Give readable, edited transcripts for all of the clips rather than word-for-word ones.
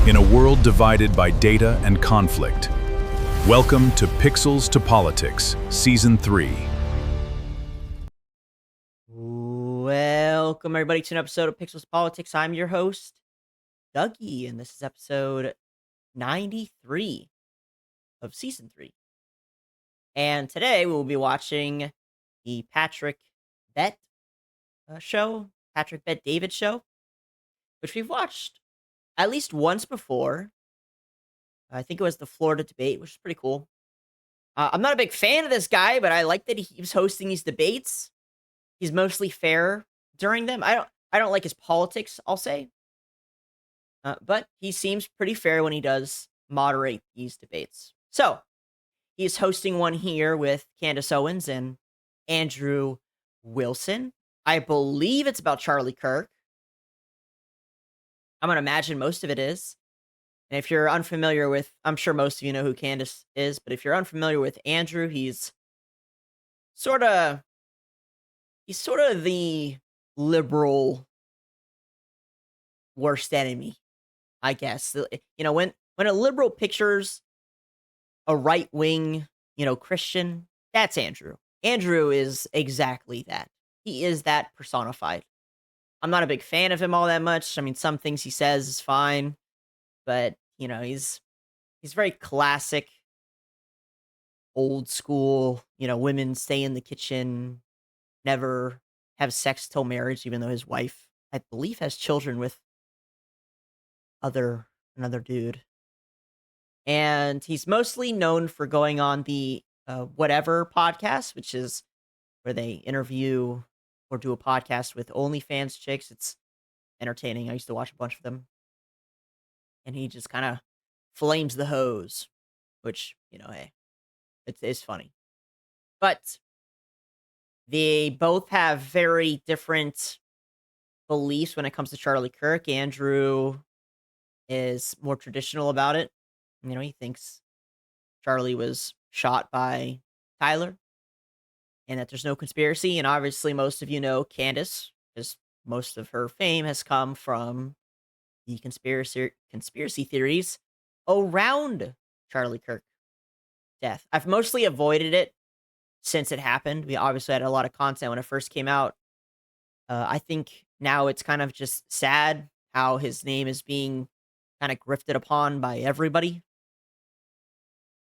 in a world divided by data and conflict. Welcome to Pixels to Politics, Season 3. Welcome, everybody, to an episode of Pixels to Politics. I'm your host, Dougie, and this is episode 93 of Season 3. And today we will be watching the Patrick Bet show, Patrick Bet David show, which we've watched at least once before. I think it was the Florida debate, which is pretty cool. I'm not a big fan of this guy, but I like that he keeps hosting these debates. He's mostly fair during them. I don't like his politics, I'll say. But he seems pretty fair when he does moderate these debates. So, he's hosting one here with Candace Owens and Andrew Wilson. I believe it's about Charlie Kirk. I'm going to imagine most of it is. And if you're unfamiliar with, I'm sure most of you know who Candace is, but if you're unfamiliar with Andrew, he's sort of the liberal worst enemy, I guess. You know, when a liberal pictures a right-wing, Christian, that's Andrew. Andrew is exactly that. He is that personified. I'm not a big fan of him all that much. I mean, some things he says is fine, but, he's very classic, old school, women stay in the kitchen, never have sex till marriage, even though his wife, I believe, has children with another dude. And he's mostly known for going on the Whatever podcast, which is where they interview or do a podcast with OnlyFans chicks. It's entertaining. I used to watch a bunch of them. And he just kind of flames the hose, which, hey, it's funny. But they both have very different beliefs when it comes to Charlie Kirk. Andrew is more traditional about it. He thinks Charlie was shot by Tyler and that there's no conspiracy. And obviously, most of you know Candace, because most of her fame has come from the conspiracy theories around Charlie Kirk's death. I've mostly avoided it since it happened. We obviously had a lot of content when it first came out. I think now it's kind of just sad how his name is being kind of grifted upon by everybody.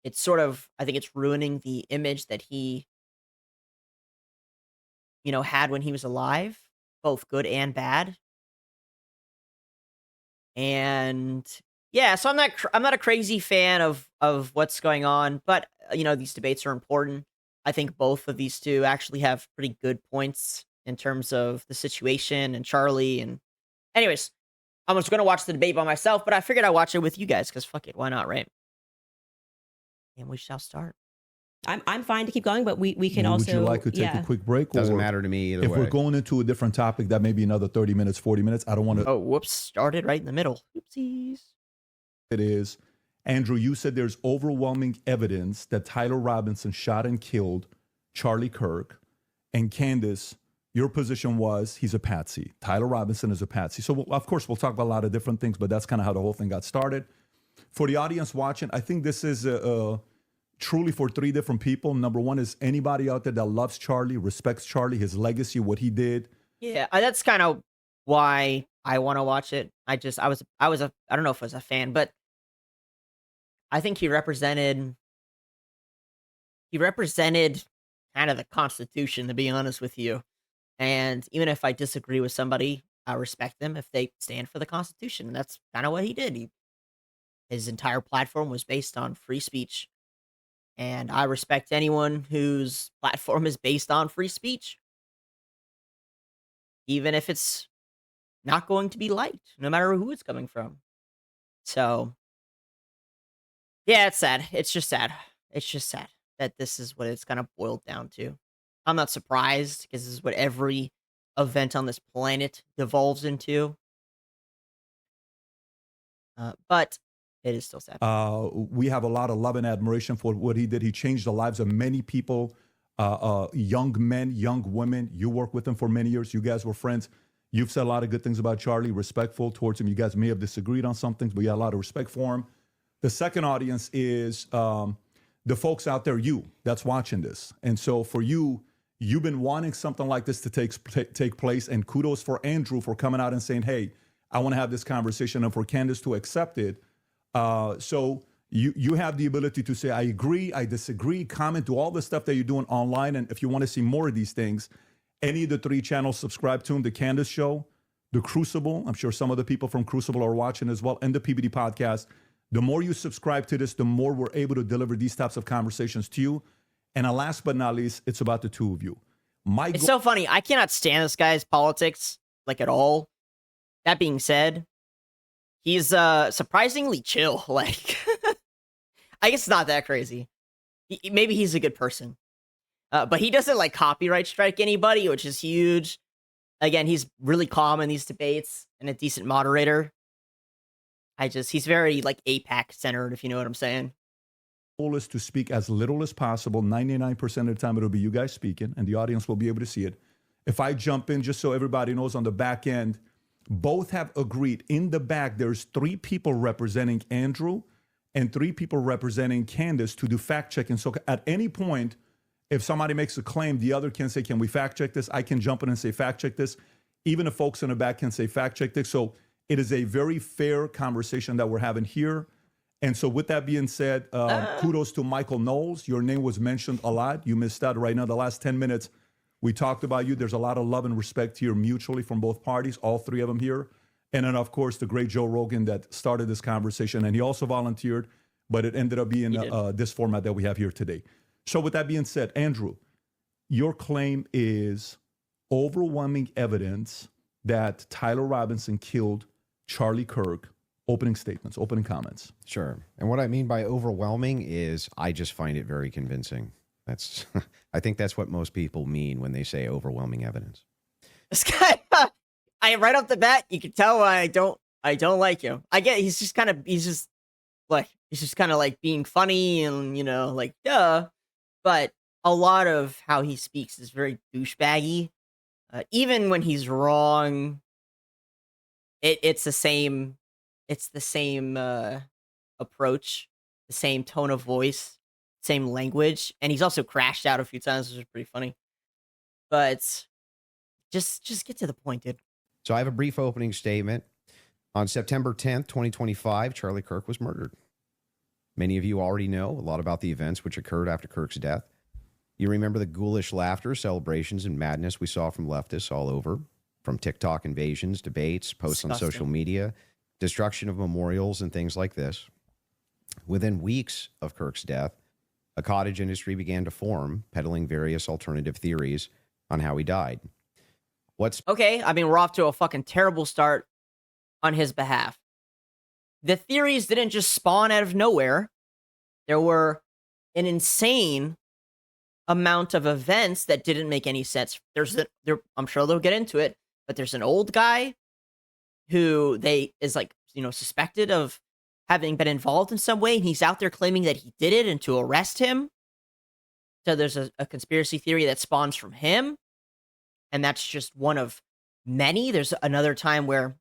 It's sort of, I think it's ruining the image that he, had when he was alive, both good and bad. And yeah, so I'm not a crazy fan of what's going on, but these debates are important. I think both of these two actually have pretty good points in terms of the situation and Charlie. And anyways, I was going to watch the debate by myself, but I figured I'd watch it with you guys because fuck it, why not, right? And we shall start. I'm fine to keep going, but we can also. Would you like to take a quick break? Doesn't matter to me either way. If we're going into a different topic, that may be another 30 minutes, 40 minutes. I don't want to. Oh, whoops. Started right in the middle. Oopsies. It is. Andrew, you said there's overwhelming evidence that Tyler Robinson shot and killed Charlie Kirk. And Candace, your position was he's a patsy. Tyler Robinson is a patsy. So, of course, we'll talk about a lot of different things, but that's kind of how the whole thing got started. For the audience watching, I think this is truly for three different people. Number one is anybody out there that loves Charlie, respects Charlie, his legacy, what he did. Yeah, that's kind of why I want to watch it. I don't know if I was a fan, but I think he represented kind of the Constitution, to be honest with you. And even if I disagree with somebody, I respect them if they stand for the Constitution. And that's kind of what he did. His entire platform was based on free speech. And I respect anyone whose platform is based on free speech. Even if it's not going to be liked, no matter who it's coming from. So, yeah, it's sad. It's just sad. It's just sad that this is what it's kind of boiled down to. I'm not surprised, because this is what every event on this planet devolves into. But it is still sad. We have a lot of love and admiration for what he did. He changed the lives of many people, young men, young women. You worked with him for many years. You guys were friends. You've said a lot of good things about Charlie, respectful towards him. You guys may have disagreed on some things, but you had a lot of respect for him. The second audience is the folks out there, you, that's watching this. And so for you, you've been wanting something like this to take place. And kudos for Andrew for coming out and saying, hey, I want to have this conversation, and for Candace to accept it. So you have the ability to say, I agree, I disagree, comment, do all the stuff that you're doing online. And if you want to see more of these things, any of the 3 channels, subscribe to them: The Candace Show, The Crucible. I'm sure some of the people from Crucible are watching as well, and the PBD Podcast. The more you subscribe to this, the more we're able to deliver these types of conversations to you. And last but not least, it's about the two of you. It's so funny. I cannot stand this guy's politics, like, at all. That being said, he's surprisingly chill. Like, I guess it's not that crazy. Maybe he's a good person. But he doesn't, like, copyright strike anybody, which is huge. Again, he's really calm in these debates and a decent moderator. He's very, like, APAC centered, if you know what I'm saying. Goal is to speak as little as possible. 99% of the time, it'll be you guys speaking, and the audience will be able to see it. If I jump in, just so everybody knows, on the back end, both have agreed. In the back, there's 3 people representing Andrew and 3 people representing Candace to do fact checking. So at any point, if somebody makes a claim, the other can say, can we fact check this? I can jump in and say, fact check this. Even the folks in the back can say, fact check this. So it is a very fair conversation that we're having here. And so with that being said, kudos to Michael Knowles. Your name was mentioned a lot. You missed out right now. The last 10 minutes, we talked about you. There's a lot of love and respect here mutually from both parties, all 3 of them here. And then, of course, the great Joe Rogan that started this conversation. And he also volunteered, but it ended up being this format that we have here today. So with that being said, Andrew, your claim is overwhelming evidence that Tyler Robinson killed Charlie Kirk. Opening statements, opening comments. Sure. And what I mean by overwhelming is I just find it very convincing. That's I think that's what most people mean when they say overwhelming evidence. This guy, right off the bat, you can tell why I don't like him. I get he's just kind of like being funny and, you know, like, duh. But a lot of how he speaks is very douchebaggy. Even when he's wrong, it's the same. It's the same approach, the same tone of voice, same language, and he's also crashed out a few times, which is pretty funny. But just get to the point, dude. So I have a brief opening statement. On September 10th, 2025, Charlie Kirk was murdered. Many of you already know a lot about the events which occurred after Kirk's death. You remember the ghoulish laughter, celebrations, and madness we saw from leftists all over, from TikTok invasions, debates, posts on social media, destruction of memorials, and things like this. Within weeks of Kirk's death, a cottage industry began to form, peddling various alternative theories on how he died. Okay, I mean, we're off to a fucking terrible start on his behalf. The theories didn't just spawn out of nowhere. There were an insane amount of events that didn't make any sense. I'm sure they'll get into it, but there's an old guy who is like, you know, suspected of having been involved in some way, and he's out there claiming that he did it and to arrest him. So there's a conspiracy theory that spawns from him, and that's just one of many. There's another time where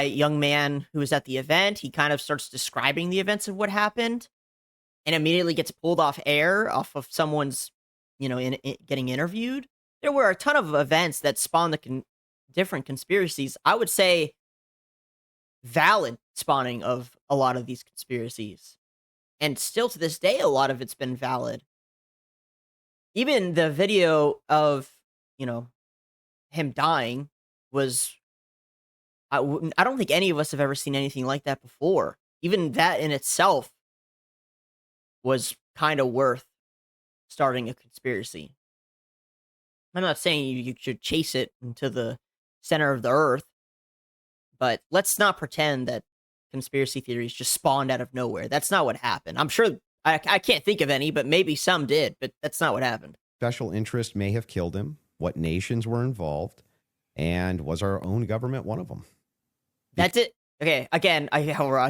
young man who was at the event, he kind of starts describing the events of what happened, and immediately gets pulled off of someone's, you know, getting interviewed. There were a ton of events that spawned different conspiracies. I would say valid spawning of a lot of these conspiracies. And still to this day, a lot of it's been valid. Even the video of, you know, him dying was, I don't think any of us have ever seen anything like that before. Even that in itself was kind of worth starting a conspiracy. I'm not saying you should chase it into the center of the earth, but let's not pretend that conspiracy theories just spawned out of nowhere. That's not what happened. I'm sure I can't think of any, but maybe some did, but that's not what happened. Special interest may have killed him, what nations were involved, and was our own government one of them? That's it. Okay, again,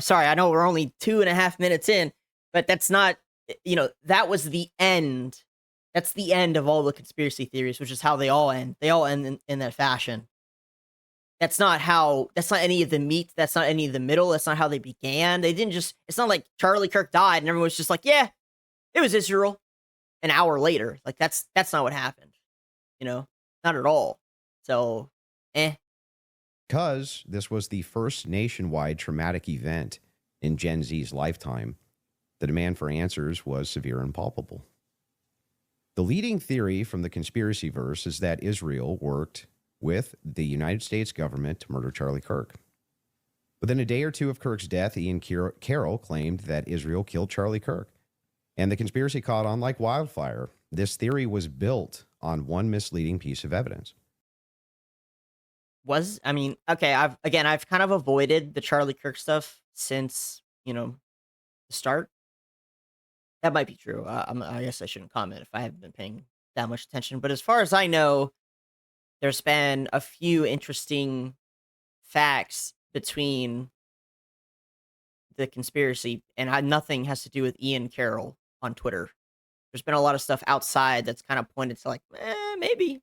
sorry, I know we're only 2.5 minutes in, but that's not, you know, that was the end That's the end of all the conspiracy theories, which is how they all end. They all end in that fashion. That's not any of the meat. That's not any of the middle. That's not how they began. They didn't just, it's not like Charlie Kirk died and everyone was just like, yeah, it was Israel an hour later. Like that's not what happened. Not at all. So, Because this was the first nationwide traumatic event in Gen Z's lifetime, the demand for answers was severe and palpable. The leading theory from the conspiracy verse is that Israel worked with the United States government to murder Charlie Kirk. Within a day or two of Kirk's death, Ian Carroll claimed that Israel killed Charlie Kirk, and the conspiracy caught on like wildfire. This theory was built on one misleading piece of evidence. Okay, I've kind of avoided the Charlie Kirk stuff since, the start. That might be true. I guess I shouldn't comment if I haven't been paying that much attention. But as far as I know, there's been a few interesting facts between the conspiracy, and nothing has to do with Ian Carroll on Twitter. There's been a lot of stuff outside that's kind of pointed to like, maybe.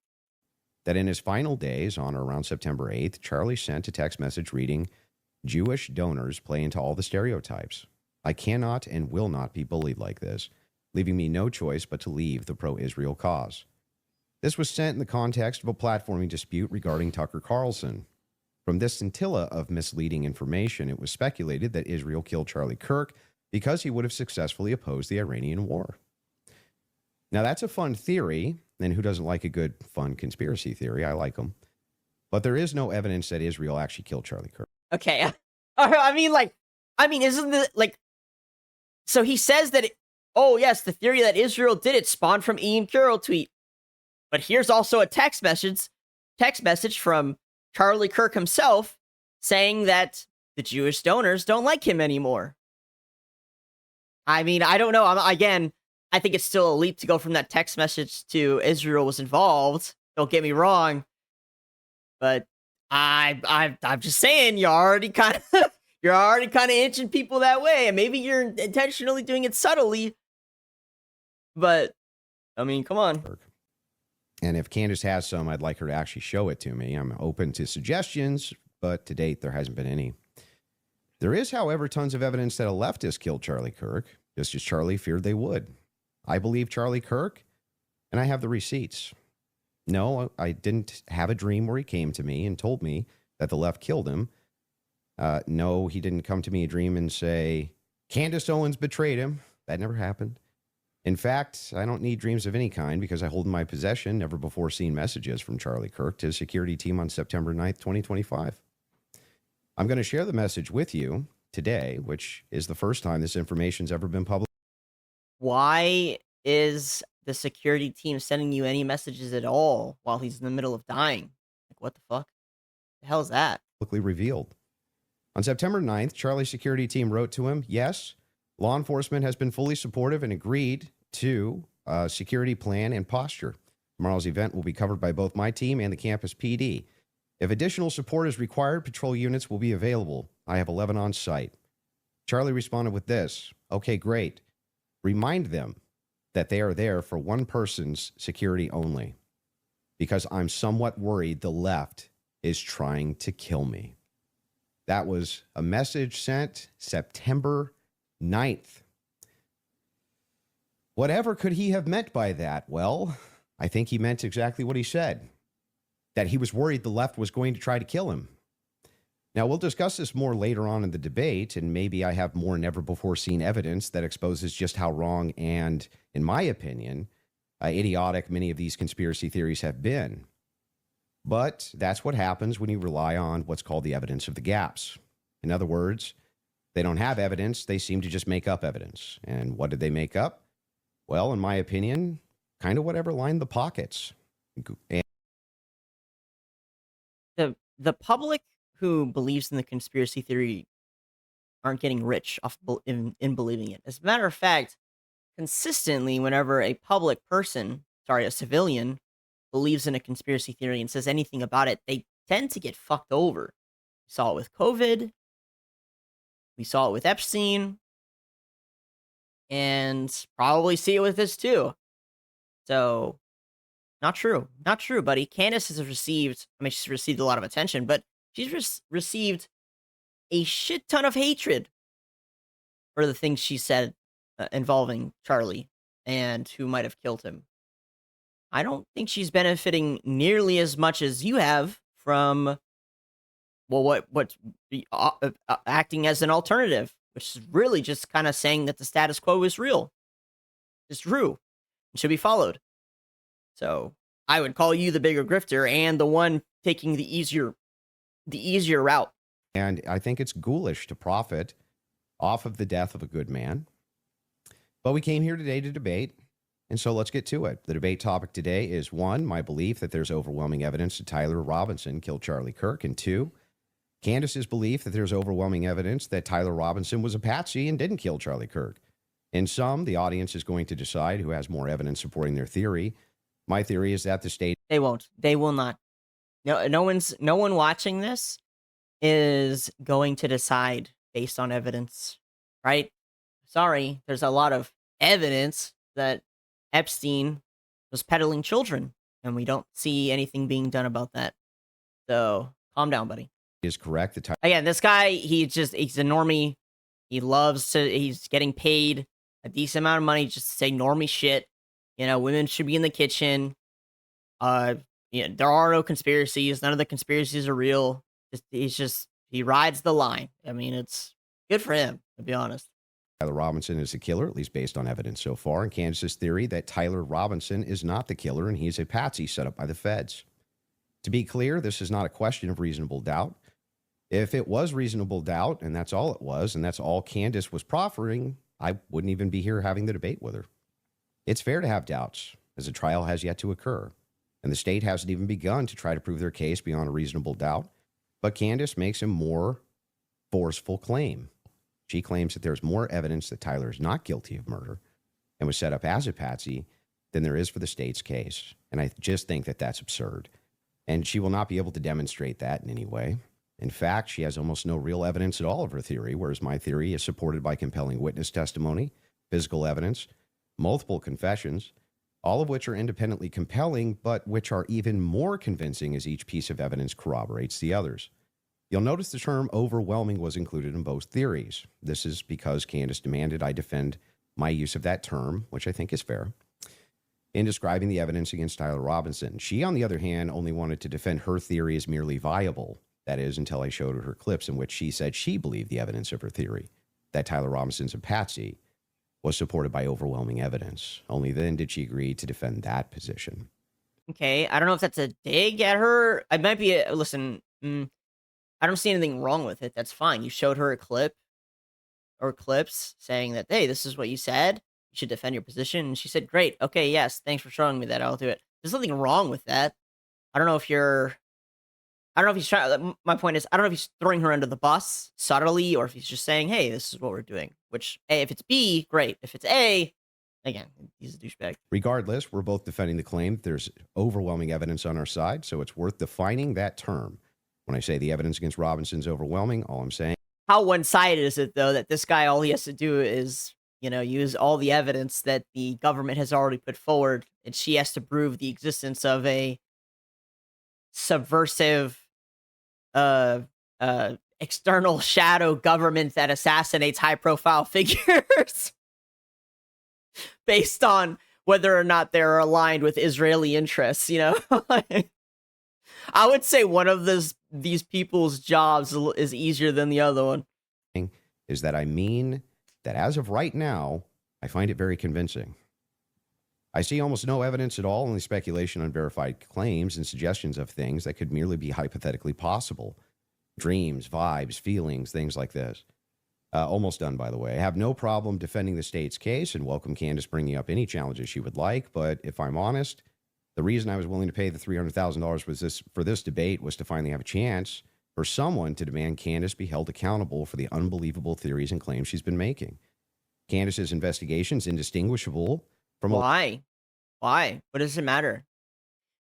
That in his final days, on or around September 8th, Charlie sent a text message reading, "Jewish donors play into all the stereotypes. I cannot and will not be bullied like this, leaving me no choice but to leave the pro-Israel cause." This was sent in the context of a platforming dispute regarding Tucker Carlson. From this scintilla of misleading information, it was speculated that Israel killed Charlie Kirk because he would have successfully opposed the Iranian war. Now, that's a fun theory, and who doesn't like a good, fun conspiracy theory? I like them. But there is no evidence that Israel actually killed Charlie Kirk. Okay. Isn't it like, so he says that, yes, the theory that Israel did it spawned from Ian Carroll tweet. But here's also a text message from Charlie Kirk himself saying that the Jewish donors don't like him anymore. I don't know. I think it's still a leap to go from that text message to Israel was involved. Don't get me wrong. But I'm just saying, you're already kind of inching people that way, and maybe you're intentionally doing it subtly. But come on. And if Candace has some, I'd like her to actually show it to me. I'm open to suggestions, but to date, there hasn't been any. There is, however, tons of evidence that a leftist killed Charlie Kirk, just as Charlie feared they would. I believe Charlie Kirk, and I have the receipts. No, I didn't have a dream where he came to me and told me that the left killed him. No, he didn't come to me a dream and say, Candace Owens betrayed him. That never happened. In fact, I don't need dreams of any kind because I hold in my possession never before seen messages from Charlie Kirk to his security team on September 9th, 2025. I'm going to share the message with you today, which is the first time this information's ever been published. Why is the security team sending you any messages at all while he's in the middle of dying? Like, what the fuck? The hell is that? Publicly revealed. On September 9th, Charlie's security team wrote to him, yes, law enforcement has been fully supportive and agreed to a security plan and posture. Tomorrow's event will be covered by both my team and the campus PD. If additional support is required, patrol units will be available. I have 11 on site. Charlie responded with this, okay, great. Remind them that they are there for one person's security only, because I'm somewhat worried the left is trying to kill me. That was a message sent September 9th. Whatever could he have meant by that? Well, I think he meant exactly what he said, that he was worried the left was going to try to kill him. Now, we'll discuss this more later on in the debate, and maybe I have more never-before-seen evidence that exposes just how wrong and, in my opinion, idiotic many of these conspiracy theories have been. But that's what happens when you rely on what's called the evidence of the gaps. In other words, they don't have evidence, they seem to just make up evidence. And what did they make up? Well, in my opinion, kind of whatever lined the pockets. The public who believes in the conspiracy theory aren't getting rich off in believing it. As a matter of fact, consistently, whenever a civilian believes in a conspiracy theory and says anything about it, they tend to get fucked over. We saw it with COVID. We saw it with Epstein. And probably see it with this too. So, not true. Not true, buddy. Candace has received, I mean, she's received a lot of attention, but she's received a shit ton of hatred for the things she said involving Charlie and who might have killed him. I don't think she's benefiting nearly as much as you have from, well, what's acting as an alternative, which is really just kind of saying that the status quo is real. It's true. It should be followed. So I would call you the bigger grifter and the one taking the easier route. And I think it's ghoulish to profit off of the death of a good man. But we came here today to debate, and so let's get to it. The debate topic today is 1, my belief that there's overwhelming evidence that Tyler Robinson killed Charlie Kirk, and 2, Candace's belief that there's overwhelming evidence that Tyler Robinson was a patsy and didn't kill Charlie Kirk. In sum, the audience is going to decide who has more evidence supporting their theory. My theory is that the state... They won't. They will not. No one watching this is going to decide based on evidence, right? Sorry, there's a lot of evidence that Epstein was peddling children, and we don't see anything being done about that. So, calm down, buddy. Is correct. Again, this guy, he's a normie. He's getting paid a decent amount of money just to say normie shit. You know, women should be in the kitchen. There are no conspiracies. None of the conspiracies are real. He rides the line. I mean, it's good for him, to be honest. Tyler Robinson is the killer, at least based on evidence so far, and Candace's theory that Tyler Robinson is not the killer and he's a patsy set up by the feds. To be clear, this is not a question of reasonable doubt. If it was reasonable doubt, and that's all it was, and that's all Candace was proffering, I wouldn't even be here having the debate with her. It's fair to have doubts, as the trial has yet to occur, and the state hasn't even begun to try to prove their case beyond a reasonable doubt, but Candace makes a more forceful claim. She claims that there's more evidence that Tyler is not guilty of murder and was set up as a patsy than there is for the state's case, and I just think that that's absurd, and she will not be able to demonstrate that in any way. In fact, she has almost no real evidence at all of her theory, whereas my theory is supported by compelling witness testimony, physical evidence, multiple confessions, all of which are independently compelling, but which are even more convincing as each piece of evidence corroborates the others. You'll notice the term overwhelming was included in both theories. This is because Candace demanded I defend my use of that term, which I think is fair, in describing the evidence against Tyler Robinson. She, on the other hand, only wanted to defend her theory as merely viable. That is, until I showed her clips in which she said she believed the evidence of her theory, that Tyler Robinson's a patsy, was supported by overwhelming evidence. Only then did she agree to defend that position. Okay, I don't know if that's a dig at her. I might be, listen, I don't see anything wrong with it. That's fine. You showed her a clip or clips saying that, hey, this is what you said. You should defend your position. And she said, great. Okay, yes, thanks for showing me that. I'll do it. There's nothing wrong with that. I don't know if he's trying, my point is, I don't know if he's throwing her under the bus subtly or if he's just saying, hey, this is what we're doing. Which, hey, if it's B, great. If it's A, again, he's a douchebag. Regardless, we're both defending the claim that there's overwhelming evidence on our side, so it's worth defining that term. When I say the evidence against Robinson's overwhelming, all I'm saying... How one-sided is it, though, that this guy, all he has to do is, use all the evidence that the government has already put forward, and she has to prove the existence of a subversive external shadow government that assassinates high-profile figures based on whether or not they're aligned with Israeli interests, I would say one of these people's jobs is easier than the other one. Is that I mean that as of right now, I find it very convincing. I see almost no evidence at all, only speculation on verified claims and suggestions of things that could merely be hypothetically possible. Dreams, vibes, feelings, things like this. Almost done, by the way. I have no problem defending the state's case and welcome Candace bringing up any challenges she would like, but if I'm honest, the reason I was willing to pay the $300,000 for this debate was to finally have a chance for someone to demand Candace be held accountable for the unbelievable theories and claims she's been making. Candace's investigation is indistinguishable from... Why? What does it matter?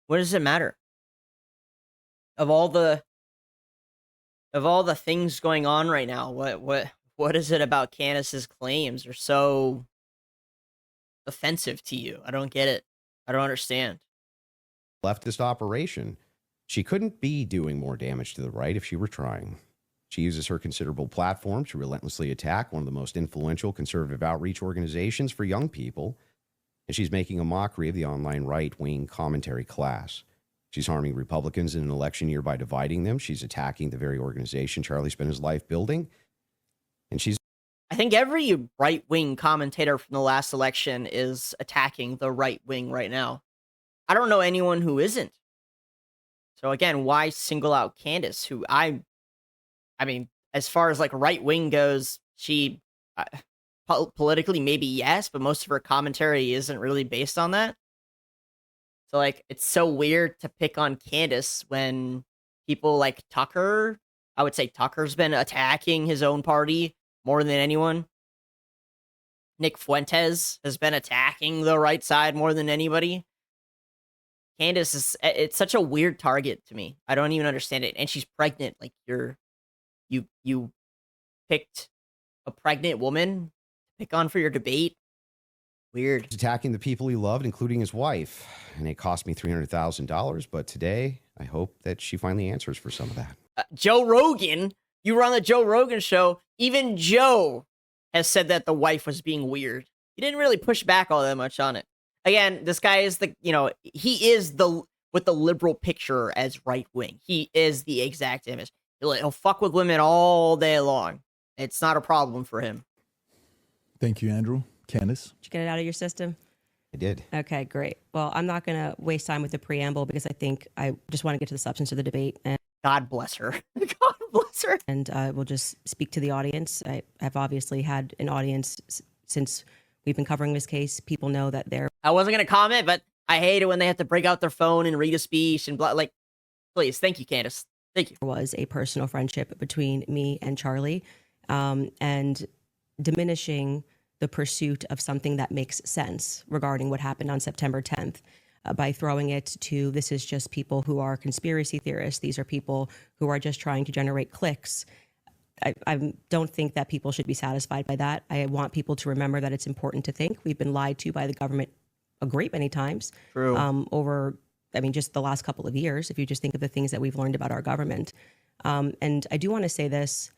What does it matter? Of all the things going on right now, what is it about Candace's claims are so offensive to you? I don't get it. I don't understand. Leftist operation. She couldn't be doing more damage to the right if she were trying. She uses her considerable platform to relentlessly attack one of the most influential conservative outreach organizations for young people, and she's making a mockery of the online right-wing commentary class. She's harming Republicans in an election year by dividing them. She's attacking the very organization Charlie spent his life building, and she's... I think every right-wing commentator from the last election is attacking the right wing right now. I don't know anyone who isn't. So again, why single out Candace, who I mean, as far as like right wing goes, she politically maybe yes, but most of her commentary isn't really based on that. So like, it's so weird to pick on Candace when people like Tucker, I would say Tucker's been attacking his own party more than anyone. Nick Fuentes has been attacking the right side more than anybody. Candace it's such a weird target to me. I don't even understand it. And she's pregnant. Like you picked a pregnant woman to pick on for your debate. Weird. attacking the people he loved, including his wife. And it cost me $300,000. But today, I hope that she finally answers for some of that. Joe Rogan, you were on the Joe Rogan show. Even Joe has said that the wife was being weird. He didn't really push back all that much on it. Again, this guy is he is with the liberal picture as right wing. He is the exact image. He'll fuck with women all day long. It's not a problem for him. Thank you, Andrew. Candace? Did you get it out of your system? I did. Okay, great. Well, I'm not going to waste time with the preamble because I think I just want to get to the substance of the debate. And God bless her. God bless her. And we'll just speak to the audience. I've obviously had an audience since we've been covering this case. People know that I wasn't going to comment, but I hate it when they have to break out their phone and read a speech and blah. Like, please. Thank you, Candace. Thank you. was a personal friendship between me and Charlie, and diminishing the pursuit of something that makes sense regarding what happened on September 10th. By throwing it to, this is just people who are conspiracy theorists. These are people who are just trying to generate clicks. I don't think that people should be satisfied by that. I want people to remember that it's important to think. We've been lied to by the government a great many times. True. Over, just the last couple of years, if you just think of the things that we've learned about our government. And I do want to say this.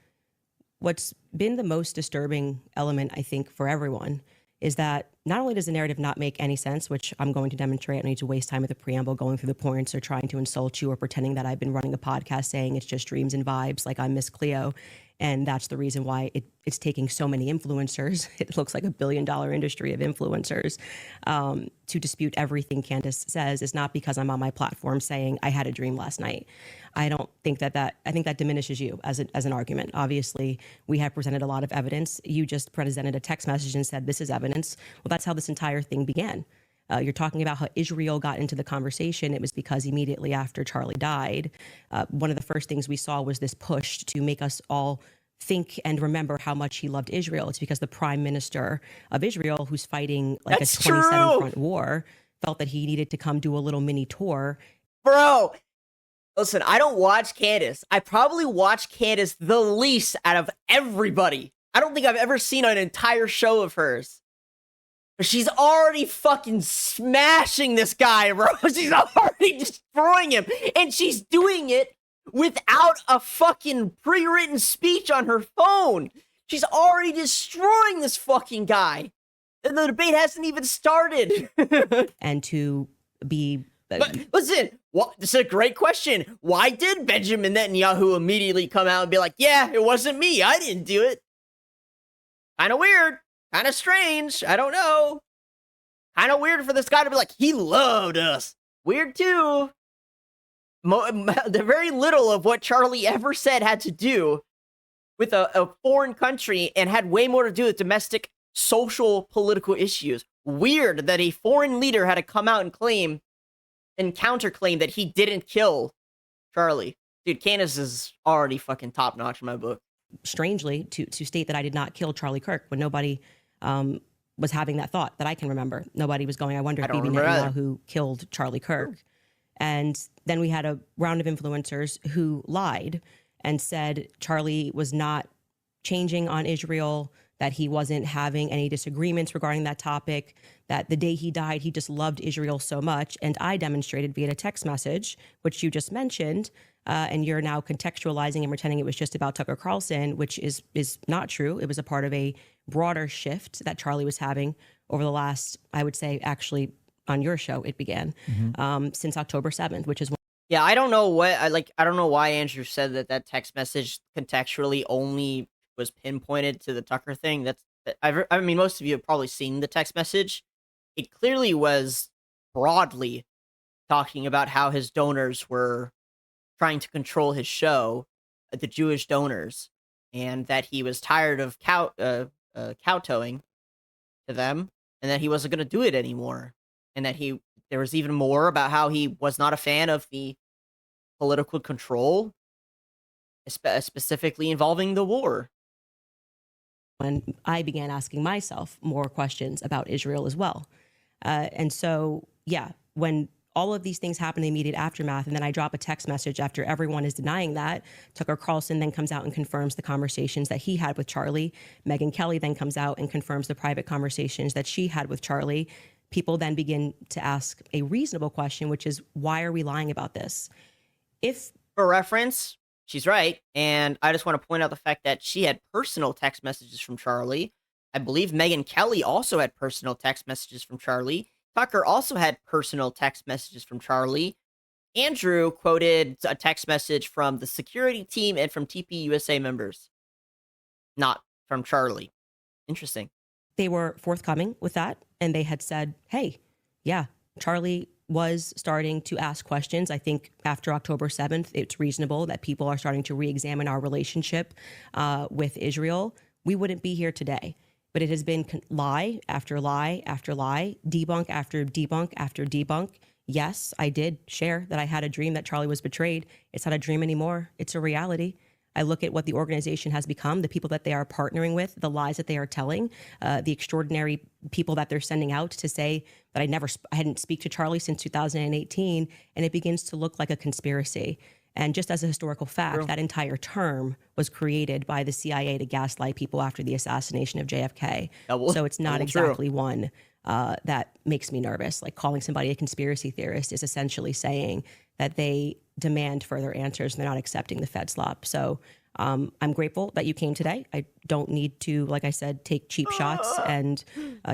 What's been the most disturbing element, I think, for everyone is that not only does the narrative not make any sense, which I'm going to demonstrate, I don't need to waste time with the preamble going through the points or trying to insult you or pretending that I've been running a podcast saying it's just dreams and vibes like I'm Miss Cleo. And that's the reason why it's taking so many influencers. It looks like $1 billion industry of influencers to dispute everything Candace says. Is not because I'm on my platform saying I had a dream last night. I don't think I think that diminishes you as an argument. Obviously, we have presented a lot of evidence. You just presented a text message and said this is evidence. Well, that's how this entire thing began. You're talking about how Israel got into the conversation. It was because immediately after Charlie died, one of the first things we saw was this push to make us all think and remember how much he loved Israel. It's because the prime minister of Israel, who's fighting like That's a 27 true. front war, felt that he needed to come do a little mini tour. Bro, listen, I don't watch Candace. I probably watch Candace the least out of everybody. I don't think I've ever seen an entire show of hers. But she's already fucking smashing this guy, bro. She's already destroying him. And she's doing it without a fucking pre-written speech on her phone. She's already destroying this fucking guy. And the debate hasn't even started. And to be... But listen, this is a great question. Why did Benjamin Netanyahu immediately come out and be like, yeah, it wasn't me. I didn't do it. Kind of weird. Kind of strange. I don't know. Kind of weird for this guy to be like, he loved us. Weird too. The very little of what Charlie ever said had to do with a foreign country and had way more to do with domestic, social, political issues. Weird that a foreign leader had to come out and claim and counterclaim that he didn't kill Charlie. Dude, Candace is already fucking top notch in my book. Strangely, to state that I did not kill Charlie Kirk when nobody was having that thought that I can remember. Nobody was going, I wonder if PBD Netanyahu killed Charlie Kirk. And then we had a round of influencers who lied and said Charlie was not changing on Israel, that he wasn't having any disagreements regarding that topic, that the day he died, he just loved Israel so much. And I demonstrated via a text message, which you just mentioned, and you're now contextualizing and pretending it was just about Tucker Carlson, which is not true. It was a part of a broader shift that Charlie was having over the last, I would say, actually on your show, it began since October 7th, which is Yeah, I don't know I don't know why Andrew said that text message contextually only was pinpointed to the Tucker thing. I mean, most of you have probably seen the text message. It clearly was broadly talking about how his donors were trying to control his show, the Jewish donors, and that he was tired of kowtowing to them, and that he wasn't going to do it anymore, and that there was even more about how he was not a fan of the political control, specifically involving the war. when I began asking myself more questions about Israel as well. And so, yeah, when all of these things happen in the immediate aftermath, and then I drop a text message after everyone is denying that, Tucker Carlson then comes out and confirms the conversations that he had with Charlie. Megyn Kelly then comes out and confirms the private conversations that she had with Charlie. People then begin to ask a reasonable question, which is, why are we lying about this? For reference, she's right. And I just want to point out the fact that she had personal text messages from Charlie. I believe Megyn Kelly also had personal text messages from Charlie. Tucker also had personal text messages from Charlie. Andrew quoted a text message from the security team and from TP USA members, not from Charlie. Interesting. They were forthcoming with that, and they had said, hey, yeah, Charlie was starting to ask questions. I think after October 7th, it's reasonable that people are starting to re-examine our relationship with Israel. We wouldn't be here today. But it has been lie after lie after lie, debunk after debunk after debunk. Yes, I did share that I had a dream that Charlie was betrayed. It's not a dream anymore. It's a reality. I look at what the organization has become, the people that they are partnering with, the lies that they are telling, the extraordinary people that they're sending out to say that I hadn't speak to Charlie since 2018, and it begins to look like a conspiracy. And just as a historical fact, that entire term was created by the CIA to gaslight people after the assassination of JFK. So it's not exactly one that makes me nervous. Like, calling somebody a conspiracy theorist is essentially saying that they demand further answers and they're not accepting the Fed slop. So I'm grateful that you came today. I don't need to, like I said, take cheap shots and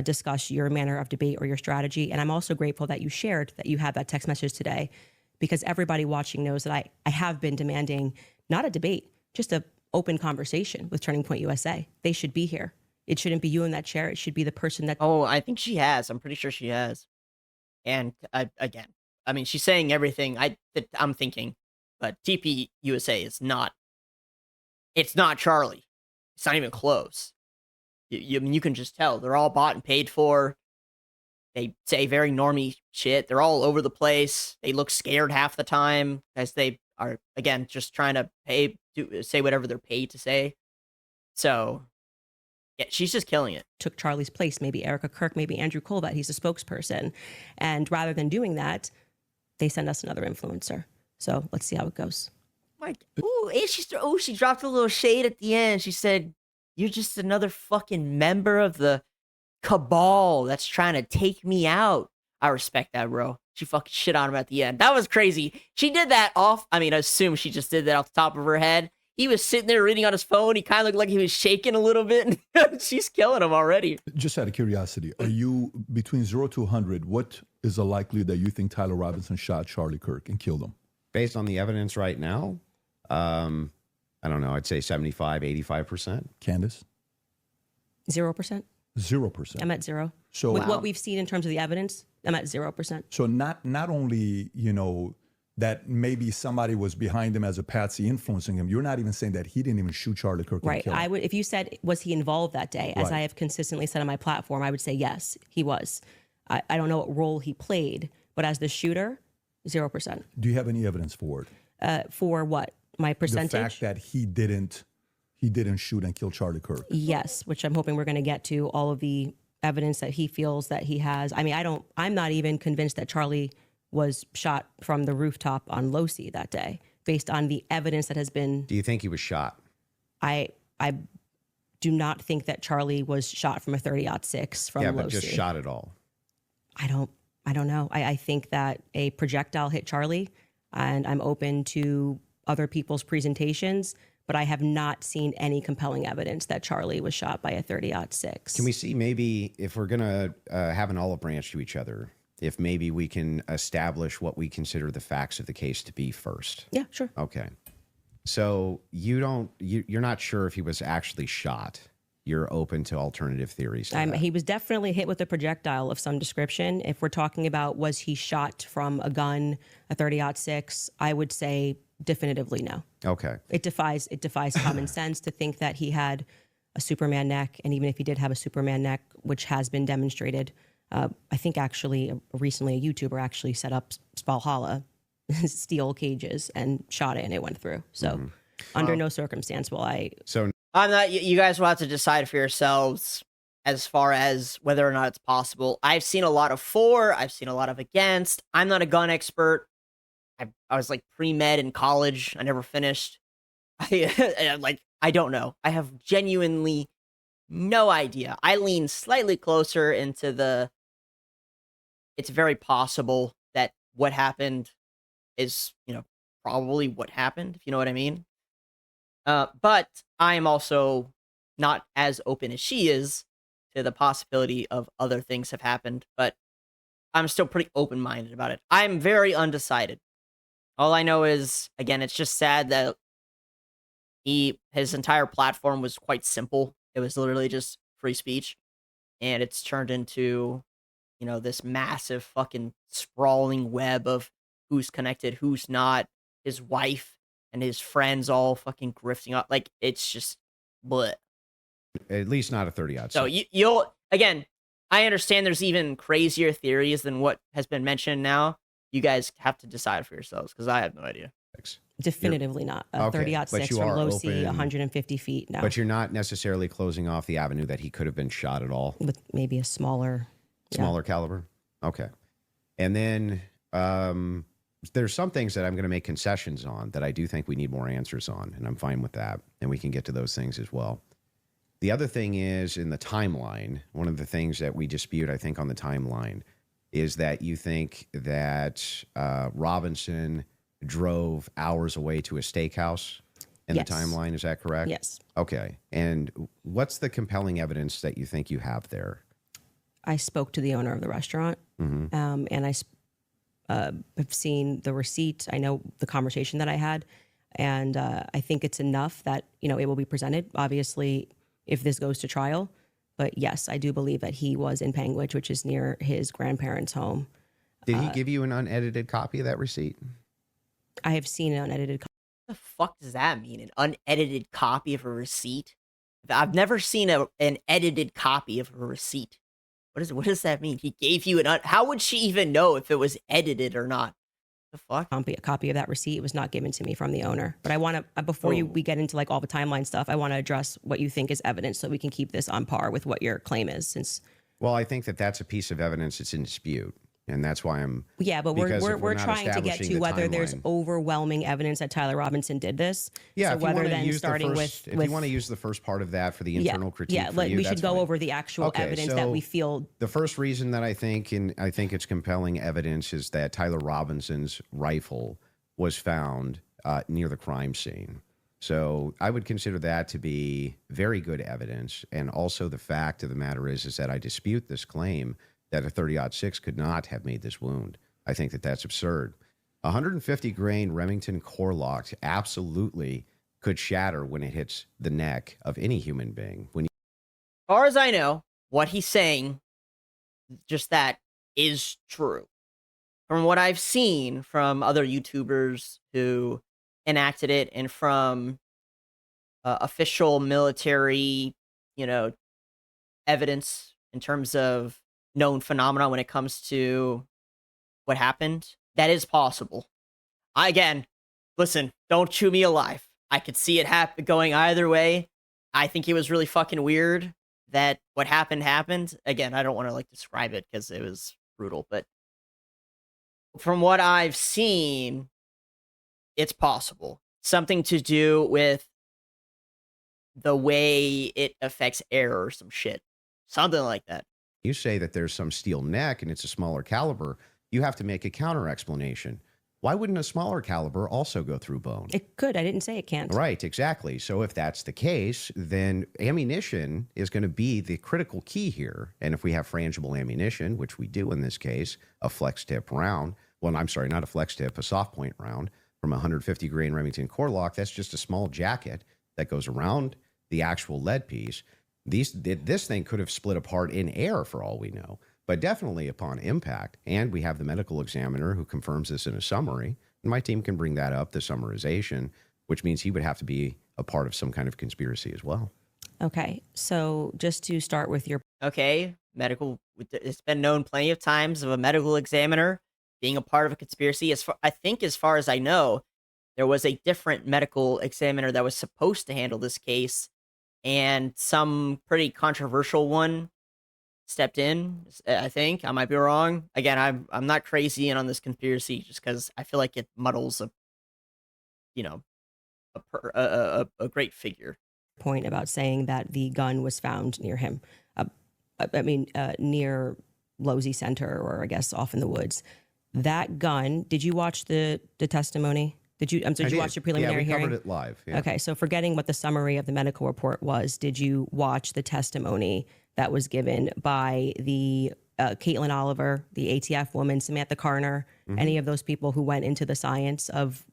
discuss your manner of debate or your strategy. And I'm also grateful that you shared that you had that text message today, because everybody watching knows that I have been demanding not a debate, just an open conversation with Turning Point USA. They should be here. It shouldn't be you in that chair. It should be the person that... Oh, I think she has. I'm pretty sure she has. And again, I mean, she's saying everything I'm thinking, but TP USA is not... It's not Charlie. It's not even close. You can just tell. They're all bought and paid for. They say very normie shit. They're all over the place. They look scared half the time as they are, again, just trying to say whatever they're paid to say. So, yeah, she's just killing it. Took Charlie's place, maybe Erica Kirk, maybe Andrew Colbert. He's a spokesperson. And rather than doing that, they send us another influencer. So let's see how it goes. She dropped a little shade at the end. She said, "You're just another fucking member of the cabal that's trying to take me out." I respect that, bro. She fucking shit on him at the end. That was crazy. She did that I assume she just did that off the top of her head. He was sitting there reading on his phone. He kind of looked like he was shaking a little bit. She's killing him already. Just out of curiosity, are you, between 0 to 100, what is the likelihood that you think Tyler Robinson shot Charlie Kirk and killed him? Based on the evidence right now, I don't know. I'd say 75, 85%. Candace? 0%. 0%. I'm at 0. So with what we've seen in terms of the evidence, I'm at 0%. So not only, that maybe somebody was behind him as a patsy influencing him, you're not even saying that he didn't even shoot Charlie Kirk. Right. I would, if you said, was he involved that day, as I have consistently said on my platform, I would say yes, he was. I don't know what role he played, but as the shooter, 0%. Do you have any evidence for it? For what? My percentage? The fact that he didn't shoot and kill Charlie Kirk. Yes, which I'm hoping we're going to get to, all of the evidence that he feels that he has. I mean, I'm not even convinced that Charlie was shot from the rooftop on Losi that day, based on the evidence that has been... Do you think he was shot? I do not think that Charlie was shot from a 30-06 from Yeah, low but just C. shot it all. I don't know. I think that a projectile hit Charlie, and I'm open to other people's presentations, but I have not seen any compelling evidence that Charlie was shot by a 30-06. Can we see maybe if we're going to have an olive branch to each other, if maybe we can establish what we consider the facts of the case to be first? Yeah, sure. Okay. So you're not sure if he was actually shot. You're open to alternative theories. To that. He was definitely hit with a projectile of some description. If we're talking about was he shot from a gun, a 30-06, I would say definitively no. Okay. It defies common sense to think that he had a Superman neck, and even if he did have a Superman neck, which has been demonstrated, I think actually recently a YouTuber actually set up Valhalla steel cages and shot it, and it went through. So under no circumstance will I. So I'm not. You guys will have to decide for yourselves as far as whether or not it's possible. I've seen a lot of for. I've seen a lot of against. I'm not a gun expert. I was like pre-med in college. I never finished. I don't know. I have genuinely no idea. I lean slightly closer into it's very possible that what happened is, probably what happened, if you know what I mean. But I am also not as open as she is to the possibility of other things have happened, but I'm still pretty open-minded about it. I'm very undecided. All I know is, again, it's just sad that his entire platform was quite simple. It was literally just free speech, and it's turned into, this massive fucking sprawling web of who's connected, who's not, his wife and his friends all fucking grifting up. Like, it's just bleh. at least not a 30-06. So you'll, again, I understand there's even crazier theories than what has been mentioned now. You guys have to decide for yourselves, because I have no idea. Definitively not. A Okay, 30-06 but you from are low C, open- 150 feet. No. But you're not necessarily closing off the avenue that he could have been shot at all. With maybe a smaller Caliber. Okay. And then there's some things that I'm going to make concessions on that I do think we need more answers on, and I'm fine with that. And we can get to those things as well. The other thing is in the timeline, one of the things that we dispute, I think, on the timeline is that you think that Robinson drove hours away to a steakhouse in Yes. the timeline. Is that correct? Yes. Okay. And what's the compelling evidence that you think you have there? I spoke to the owner of the restaurant, and I have seen the receipt. I know the conversation that I had, and I think it's enough that it will be presented. Obviously, if this goes to trial, but yes, I do believe that he was in Panguitch, which is near his grandparents' home. Did he give you an unedited copy of that receipt? I have seen an unedited copy. What the fuck does that mean? An unedited copy of a receipt? I've never seen an edited copy of a receipt. What does that mean? He gave you how would she even know if it was edited or not? The fuck? A copy of that receipt. It was not given to me from the owner. But I want to, before we get into like all the timeline stuff, I want to address what you think is evidence so we can keep this on par with what your claim is. Well, I think that that's a piece of evidence that's in dispute. And that's why I'm... Yeah, but because if we're not trying to get establishing to the whether there's timeline- overwhelming evidence that Tyler Robinson did this. Yeah, so if you whether want to then use starting the first, with if you want to use the first part of that for the internal critique for you, we that's should go fine. over the actual Okay, evidence that so we feel. The first reason that I think it's compelling evidence is that Tyler Robinson's rifle was found near the crime scene. So I would consider that to be very good evidence. And also the fact of the matter is that I dispute this claim that a 30-06 could not have made this wound. I think that that's absurd. 150 grain Remington core lock absolutely could shatter when it hits the neck of any human being. As far as I know, what he's saying, just that, is true. From what I've seen from other YouTubers who enacted it, and from official military, evidence in terms of known phenomena when it comes to what happened, that is possible. Again, listen, don't chew me alive. I could see it going either way. I think it was really fucking weird that what happened. Again, I don't want to describe it because it was brutal, but from what I've seen, it's possible. Something to do with the way it affects air or some shit. Something like that. You say that there's some steel neck and it's a smaller caliber. You have to make a counter explanation. Why wouldn't a smaller caliber also go through bone? It could. I didn't say it can't. Right, exactly. So if that's the case, then ammunition is going to be the critical key here. And if we have frangible ammunition, which we do in this case, a flex tip round, well, I'm sorry, not a flex tip, a soft point round from 150 grain Remington core lock, that's just a small jacket that goes around the actual lead piece. This thing could have split apart in air for all we know, but definitely upon impact. And we have the medical examiner who confirms this in a summary. And my team can bring that up, the summarization, which means he would have to be a part of some kind of conspiracy as well. Okay. So just to start with your Okay, it's been known plenty of times of a medical examiner being a part of a conspiracy. I think as far as I know, there was a different medical examiner that was supposed to handle this case, and some pretty controversial one stepped in. I think I might be wrong. Again, I'm not crazy in on this conspiracy just because I feel like it muddles a great figure. point about saying that the gun was found near him, near Losey Center, or I guess off in the woods. That gun. Did you watch the testimony? Did you watch the preliminary hearing? Yeah, we covered it live. Yeah. Okay, so forgetting what the summary of the medical report was, did you watch the testimony that was given by the Caitlin Oliver, the ATF woman, Samantha Carner, any of those people who went into the science of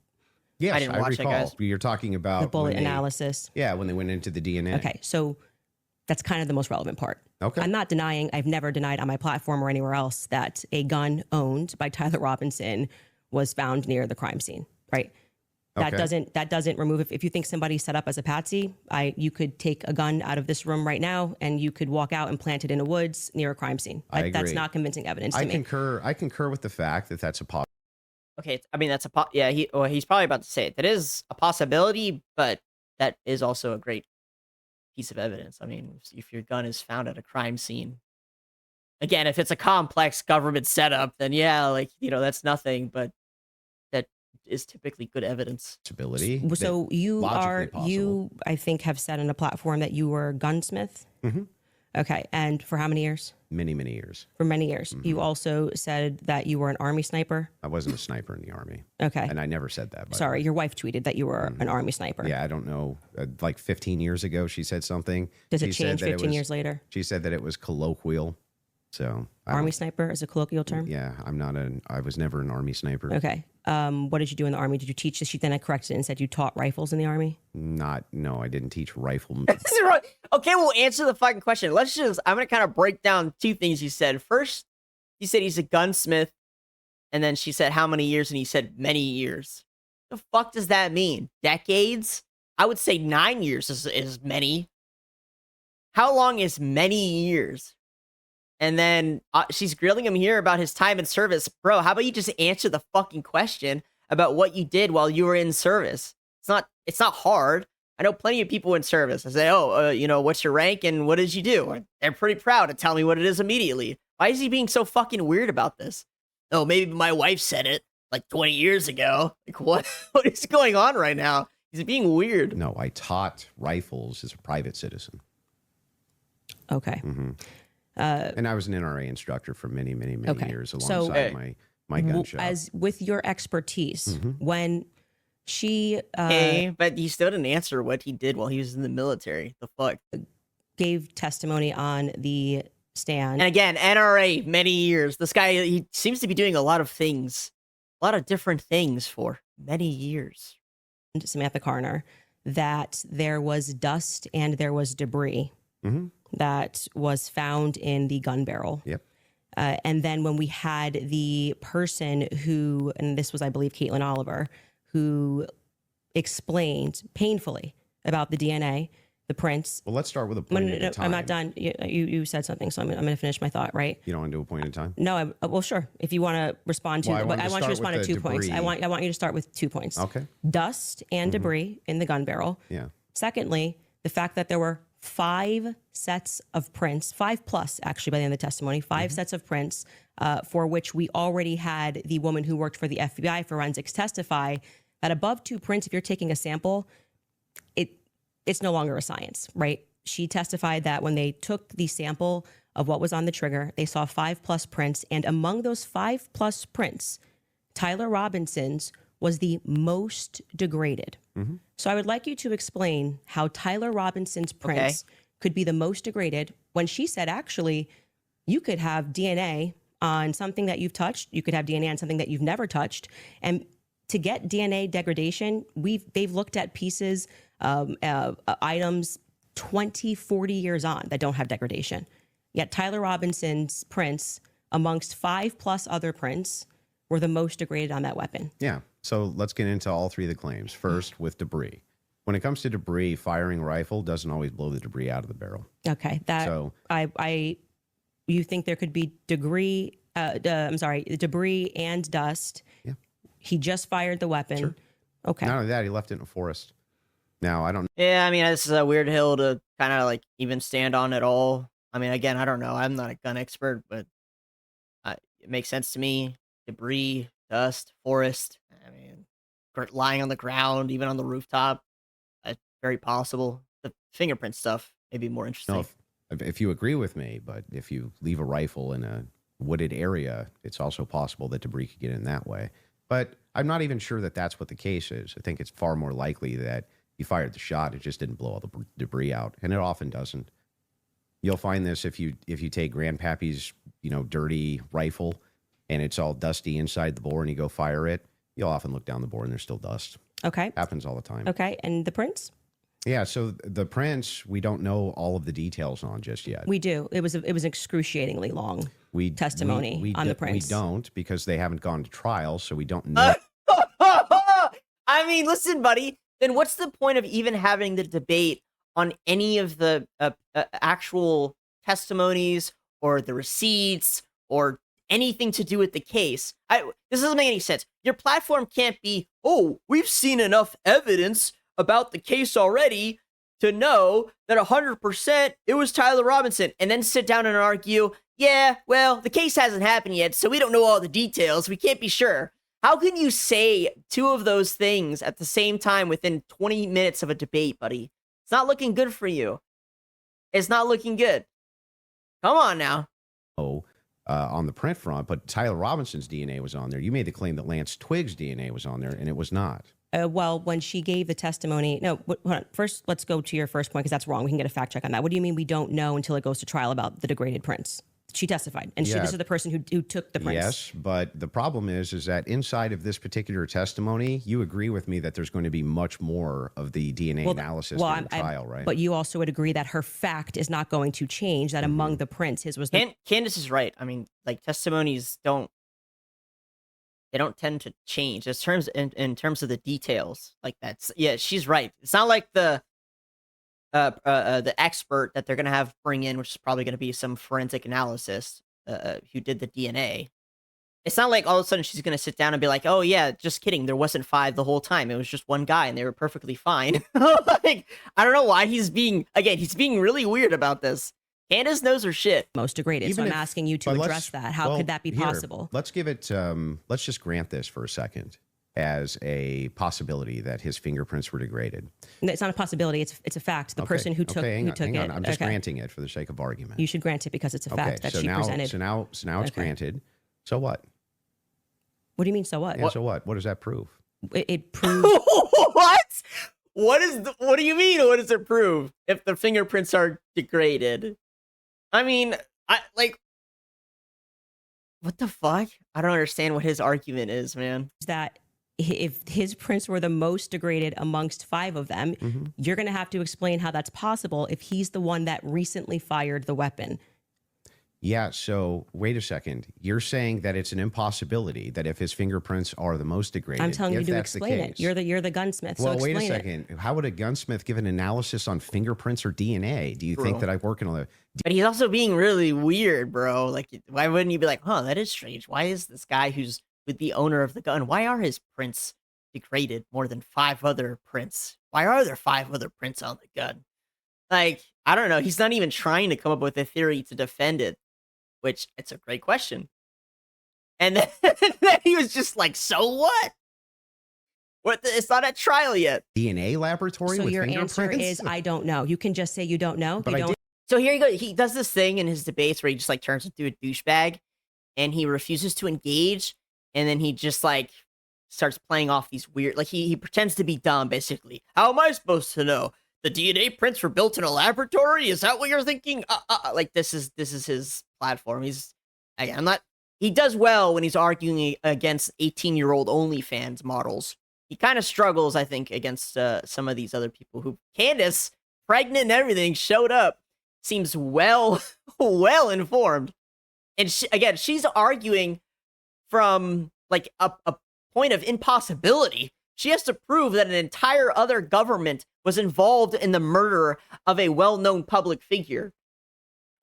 Yes, I didn't watch recall. it, guys. You're talking about the bullet when analysis? Yeah, when they went into the DNA. Okay, so that's kind of the most relevant part. Okay. I'm not denying, I've never denied on my platform or anywhere else that a gun owned by Tyler Robinson was found near the crime scene, right? That Okay. doesn't remove, if you think somebody's set up as a patsy, you could take a gun out of this room right now and you could walk out and plant it in the woods near a crime scene. I That's agree. not convincing evidence to I me. concur with the fact that that's a possibility. Okay, that's he's probably about to say it. That is a possibility, but that is also a great piece of evidence. I mean, if your gun is found at a crime scene, again, if it's a complex government setup, then that's nothing, but that is typically good evidence. So you I think, have said on a platform that you were a gunsmith. Mhm. Okay, and for how many years? Many, many years. For many years. You also said that you were an Army sniper. I wasn't a sniper in the Army. Okay. And I never said that. by the Sorry, way. your wife tweeted that you were an Army sniper. Yeah, I don't know. Like 15 years ago, she said something. Does She it said change that 15 years later? She said that it was colloquial. So Army sniper is a colloquial term? Yeah, I was never an Army sniper. Okay. What did you do in the Army? Did you teach? She then I corrected it and said you taught rifles in the Army? No, I didn't teach rifle. Okay, we'll answer the fucking question. I'm going to kind of break down two things you said. First, you said he's a gunsmith, and then she said how many years, and he said many years. The fuck does that mean? Decades? I would say 9 years is many. How long is many years? And then she's grilling him here about his time in service. Bro, how about you just answer the fucking question about what you did while you were in service? It's not hard. I know plenty of people in service. I say, what's your rank and what did you do? They're pretty proud to tell me what it is immediately. Why is he being so fucking weird about this? Oh, maybe my wife said it like 20 years ago. Like, what is going on right now? He's being weird. No, I taught rifles as a private citizen. Okay. Mm-hmm. And I was an NRA instructor for many, many, many Okay. years So, alongside my gun shop. As with your expertise, when she But he still didn't answer what he did while he was in the military. The fuck? gave testimony on the stand. And again, NRA, many years. This guy, he seems to be doing a lot of things, a lot of different things for many years. Samantha Carner, that there was dust and there was debris that was found in the gun barrel. Yep. And then when we had the person who, and this was, I believe, Caitlin Oliver, who explained painfully about the DNA, the prints. Well, let's start with a point at a time. I'm not done. You said something, so I'm going to finish my thought, right? You don't want to do a point in time? No, well, sure. If you want to respond to, Well, but I want you to respond to with the 2 points. I debris. want you to start with 2 points. Okay. Dust and debris in the gun barrel. Yeah. Secondly, the fact that there were 5 sets of prints, 5 plus actually by the end of the testimony, 5 sets of prints for which we already had the woman who worked for the FBI forensics testify that above 2 prints, if you're taking a sample, it's no longer a science, right? She testified that when they took the sample of what was on the trigger, they saw 5+ prints. And among those 5+ prints, Tyler Robinson's was the most degraded. So I would like you to explain how Tyler Robinson's prints could be the most degraded when she said, actually, you could have DNA on something that you've touched. You could have DNA on something that you've never touched. And to get DNA degradation, they've looked at pieces, items 20, 40 years on that don't have degradation. Yet Tyler Robinson's prints, amongst 5+ other prints, were the most degraded on that weapon. Yeah. So let's get into all three of the claims. First, with debris. When it comes to debris, firing a rifle doesn't always blow the debris out of the barrel. Okay. You think there could be debris and dust. Yeah. He just fired the weapon. Sure. Okay. Not only that, he left it in a forest. Now, I don't Yeah, I mean, this is a weird hill to kind of like even stand on at all. I mean, again, I don't know. I'm not a gun expert, but it makes sense to me. Debris, dust, forest. I mean, lying on the ground, even on the rooftop. Very possible. The fingerprint stuff may be more interesting. know if you agree with me, but if you leave a rifle in a wooded area, it's also possible that debris could get in that way. But I'm not even sure that that's what the case is. I think it's far more likely that he fired the shot. It just didn't blow all the debris out, and it often doesn't. You'll find this if you take Grandpappy's dirty rifle and it's all dusty inside the bore and you go fire it. You'll often look down the bore and there's still dust. Okay. Happens all the time. Okay. And the prints? Yeah. So the prints, we don't know all of the details on just yet. We do. It was excruciatingly long testimony on the prints. We don't, because they haven't gone to trial, so we don't know. I mean, listen, buddy. Then what's the point of even having the debate on any of the actual testimonies or the receipts or anything to do with the case? This doesn't make any sense. Your platform can't be, oh, we've seen enough evidence about the case already to know that 100% it was Tyler Robinson, and then sit down and argue, yeah, well, the case hasn't happened yet, so we don't know all the details. We can't be sure. How can you say two of those things at the same time within 20 minutes of a debate, buddy? It's not looking good for you. It's not looking good. Come on now. On the print front, but Tyler Robinson's DNA was on there. You made the claim that Lance Twig's DNA was on there, and it was not. Well, when she gave the testimony, no, hold on. First, let's go to your first point, because that's wrong. We can get a fact check on that. What do you mean we don't know until it goes to trial about the degraded prints? She testified, and this is the person who took the prints. Yes, but the problem is that inside of this particular testimony, you agree with me that there's going to be much more of the DNA analysis during the trial, right? But you also would agree that her fact is not going to change, that among the prints, his was Candace is right. I mean, like, testimonies don't tend to change in terms of the details. Like, that's, yeah, she's right. It's not like the expert that they're going to have bring in, which is probably going to be some forensic analysis who did the DNA. It's not like all of a sudden she's going to sit down and be like, oh yeah, just kidding, there wasn't 5 the whole time, it was just one guy and they were perfectly fine. Like, I don't know why he's being really weird about this. Candace knows her shit. Most degraded. So I'm asking you to address that. How could that be possible? Let's give it, let's just grant this for a second as a possibility that his fingerprints were degraded. It's not a possibility. It's a fact. The person who took it. I'm just granting it for the sake of argument. You should grant it because it's a fact that she presented. So now it's granted. So what? What do you mean, so what? Yeah, so what? What does that prove? It proves... What? What do you mean? What does it prove if the fingerprints are degraded? I mean, what the fuck? I don't understand what his argument is, man. That if his prints were the most degraded amongst 5 of them, you're going to have to explain how that's possible if he's the one that recently fired the weapon. Yeah, so wait a second. You're saying that it's an impossibility that if his fingerprints are the most degraded, I'm telling you to explain it. You're the gunsmith. Well, so wait a second. How would a gunsmith give an analysis on fingerprints or DNA? Do you think that I work in a... But he's also being really weird, bro. Like, why wouldn't you be like, huh, that is strange. Why is this guy who's with the owner of the gun, why are his prints degraded more than 5 other prints? Why are there 5 other prints on the gun? Like, I don't know. He's not even trying to come up with a theory to defend it, which it's a great question. And then he was just like, so what? It's not at trial yet. DNA laboratory So with your answer fingerprints? is, I don't know. You can just say you don't know. But You I don't did. So here you go. He does this thing in his debates where he just like turns into a douchebag and he refuses to engage. And then he just like starts playing off these weird, like he pretends to be dumb, basically. How am I supposed to know? The DNA prints were built in a laboratory? Is that what you're thinking? Like this is his platform. He does well when he's arguing against 18-year-old OnlyFans models. He kind of struggles, I think, against some of these other people who, Candace, pregnant and everything, showed up. Seems well informed. And she's arguing from like a point of impossibility. She has to prove that an entire other government was involved in the murder of a well-known public figure.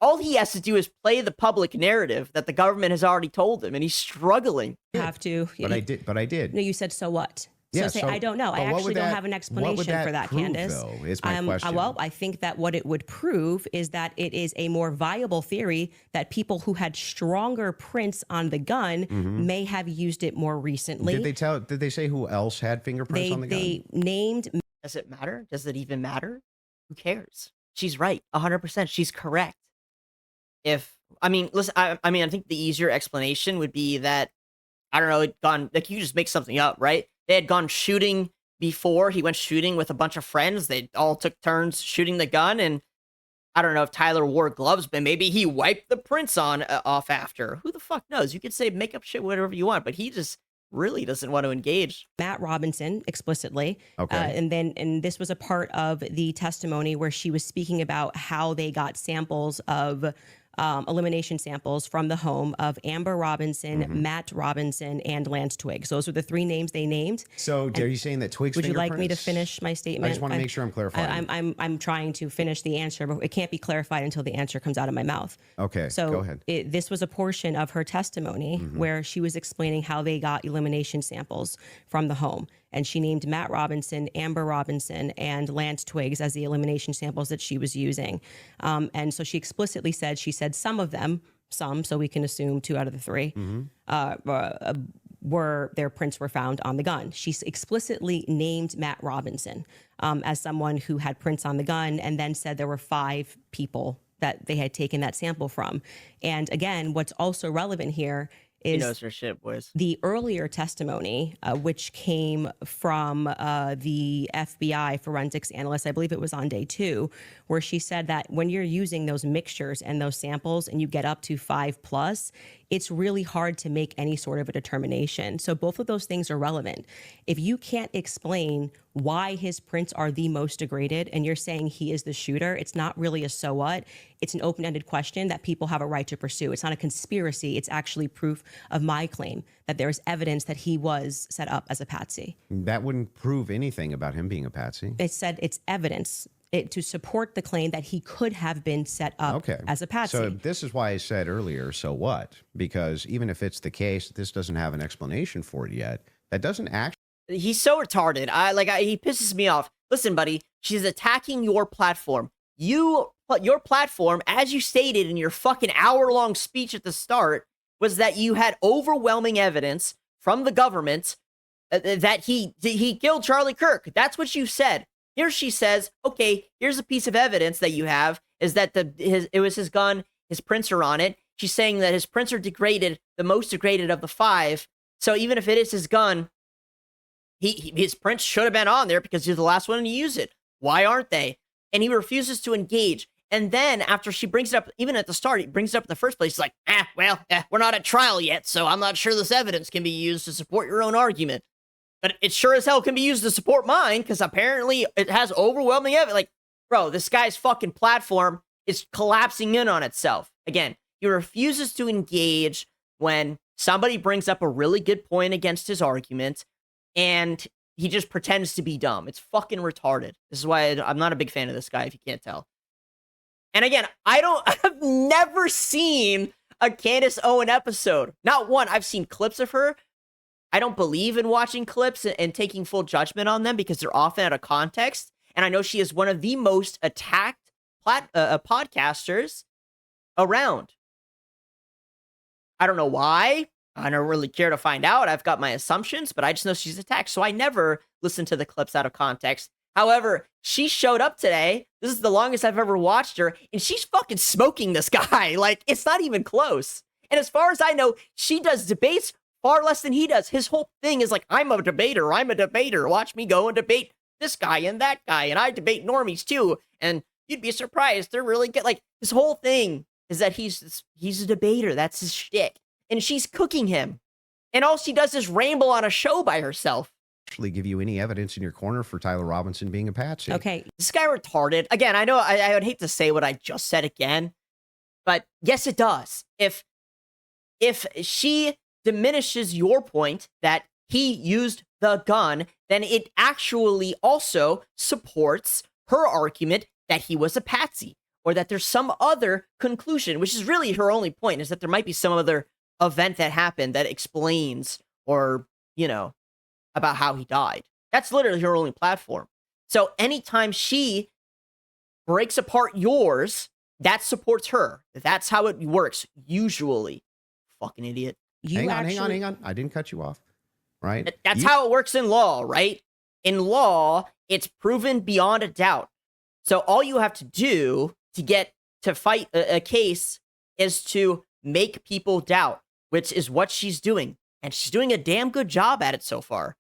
All he has to do is play the public narrative that the government has already told him, and he's struggling. have to. But I did. No, you said so what? So Yeah, say, so- I don't know. I but what actually would don't that- have an what explanation would that for that, prove, Candace. though, is my question. Well, I think that what it would prove is that it is a more viable theory that people who had stronger prints on the gun may have used it more recently. Did they say who else had fingerprints on the gun? They named. Does it matter? Does it even matter? Who cares? She's right. 100%. She's correct. Listen, I think the easier explanation would be that, I don't know, you just make something up, right? They had gone shooting before. He went shooting with a bunch of friends. They all took turns shooting the gun. And I don't know if Tyler wore gloves, but maybe he wiped the prints off after. Who the fuck knows? You could say make up shit, whatever you want, but he just really doesn't want to engage. Matt Robinson explicitly. Okay. And this was a part of the testimony where she was speaking about how they got samples of elimination samples from the home of Amber Robinson, Matt Robinson, and Lance Twiggs. Those are the three names they named. So are you saying that Twiggs? Would you like me to fingerprints- finish my statement? I just want to make sure I'm clarifying. I'm trying to finish the answer, but it can't be clarified until the answer comes out of my mouth. Okay, So go ahead. this was a portion of her testimony where she was explaining how they got elimination samples from the home. And she named Matt Robinson, Amber Robinson, and Lance Twiggs as the elimination samples that she was using. And so she explicitly said, some of them, so we can assume 2 out of the 3, were their prints were found on the gun. She explicitly named Matt Robinson as someone who had prints on the gun, and then said there were 5 people that they had taken that sample from. And again, what's also relevant here He is knows her shit, boys. the earlier testimony, which came from the FBI forensics analyst, I believe it was on day 2, where she said that when you're using those mixtures and those samples and you get up to 5+, it's really hard to make any sort of a determination. So both of those things are relevant. If you can't explain why his prints are the most degraded and you're saying he is the shooter, it's not really a so what. It's an open-ended question that people have a right to pursue. It's not a conspiracy. It's actually proof of my claim that there is evidence that he was set up as a patsy. That wouldn't prove anything about him being a patsy. It said it's evidence to support the claim that he could have been set up as a patsy. So this is why I said earlier, so what? Because even if it's the case, this doesn't have an explanation for it yet. That doesn't actually. He's so retarded. He pisses me off. Listen, buddy, she's attacking your platform. Your platform, as you stated in your fucking hour-long speech at the start, was that you had overwhelming evidence from the government that he killed Charlie Kirk. That's what you said. Here she says, okay, here's a piece of evidence that you have, is that it was his gun, his prints are on it. She's saying that his prints are degraded, the most degraded of the 5. So even if it is his gun, his prints should have been on there because you're the last one to use it. Why aren't they? And he refuses to engage. And then after she brings it up, even at the start, he brings it up in the first place. He's like, we're not at trial yet, so I'm not sure this evidence can be used to support your own argument. But it sure as hell can be used to support mine, because apparently it has overwhelming evidence. Like, bro, this guy's fucking platform is collapsing in on itself. Again, he refuses to engage when somebody brings up a really good point against his argument, and he just pretends to be dumb. It's fucking retarded. This is why I'm not a big fan of this guy, if you can't tell. And again, I've never seen a Candace Owens episode. Not one. I've seen clips of her. I don't believe in watching clips and taking full judgment on them because they're often out of context. And I know she is one of the most attacked podcasters around. I don't know why. I don't really care to find out. I've got my assumptions, but I just know she's attacked. So I never listen to the clips out of context. However, she showed up today. This is the longest I've ever watched her, and she's fucking smoking this guy. Like, it's not even close. And as far as I know, she does debates far less than he does. His whole thing is like, I'm a debater. Watch me go and debate this guy and that guy. And I debate normies too. And you'd be surprised. They're really good. Like, his whole thing is that he's a debater. That's his shtick. And she's cooking him. And all she does is ramble on a show by herself. Actually give you any evidence in your corner for Tyler Robinson being a patsy. Okay. This guy retarded. Again, I know I would hate to say what I just said again, but yes, it does. If she diminishes your point that he used the gun, then it actually also supports her argument that he was a patsy, or that there's some other conclusion, which is really her only point, is that there might be some other event that happened that explains, or, about how he died. That's literally her only platform. So anytime she breaks apart yours, that supports her. That's how it works, usually. Fucking idiot. Hang on. I didn't cut you off. Right? That's how it works in law, right? In law, it's proven beyond a doubt. So all you have to do to get to fight a case is to make people doubt, which is what she's doing. And she's doing a damn good job at it so far.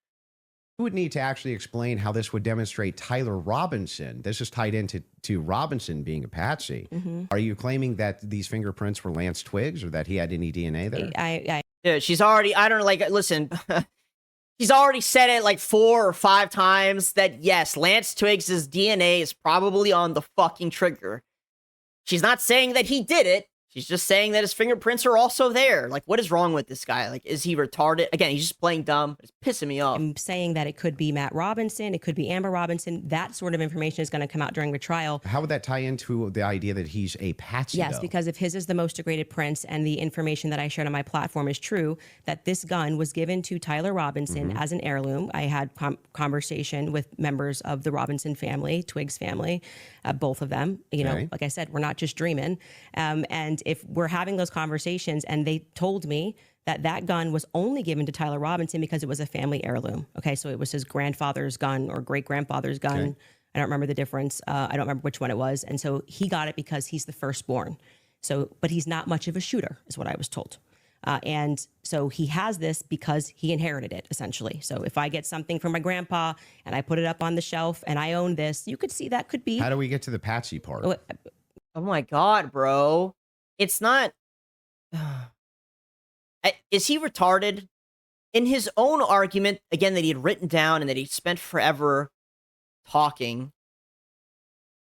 You would need to actually explain how this would demonstrate Tyler Robinson. This is tied into Robinson being a patsy. Mm-hmm. Are you claiming that these fingerprints were Lance Twiggs, or that he had any DNA there? Dude, she's already, I don't know, like, listen, she's already said it like 4 or 5 times that yes, Lance Twiggs' DNA is probably on the fucking trigger. She's not saying that he did it. She's just saying that his fingerprints are also there. Like, what is wrong with this guy? Like, is he retarded? Again, he's just playing dumb. It's pissing me off. I'm saying that it could be Matt Robinson. It could be Amber Robinson. That sort of information is going to come out during the trial. How would that tie into the idea that he's a patsy, Yes, though? because if his is the most degraded prints and the information that I shared on my platform is true, that this gun was given to Tyler Robinson as an heirloom. I had conversation with members of the Robinson family, Twiggs family, both of them. You know, like I said, we're not just dreaming. And if we're having those conversations and they told me that that gun was only given to Tyler Robinson because it was a family heirloom. Okay, so it was his grandfather's gun or great-grandfather's gun. Okay. I don't remember the difference. I don't remember which one it was. And so he got it because he's the firstborn. So, but he's not much of a shooter, is what I was told. And so he has this because he inherited it, essentially. So if I get something from my grandpa and I put it up on the shelf and I own this, you could see that could be. How do we get to the patsy part? Oh my God, bro. It's not. Is he retarded? In his own argument, again, that he had written down and that he spent forever talking,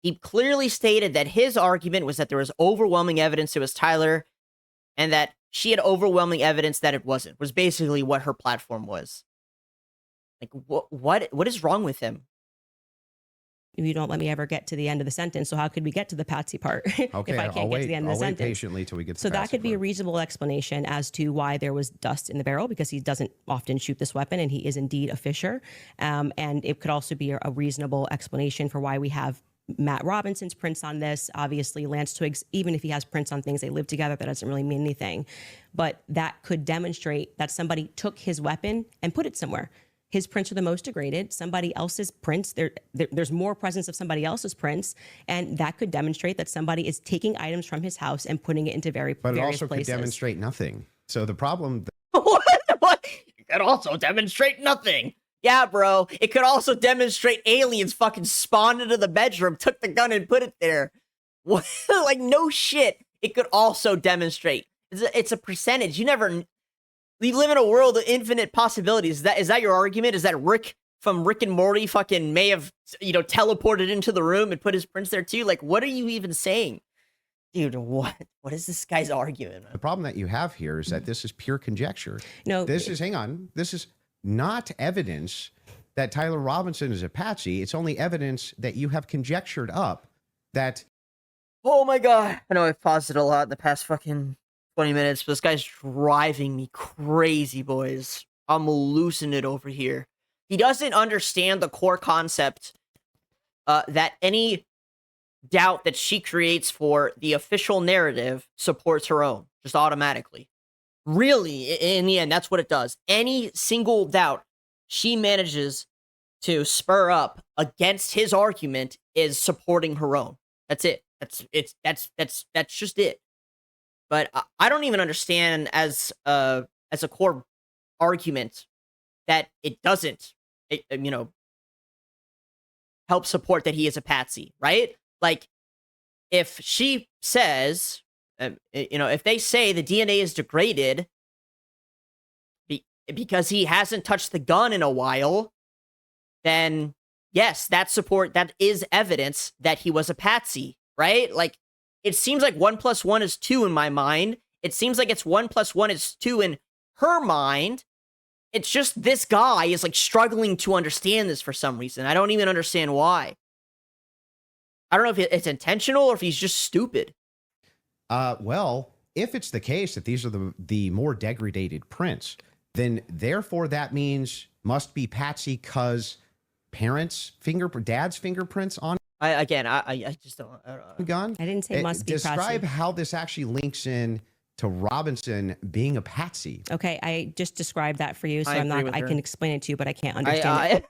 he clearly stated that his argument was that there was overwhelming evidence it was Tyler, and that she had overwhelming evidence that it wasn't, was basically what her platform was. Like, what is wrong with him? You don't let me ever get to the end of the sentence. So how could we get to the patsy part if I can't get to the end of the sentence? I'll wait patiently till we get to so the that patsy could be a part. reasonable explanation as to why there was dust in the barrel, because he doesn't often shoot this weapon and he is indeed a fisher. And it could also be a reasonable explanation for why we have Matt Robinson's prints on this. Obviously, Lance Twiggs, even if he has prints on things, they live together. That doesn't really mean anything. But that could demonstrate that somebody took his weapon and put it somewhere. His prints are the most degraded. Somebody else's prints, there's more presence of somebody else's prints, and that could demonstrate that somebody is taking items from his house and putting it into various But it places. also could demonstrate nothing. So the problem... What? It could also demonstrate nothing. Yeah, bro. It could also demonstrate aliens fucking spawned into the bedroom, took the gun and put it there. What? Like, no shit. It could also demonstrate. It's a percentage. We live in a world of infinite possibilities. Is that your argument? Is that Rick from Rick and Morty fucking may have, teleported into the room and put his prints there too? Like, what are you even saying? Dude, what is this guy's argument, man? The problem that you have here is that this is pure conjecture. No, This is not evidence that Tyler Robinson is a patsy. It's only evidence that you have conjectured up that... Oh my God. I know I've paused it a lot in the past fucking 20 minutes, but this guy's driving me crazy, boys. I'm losing it over here. He doesn't understand the core concept that any doubt that she creates for the official narrative supports her own, just automatically. Really, in the end, that's what it does. Any single doubt she manages to spur up against his argument is supporting her own. That's it. That's just it. But I don't even understand as a core argument that it doesn't, help support that he is a patsy, right? Like, if she says, if they say the DNA is degraded because he hasn't touched the gun in a while, then yes, that is evidence that he was a patsy, right? Like, it seems like 1 + 1 is 2 in my mind. It seems like it's 1 + 1 is 2 in her mind. It's just this guy is like struggling to understand this for some reason. I don't even understand why. I don't know if it's intentional or if he's just stupid. Well, if it's the case that these are the more degraded prints, then therefore that means must be patsy because dad's fingerprints on I just don't. gun. I didn't say must be Describe patsy. how this actually links in to Robinson being a patsy. Okay, I just described that for you, so I agree with I her. can explain it to you, but I can't understand it.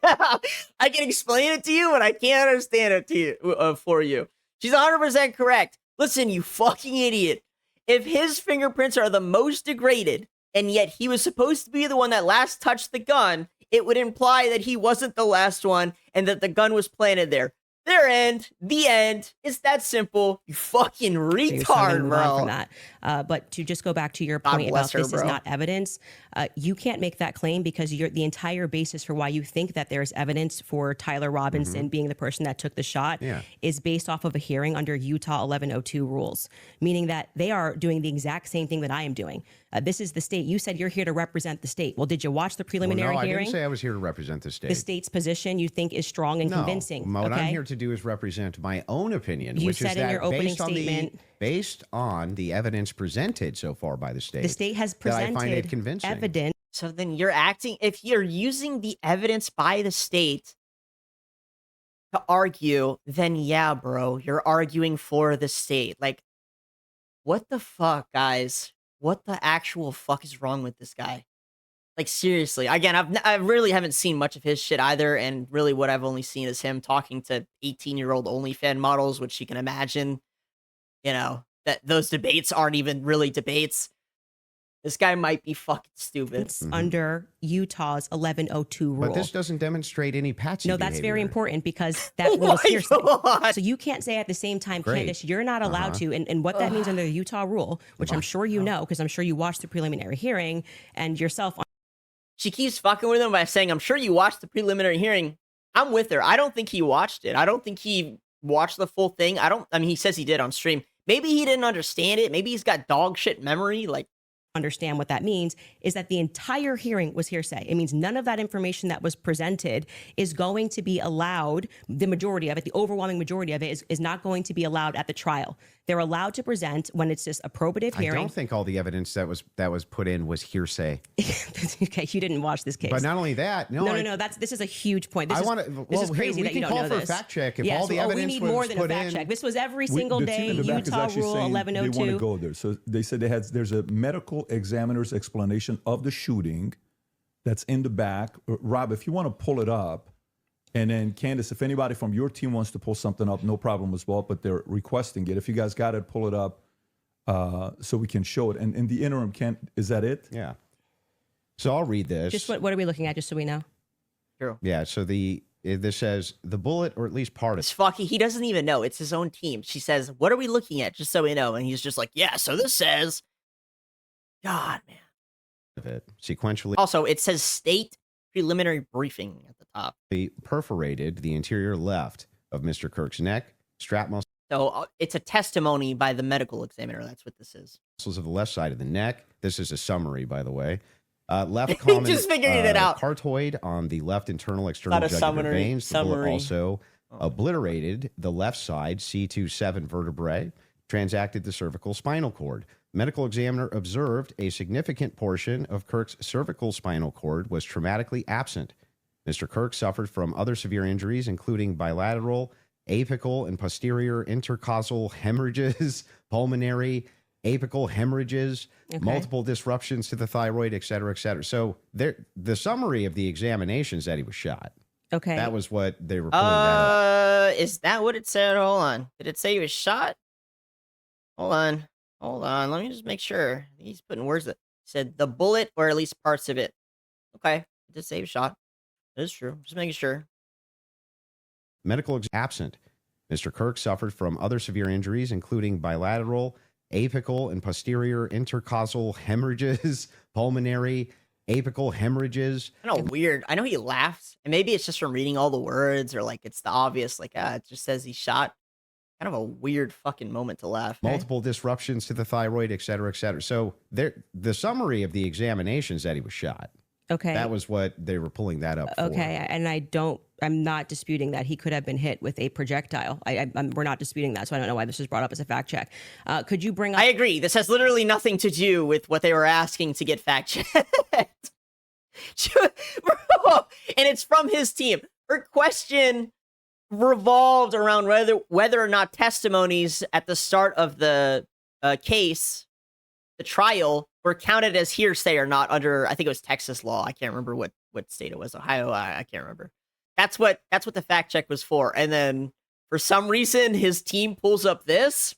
Yeah, I can explain it to you, but I can't understand it to you for you. She's 100% correct. Listen, you fucking idiot. If his fingerprints are the most degraded, and yet he was supposed to be the one that last touched the gun, it would imply that he wasn't the last one and that the gun was planted there. The end. It's that simple. You fucking So you're saying retard, move on bro. from that. But to just go back to your God point about bless her, this is bro. not evidence, you can't make that claim because the entire basis for why you think that there's evidence for Tyler Robinson being the person that took the shot is based off of a hearing under Utah 1102 rules, meaning that they are doing the exact same thing that I am doing. This is the state. You said you're here to represent the state. Well, did you watch the preliminary I hearing? didn't say I was here to represent the state. The state's position you think is strong and convincing. What okay? I'm here to do is represent my own opinion, You which said is in that your opening based on statement- based on the evidence presented so far by the state. The state has that I find it presented convincing. evidence. So then if you're using the evidence by the state to argue, then yeah, bro, you're arguing for the state. Like, what the fuck, guys? What the actual fuck is wrong with this guy? Like, seriously. Again, I really haven't seen much of his shit either, and really what I've only seen is him talking to 18-year-old OnlyFans models, which you can imagine, that those debates aren't even really debates. This guy might be fucking stupid. It's under Utah's 1102 rule. But this doesn't demonstrate any patsy No, that's very behavior. important because that rule is my hearsay. God. So you can't say at the same time, Great. Candace, you're not allowed to. And what that means under the Utah rule, which I'm sure you know, because I'm sure you watched the preliminary hearing and yourself. She keeps fucking with him by saying, I'm sure you watched the preliminary hearing. I'm with her. I don't think he watched it. I don't think he watched the full thing. He says he did on stream. Maybe he didn't understand it. Maybe he's got dog shit memory. Like, understand what that means is that the entire hearing was hearsay. It means none of that information that was presented is going to be allowed. The majority of it, the overwhelming majority of it is not going to be allowed at the trial. They're allowed to present when it's just a probative hearing. I don't think all the evidence that was put in was hearsay. Okay, you didn't watch this case. But not only that, no. This is a huge point. This This is crazy that you don't know We can call for this. a fact check if Yes, all the evidence we need was more than a put fact in. check. This was every single The day. team in the back is Utah actually Rule saying 1102. they want to go there. So they said there's a medical examiner's explanation of the shooting that's in the back. Rob, if you want to pull it up, and then Candace, if anybody from your team wants to pull something up, no problem as well. But they're requesting it. If you guys got it, pull it up so we can show it. And in the interim, is that it? Yeah. So I'll read this. Just what are we looking at, just so we know? true. Yeah. So this says the bullet, or at least part of It's fucking, he doesn't even know. It's his own team. She says, what are we looking at? Just so we know. And he's just like, yeah, so this says, God, man. it sequentially Also, it says state preliminary briefing at the top. perforated the interior left of Mr. Kirk's neck, strap So it's a testimony by the medical examiner. That's what this is. muscles of the left side of the neck. This is a summary, by the way. Left common Just figuring it out. cartoid on the left internal external Not a jugular summary- veins. The bullet summary. also obliterated the left side C27 vertebrae, transacted the cervical spinal cord. Medical examiner observed a significant portion of Kirk's cervical spinal cord was traumatically absent. Mr. Kirk suffered from other severe injuries, including bilateral, apical, and posterior intercausal hemorrhages, pulmonary apical hemorrhages, Okay. multiple disruptions to the thyroid, et cetera, et cetera. So the summary of the examination is that he was shot. Okay. That was what they were pulling that up. Is that what it said? Hold on. Did it say he was shot? Hold on. Let me just make sure. He's putting words that said the bullet or at least parts of it. Okay. It did say he was shot. That is true. Just making sure. Medical absent. Mr. Kirk suffered from other severe injuries, including bilateral, apical, and posterior intercostal hemorrhages, pulmonary, apical hemorrhages. Kind of weird. I know he laughs, and maybe it's just from reading all the words, or like it's the obvious, like it just says he's shot. Kind of a weird fucking moment to laugh. Multiple disruptions to the thyroid, et cetera, et cetera. So the summary of the examination is that he was shot. Okay. That was what they were pulling that up for. Okay, and I'm not disputing that he could have been hit with a projectile. We're not disputing that, so I don't know why this was brought up as a fact check. Could you bring up? I agree. This has literally nothing to do with what they were asking to get fact checked. Bro, and it's from his team. Her question revolved around whether or not testimonies at the start of the case, the trial, were counted as hearsay or not under, I think it was Texas law. I can't remember what state it was. Ohio, I can't remember. That's what the fact check was for. And then for some reason, his team pulls up this.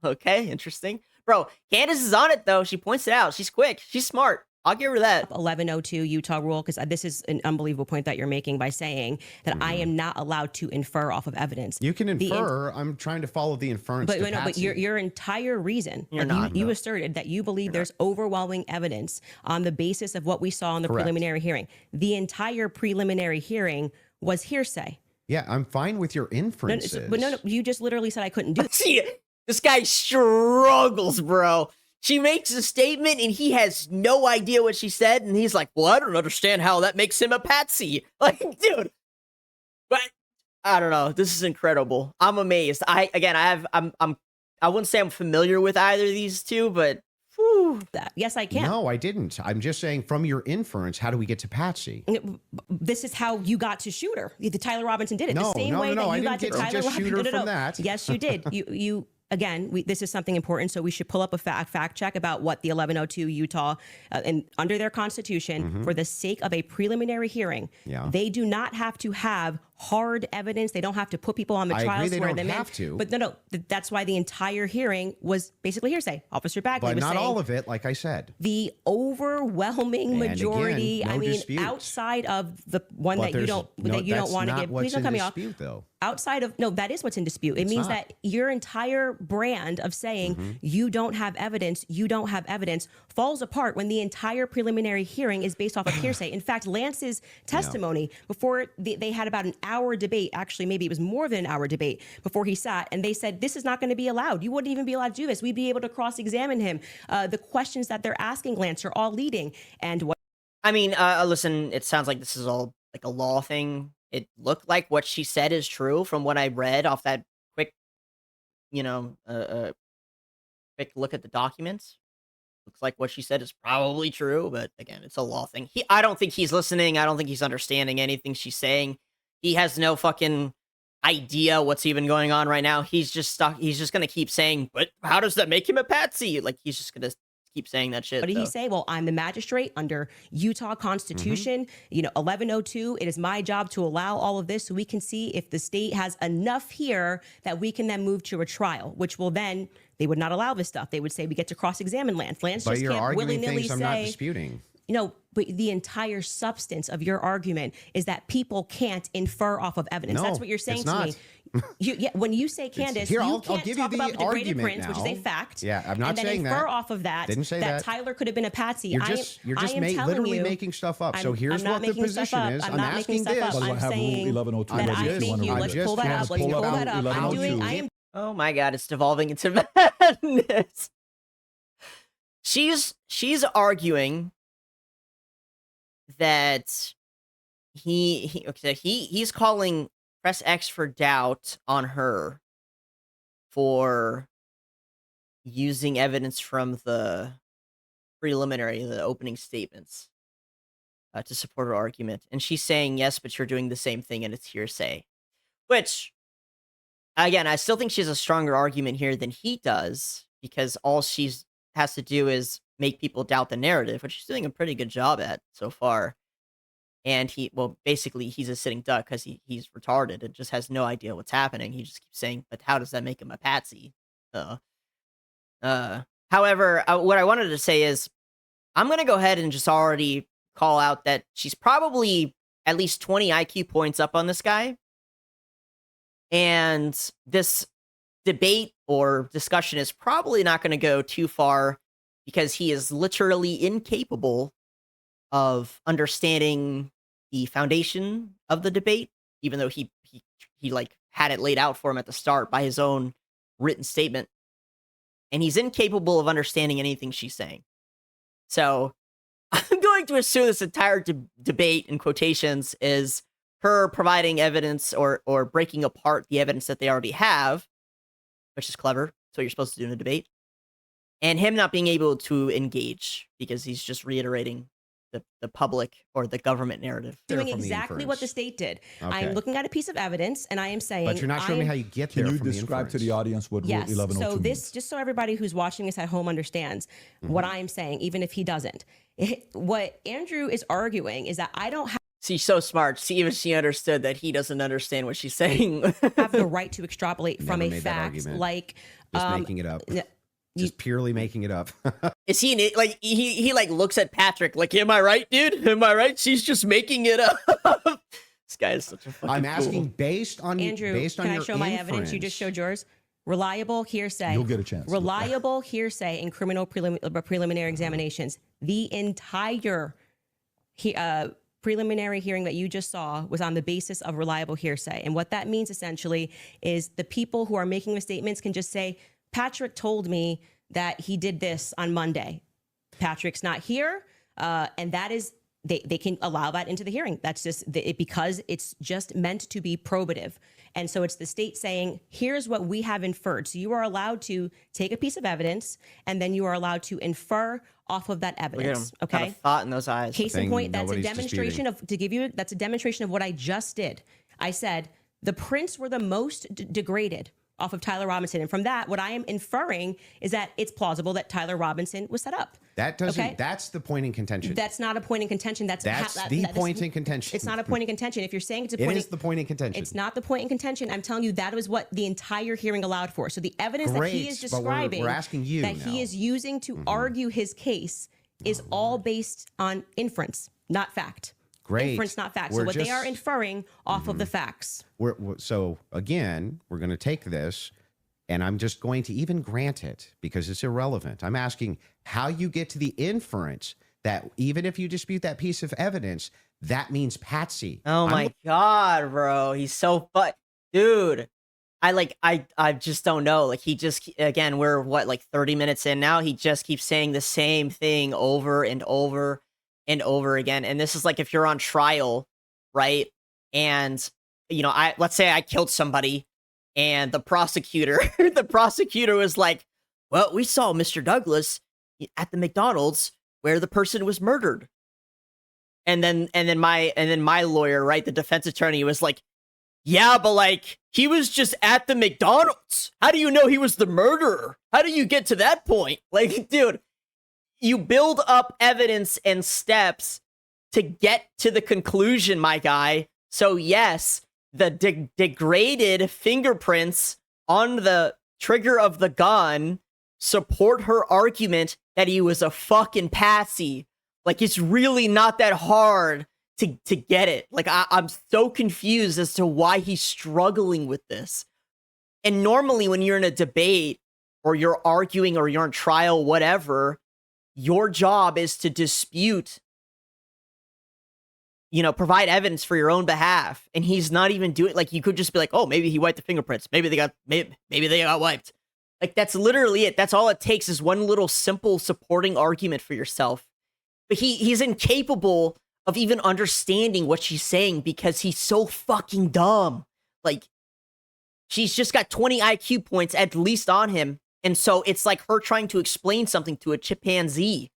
Okay, interesting. Bro, Candace is on it, though. She points it out. She's quick. She's smart. I'll give her that. 1102 Utah rule, because this is an unbelievable point that you're making by saying that I am not allowed to infer off of evidence. You can infer. I'm trying to follow the inference. But your entire reason, You're not, you asserted that you believe there's overwhelming evidence on the basis of what we saw in the Correct. preliminary hearing. The entire preliminary hearing was hearsay. Yeah, I'm fine with your inferences. But no, you just literally said I couldn't do it. See, this guy struggles, bro. She makes a statement and he has no idea what she said, and he's like, well, I don't understand how that makes him a patsy. Like, dude. But I don't know. This is incredible. I'm amazed. I wouldn't say I'm familiar with either of these two, but whew. Yes, I can. No, I didn't. I'm just saying from your inference, how do we get to Patsy? This is how you got to Shooter. The Tyler Robinson did it No, the same way that I you didn't got to get to Tyler just Robinson. Shooter from that. Yes, you did. You again, this is something important, so we should pull up a fact check about what the 1102 Utah, and under their constitution, for the sake of a preliminary hearing, they do not have to have hard evidence. They don't have to put people on the I trial, agree they swear don't them have in. to. But no, that's why the entire hearing was basically hearsay. Officer Bagley But was not saying all of it, like I said. the overwhelming And majority. again, no I mean, dispute. outside of the one But that you there's don't no- that you don't that's want to not give. what's Please don't in cut me off. dispute, though. Outside of that is what's in dispute. It means not. that your entire brand of saying you don't have evidence, falls apart when the entire preliminary hearing is based off of hearsay. In fact, Lance's testimony before they had about an hour debate. Actually, maybe it was more than an hour debate before he sat, and they said this is not going to be allowed. You wouldn't even be allowed to do this. We'd be able to cross-examine him. The questions that they're asking Lance are all leading. And what? I mean, listen, it sounds like this is all like a law thing. It looked like what she said is true from what I read off that quick, quick look at the documents. Looks like what she said is probably true, but again, it's a law thing. I don't think he's listening. I don't think he's understanding anything she's saying. He has no fucking idea what's even going on right now. He's just stuck. He's just going to keep saying, but how does that make him a patsy? Like, he's just going to keep saying that shit. What did he say? Well, I'm the magistrate under Utah Constitution. 1102. It is my job to allow all of this so we can see if the state has enough here that we can then move to a trial, which will then, they would not allow this stuff. They would say we get to cross-examine Lance. Lance But just you're can't arguing willy-nilly things I'm say, not disputing. but the entire substance of your argument is that people can't infer off of evidence. No, That's what you're saying it's to not. me. When you say, Candace, Here, you I'll can't give talk you the about the degraded argument prince, which is a now. fact. Yeah, I'm not and then saying infer that. off of that. Didn't say that that. Tyler could have been a patsy. You're just telling literally you, making stuff up. So I'm here's not what the making stuff position up. is. I'm I'm not making asking stuff this. up. But I'm I have saying rule 1102 that ready I if you think wanna you. read Let's it. pull that up. Let's Pull pull out that up. I'm 1102. doing. I am. Oh my God, it's devolving into madness. She's arguing that he's calling press X for doubt on her for using evidence from the the opening statements to support her argument. And she's saying, yes, but you're doing the same thing and it's hearsay. Which, again, I still think she has a stronger argument here than he does, because all she's has to do is make people doubt the narrative, which he's doing a pretty good job at so far. And basically he's a sitting duck because he's retarded and just has no idea what's happening. He just keeps saying, but how does that make him a patsy? However, what I wanted to say is I'm going to go ahead and just already call out that she's probably at least 20 IQ points up on this guy. And this debate or discussion is probably not going to go too far because he is literally incapable of understanding the foundation of the debate, even though he like had it laid out for him at the start by his own written statement. And he's incapable of understanding anything she's saying. So I'm going to assume this entire debate, in quotations, is her providing evidence or breaking apart the evidence that they already have, which is clever. That's what you're supposed to do in a debate. And him not being able to engage because he's just reiterating the public or the government narrative. Doing exactly what the state did. Okay. I'm looking at a piece of evidence and I am saying... But you're not showing me how you get there. Can you describe to the audience what Rule 1102 so this, means? just so everybody who's watching this at home understands what I'm saying, even if he doesn't. What Andrew is arguing is that I don't She's so smart. Even she understood that he doesn't understand what she's saying. have the right to extrapolate from a fact like... Just making it up. Just purely making it up. Is he like he like looks at Patrick like, am I right, dude? Am I right? She's just making it up. This guy is such a fucking I'm asking based on Andrew, based on can your I show my evidence? You just showed yours. Reliable hearsay. You'll get a chance. Reliable hearsay in criminal preliminary examinations. The entire preliminary hearing that you just saw was on the basis of reliable hearsay. And what that means essentially is the people who are making the statements can just say, Patrick told me that he did this on Monday. Patrick's not here. And that is, they can allow that into the hearing. That's just because it's just meant to be probative. And so it's the state saying, here's what we have inferred. So you are allowed to take a piece of evidence and then you are allowed to infer off of that evidence. Okay. Got a thought in those eyes. Case in point, that's a demonstration that's a demonstration of what I just did. I said the prints were the most degraded off of Tyler Robinson. And from that, what I am inferring is that it's plausible that Tyler Robinson was set up. That doesn't, that's the point in contention. That's not a point in contention. That's the point in contention. It's not a point in contention. If you're saying it's a point, it is the point in contention. It's not the point in contention. I'm telling you that was what the entire hearing allowed for. So the evidence that he is describing, we're asking you that he is using to argue his case is all based on inference, not fact. Great. Inference, not fact. So what they are inferring off of the facts. So again, we're going to take this, and I'm just going to even grant it because it's irrelevant. I'm asking how you get to the inference that even if you dispute that piece of evidence, that means patsy. Oh my God, bro. He's so dude. I just don't know. Like he just, again, we're like 30 minutes in now. He just keeps saying the same thing over and over and over again. And this is like if you're on trial, right? And let's say I killed somebody and the prosecutor was like, well, we saw Mr. Douglas at the McDonald's where the person was murdered. And then my lawyer, right, the defense attorney was like, yeah, but like he was just at the McDonald's. How do you know he was the murderer? How do you get to that point? Like, dude, you build up evidence and steps to get to the conclusion, my guy. So yes, the degraded fingerprints on the trigger of the gun support her argument that he was a fucking patsy. Like, it's really not that hard to get it. Like, I'm so confused as to why he's struggling with this. And normally when you're in a debate or you're arguing or you're on trial, whatever, your job is to dispute, provide evidence for your own behalf. And he's not even doing, like, you could just be like, oh, maybe he wiped the fingerprints. Maybe they got wiped. Like, that's literally it. That's all it takes is one little simple supporting argument for yourself. But he's incapable of even understanding what she's saying because he's so fucking dumb. Like, she's just got 20 IQ points at least on him. And so it's like her trying to explain something to a chimpanzee.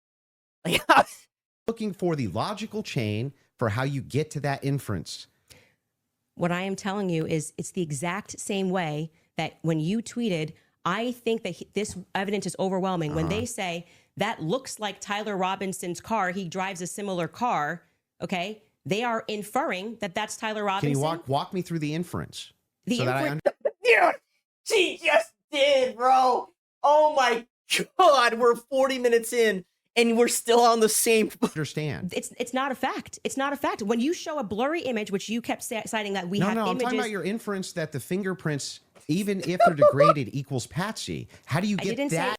Like, looking for the logical chain for how you get to that inference. What I am telling you is it's the exact same way that when you tweeted, I think that this evidence is overwhelming. When they say that looks like Tyler Robinson's car, he drives a similar car, okay? They are inferring that that's Tyler Robinson. Can you walk me through the inference? The Dude, she just did, bro. Oh my God, we're 40 minutes in and we're still on the same. Understand. It's not a fact. It's not a fact. When you show a blurry image, which you kept citing that we have I'm images. talking about your inference that the fingerprints, even if they're degraded, equals Patsy. How do you get that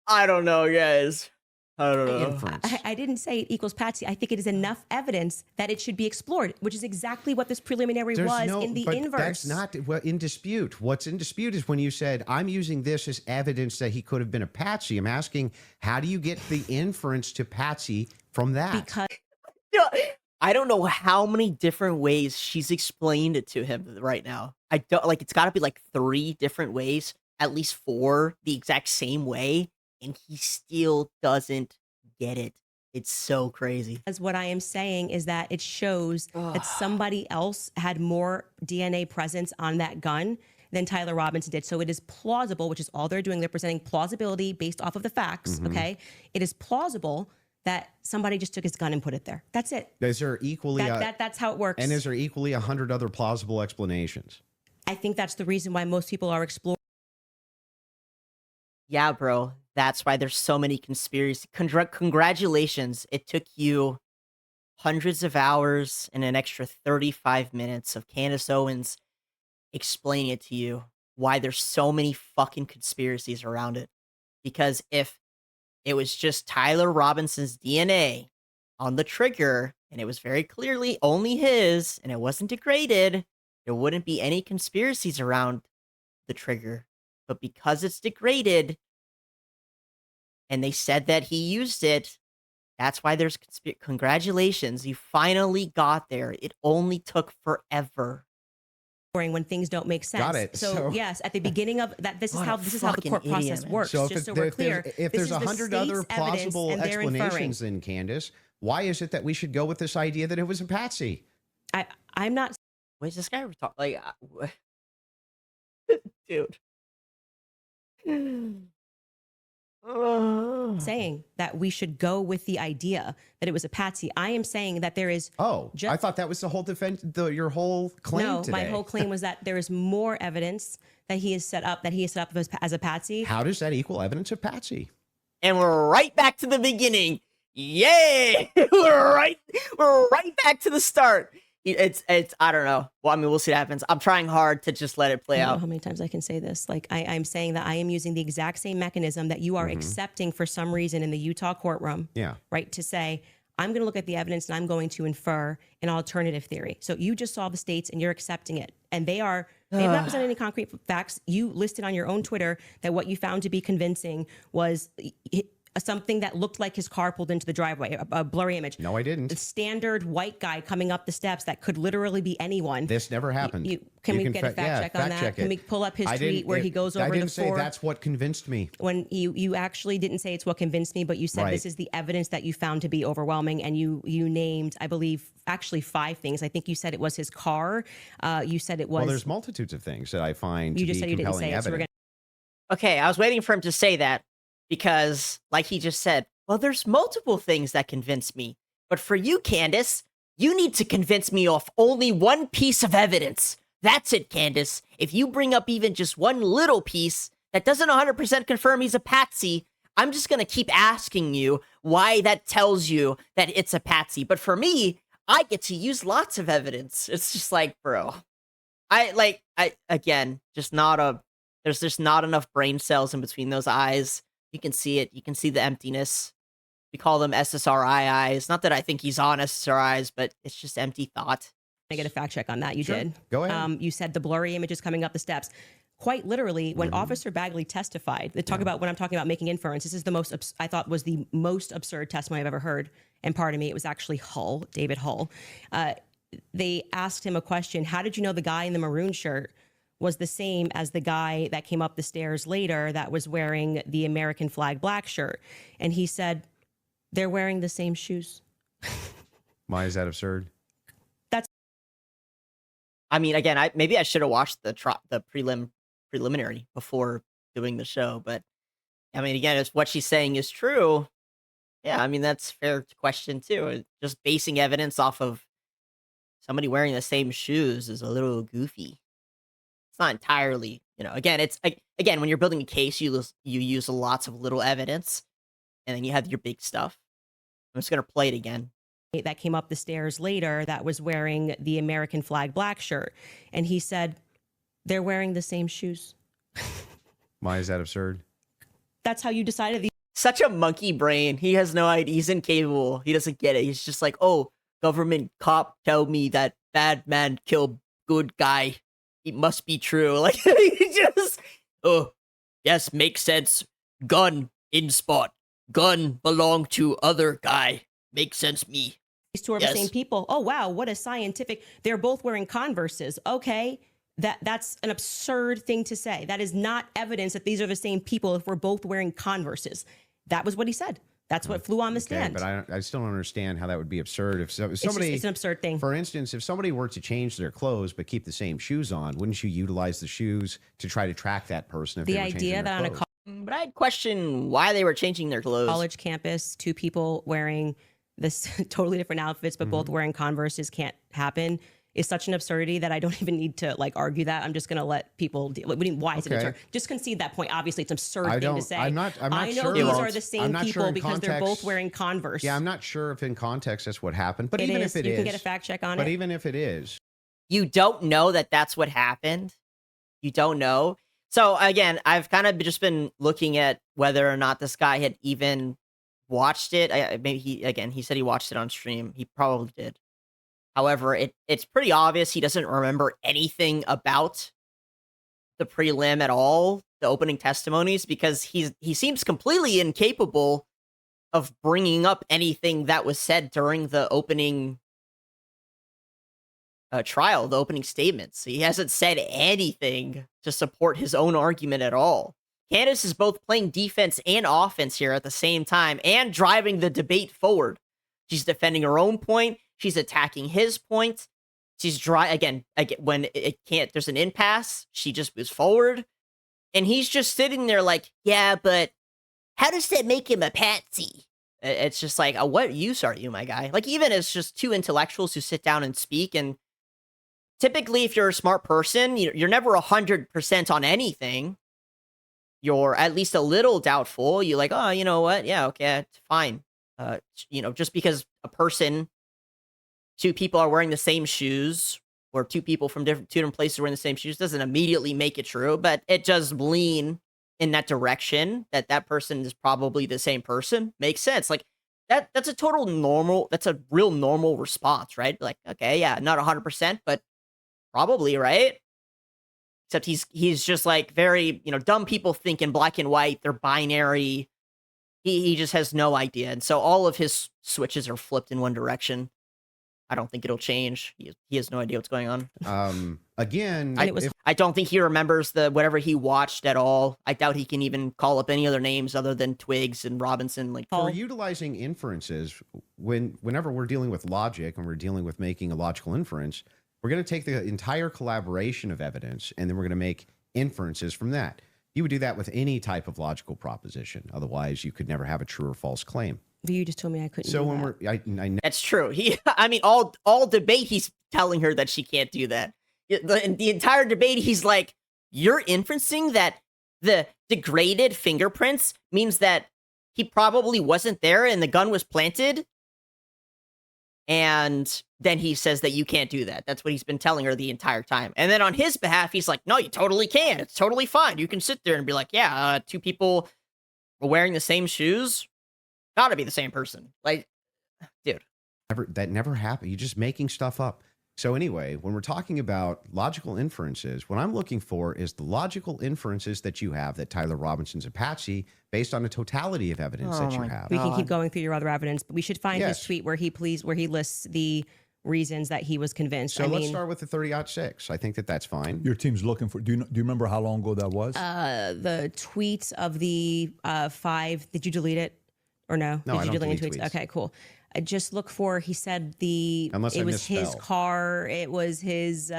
I don't know, guys. I don't know. inference? I didn't say it equals Patsy. I think it is enough evidence that it should be explored, which is exactly what this preliminary was in the inverse. That's not in dispute. What's in dispute is when you said, I'm using this as evidence that he could have been a Patsy. I'm asking, how do you get the inference to Patsy from that? Because I don't know how many different ways she's explained it to him right now. I don't like it's got to be like 3 different ways, at least 4 the exact same way, and he still doesn't get it. It's so crazy. as what I am saying is that it shows that somebody else had more DNA presence on that gun than Tyler Robinson did. So it is plausible, which is all they're doing. They're presenting plausibility based off of the facts, okay? It is plausible that somebody just took his gun and put it there. That's it. Is there equally That's how it works. and is there equally 100 other plausible explanations? I think that's the reason why most people are exploring. Yeah, bro. That's why there's so many conspiracy. Congratulations. It took you hundreds of hours and an extra 35 minutes of Candace Owens explaining it to you why there's so many fucking conspiracies around it. Because if it was just Tyler Robinson's DNA on the trigger and it was very clearly only his and it wasn't degraded, there wouldn't be any conspiracies around the trigger. But because it's degraded and they said that he used it, that's why there's congratulations. You finally got there. It only took forever. When things don't make sense. Got it. So yes, at the beginning of that, this is how the court fucking process idiot, man. works. So just so we're clear, if this there's is the 100 other state's evidence, plausible and they're explanations, then Candace, why is it that we should go with this idea that it was a Patsy? I'm not Wait, is this guy ever talk like, dude? saying that we should go with the idea that it was a patsy. I am saying that there is. Oh, I thought that was the whole defense, your whole claim No, today. my whole claim was that there is more evidence that he is set up as a patsy. How does that equal evidence of Patsy? And we're right back to the beginning. Yay! we're right back to the start. It's I don't know. Well, I mean, we'll see what happens. I'm trying hard to just let it play I don't know out. how many times I can say this. Like I'm saying that I am using the exact same mechanism that you are accepting for some reason in the Utah courtroom. Yeah. Right. To say, I'm going to look at the evidence and I'm going to infer an alternative theory. So you just saw the states and you're accepting it. And they have not presented any concrete facts. You listed on your own Twitter that what you found to be convincing was something that looked like his car pulled into the driveway, a blurry image. No, I didn't. The standard white guy coming up the steps that could literally be anyone. This never happened. Can we get a fact check on that? Can we pull up his tweet where he goes over the 4? I didn't say that's what convinced me. When you actually didn't say it's what convinced me, but you said this is the evidence that you found to be overwhelming, and you named, I believe, actually 5 things. I think you said it was his car. You said it was. Well, there's multitudes of things that I find to You just be said you didn't compelling say it. So we're evidence. Okay, I was waiting for him to say that because, like he just said, well, there's multiple things that convince me. But for you, Candace, you need to convince me off only one piece of evidence. That's it, Candace. If you bring up even just one little piece that doesn't 100% confirm he's a patsy, I'm just going to keep asking you why that tells you that it's a patsy. But for me, I get to use lots of evidence. It's just like, bro, there's just not enough brain cells in between those eyes. You can see it. You can see the emptiness. We call them SSRI eyes. Not that I think he's on SSRIs, but it's just empty thought. I get a fact check on that. You did. Go ahead. You said the blurry images coming up the steps. Quite literally, when Officer Bagley testified, they talk about when I'm talking about making inference. This is the most I thought was the most absurd testimony I've ever heard. And pardon me, it was actually David Hull. They asked him a question. How did you know the guy in the maroon shirt was the same as the guy that came up the stairs later that was wearing the American flag black shirt? And he said, they're wearing the same shoes. Why is that absurd? I mean, again, maybe I should have watched the prelim preliminary before doing the show. But I mean, again, if what she's saying is true, yeah, I mean, that's fair to question too. Just basing evidence off of somebody wearing the same shoes is a little goofy. It's not entirely, again, again, when you're building a case, you use lots of little evidence, and then you have your big stuff. I'm just going to play it again. That came up the stairs later that was wearing the American flag black shirt. And he said, they're wearing the same shoes. Why is that absurd? That's how you decided Such a monkey brain. He has no idea. He's incapable. He doesn't get it. He's just like, oh, government cop tell me that bad man killed good guy. It must be true. Like, he just, oh, yes, makes sense. Gun in spot. Gun belong to other guy. Makes sense me. These two are the same people. Oh, wow. What a scientific. They're both wearing Converses. Okay. That's an absurd thing to say. That is not evidence that these are the same people if we're both wearing Converses. That was what he said. That's what flew on the stand. But I still don't understand how that would be absurd. If somebody, it's an absurd thing. For instance, if somebody were to change their clothes but keep the same shoes on, wouldn't you utilize the shoes to try to track that person? If the they were idea that on a but I'd question why they were changing their clothes. College campus, two people wearing this totally different outfits, but both wearing Converses can't happen. Is such an absurdity that I don't even need to argue that. I'm just going to let people deal. Why is it absurd? Just concede that point. Obviously, it's an absurd thing to say. I'm not I know sure. these are the same people sure because they're both wearing Converse. Yeah, I'm not sure if in context that's what happened. But even if it is, you can get a fact check on it. But even if it is, you don't know that that's what happened. You don't know. So again, I've kind of just been looking at whether or not this guy had even watched it. Maybe he said he watched it on stream. He probably did. However, it's pretty obvious he doesn't remember anything about the prelim at all, the opening testimonies, because he seems completely incapable of bringing up anything that was said during the opening trial, the opening statements. He hasn't said anything to support his own argument at all. Candace is both playing defense and offense here at the same time and driving the debate forward. She's defending her own point. She's attacking his point. She's again, when it can't, there's an impasse, she just moves forward. And he's just sitting there like, yeah, but how does that make him a patsy? It's just like, what use are you, my guy? Like, even as just two intellectuals who sit down and speak, and typically if you're a smart person, you're never 100% on anything. You're at least a little doubtful. You're like, oh, you know what? Yeah, okay, it's fine. Just because two people are wearing the same shoes, or two people from two different places are wearing the same shoes, doesn't immediately make it true, but it does lean in that direction that person is probably the same person. Makes sense. Like that's a real normal response, right? Like, okay, yeah, not 100%, but probably, right? Except he's just like very, dumb people think in black and white, they're binary. He just has no idea. And so all of his switches are flipped in one direction. I don't think it'll change. He has no idea what's going on. Again, I don't think he remembers whatever he watched at all. I doubt he can even call up any other names other than Twiggs and Robinson. Like, for utilizing inferences, whenever we're dealing with logic and we're dealing with making a logical inference, we're going to take the entire collaboration of evidence and then we're going to make inferences from that. You would do that with any type of logical proposition. Otherwise, you could never have a true or false claim. But you just told me I couldn't. So do when that. That's true. All debate, he's telling her that she can't do that. The entire debate, he's like, you're inferencing that the degraded fingerprints means that he probably wasn't there and the gun was planted. And then he says that you can't do that. That's what he's been telling her the entire time. And then on his behalf, he's like, no, you totally can. It's totally fine. You can sit there and be like, yeah, two people were wearing the same shoes. Gotta be the same person. Like, dude. That never happened. You're just making stuff up. So anyway, when we're talking about logical inferences, what I'm looking for is the logical inferences that you have that Tyler Robinson's a patsy based on the totality of evidence that you have. We can keep going through your other evidence, but we should find his tweet where he lists the reasons that he was convinced. So let's start with the 30-06. I think that's fine. Your team's looking for. Do you remember how long ago that was? The tweets of the 5. Did you delete it or no? No, Did you delete tweets? tweets. Okay, cool. I just look for. He said Unless it I was his misspelled. car. It was his.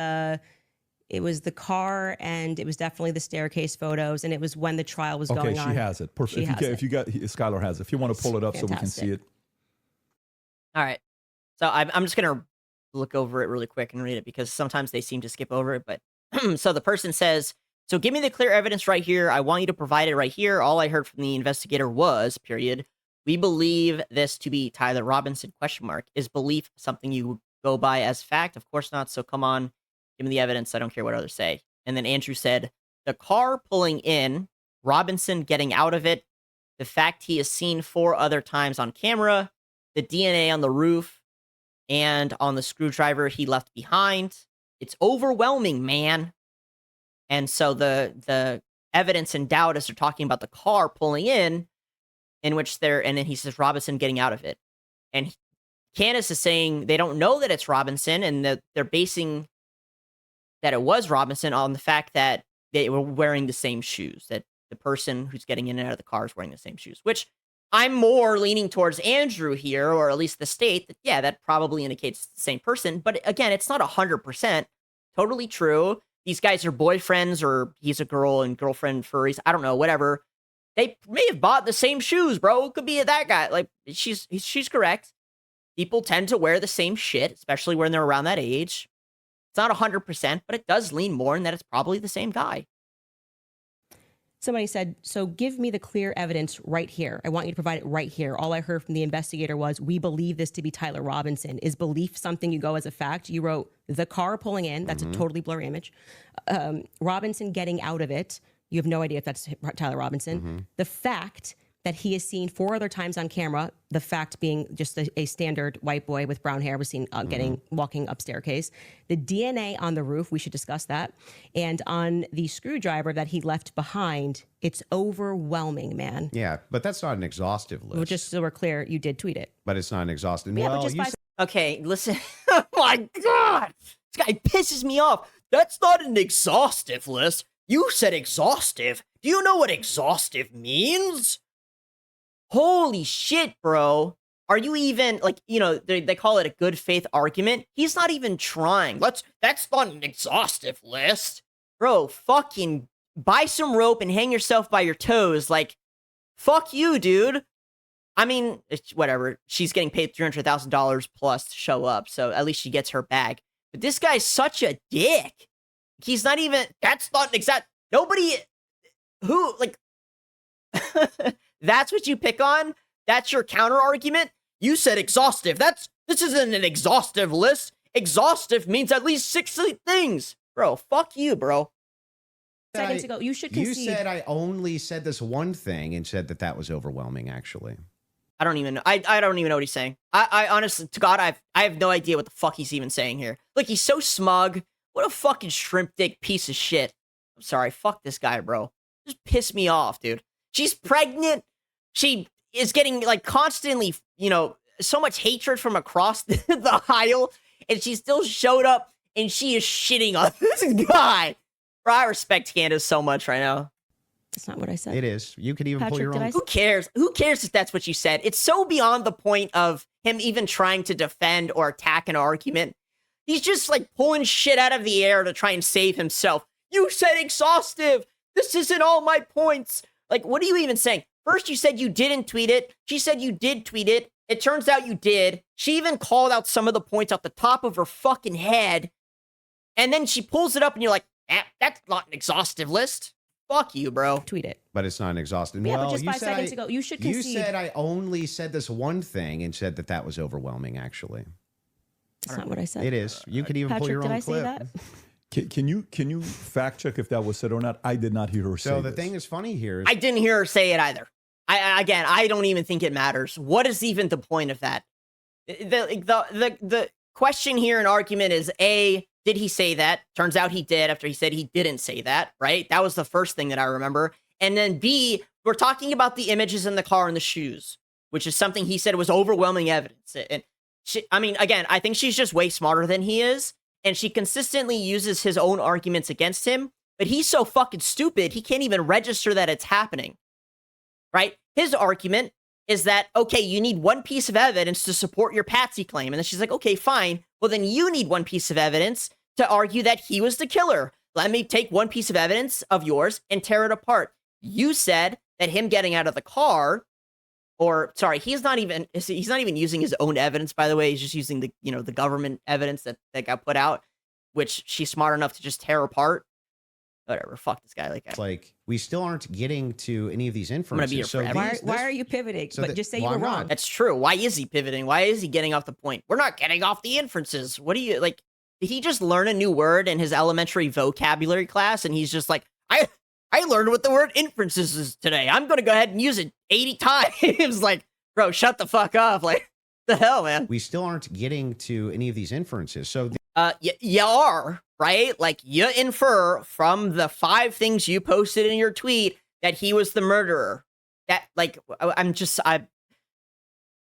it was the car, and it was definitely the staircase photos, and it was when the trial was going on. Okay, she has it. Perfect. If you got, Skylar has it. If you want to pull it up so we can see it. All right. So I'm just going to look over it really quick and read it because sometimes they seem to skip over it. But so the person says, so give me the clear evidence right here. I want you to provide it right here. All I heard from the investigator was, period. We believe this to be Tyler Robinson, ? Is belief something you go by as fact? Of course not. So come on, give me the evidence. I don't care what others say. And then Andrew said, the car pulling in, Robinson getting out of it, the fact he is seen 4 other times on camera, the DNA on the roof, and on the screwdriver he left behind. It's overwhelming, man. And so the evidence and doubt as they're talking about the car pulling in which and then he says Robinson getting out of it. And Candace is saying they don't know that it's Robinson, and that they're basing that it was Robinson on the fact that they were wearing the same shoes, that the person who's getting in and out of the car is wearing the same shoes, which I'm more leaning towards Andrew here, or at least the state, that, yeah, that probably indicates the same person. But again, it's not 100% totally true. These guys are boyfriends, or he's a girl and girlfriend furries. I don't know, whatever. They may have bought the same shoes, bro. It could be that guy. Like, she's correct. People tend to wear the same shit, especially when they're around that age. It's not 100%, but it does lean more in that it's probably the same guy. Somebody said, so give me the clear evidence right here. I want you to provide it right here. All I heard from the investigator was, we believe this to be Tyler Robinson. Is belief something you go as a fact? You wrote the car pulling in. That's a totally blurry image. Robinson getting out of it. You have no idea if that's Tyler Robinson. The fact that he is seen 4 other times on camera, the fact being just a standard white boy with brown hair was seen walking up staircase. The DNA on the roof, we should discuss that. And on the screwdriver that he left behind, it's overwhelming, man. Yeah, but that's not an exhaustive list. Well, just so we're clear, you did tweet it. But it's not an exhaustive. Yeah, well, but just okay, listen. Oh my God. This guy pisses me off. That's not an exhaustive list. You said exhaustive. Do you know what exhaustive means? Holy shit, bro. Are you even, like, you know, they call it a good faith argument. He's not even trying. That's not an exhaustive list. Bro, fucking buy some rope and hang yourself by your toes. Like, fuck you, dude. I mean, it's whatever. She's getting paid $300,000 plus to show up, so at least she gets her bag. But this guy's such a dick. He's not even, that's not an exact, nobody, who, like, that's what you pick on? That's your counter argument? You said exhaustive. This isn't an exhaustive list. Exhaustive means at least 60 things. Bro, fuck you, bro. Seconds ago, you should concede. You said I only said this one thing and said that was overwhelming, actually. I don't even know. I don't even know what he's saying. I honestly, to God, I have no idea what the fuck he's even saying here. Like, he's so smug. What a fucking shrimp dick piece of shit. I'm sorry. Fuck this guy, bro. Just piss me off, dude. She's pregnant. She is getting, like, constantly, you know, so much hatred from across the aisle, and she still showed up, and she is shitting on this guy. Bro, I respect Candace so much right now. That's not what I said. It is. You could even pull Patrick, your own. Who cares? Who cares if that's what you said? It's so beyond the point of him even trying to defend or attack an argument. He's just, like, pulling shit out of the air to try and save himself. You said exhaustive. This isn't all my points. Like, what are you even saying? First, you said you didn't tweet it. She said you did tweet it. It turns out you did. She even called out some of the points off the top of her fucking head. And then she pulls it up and you're like, that's not an exhaustive list. Fuck you, bro. Tweet it. But it's not an exhaustive. Yeah, well, but just 5 seconds ago, you should concede. You said I only said this one thing and said that was overwhelming, actually. That's not what I said. It is. You could even Patrick, pull your own did I clip. say that? Can you fact check if that was said or not? I did not hear her say So the this. thing is funny here. I didn't hear her say it either. I don't even think it matters. What is even the point of that? The question here and argument is, A, did he say that? Turns out he did after he said he didn't say that, right? That was the first thing that I remember. And then B, we're talking about the images in the car and the shoes, which is something he said was overwhelming evidence. And again, I think she's just way smarter than he is. And she consistently uses his own arguments against him. But he's so fucking stupid, he can't even register that it's happening. Right? His argument is that, okay, you need one piece of evidence to support your patsy claim. And then she's like, okay, fine. Well, then you need one piece of evidence to argue that he was the killer. let me take one piece of evidence of yours and tear it apart. You said that him getting out of the car, or sorry, he's not even using his own evidence, by the way. He's just using the government evidence that got put out, which she's smart enough to just tear apart. Whatever, fuck this guy. It's like, we still aren't getting to any of these inferences. be your So friend. Why are you pivoting? so But that- just say well, you were I'm wrong. not. That's true. Why is he pivoting? Why is he getting off the point? We're not getting off the inferences. What do you like? Did he just learn a new word in his elementary vocabulary class? And he's just like, I learned what the word inferences is today. I'm going to go ahead and use it 80 times. Like, bro, shut the fuck up. Like, the hell, man? We still aren't getting to any of these inferences. So You are, right? Like, you infer from the 5 things you posted in your tweet that he was the murderer. That, like,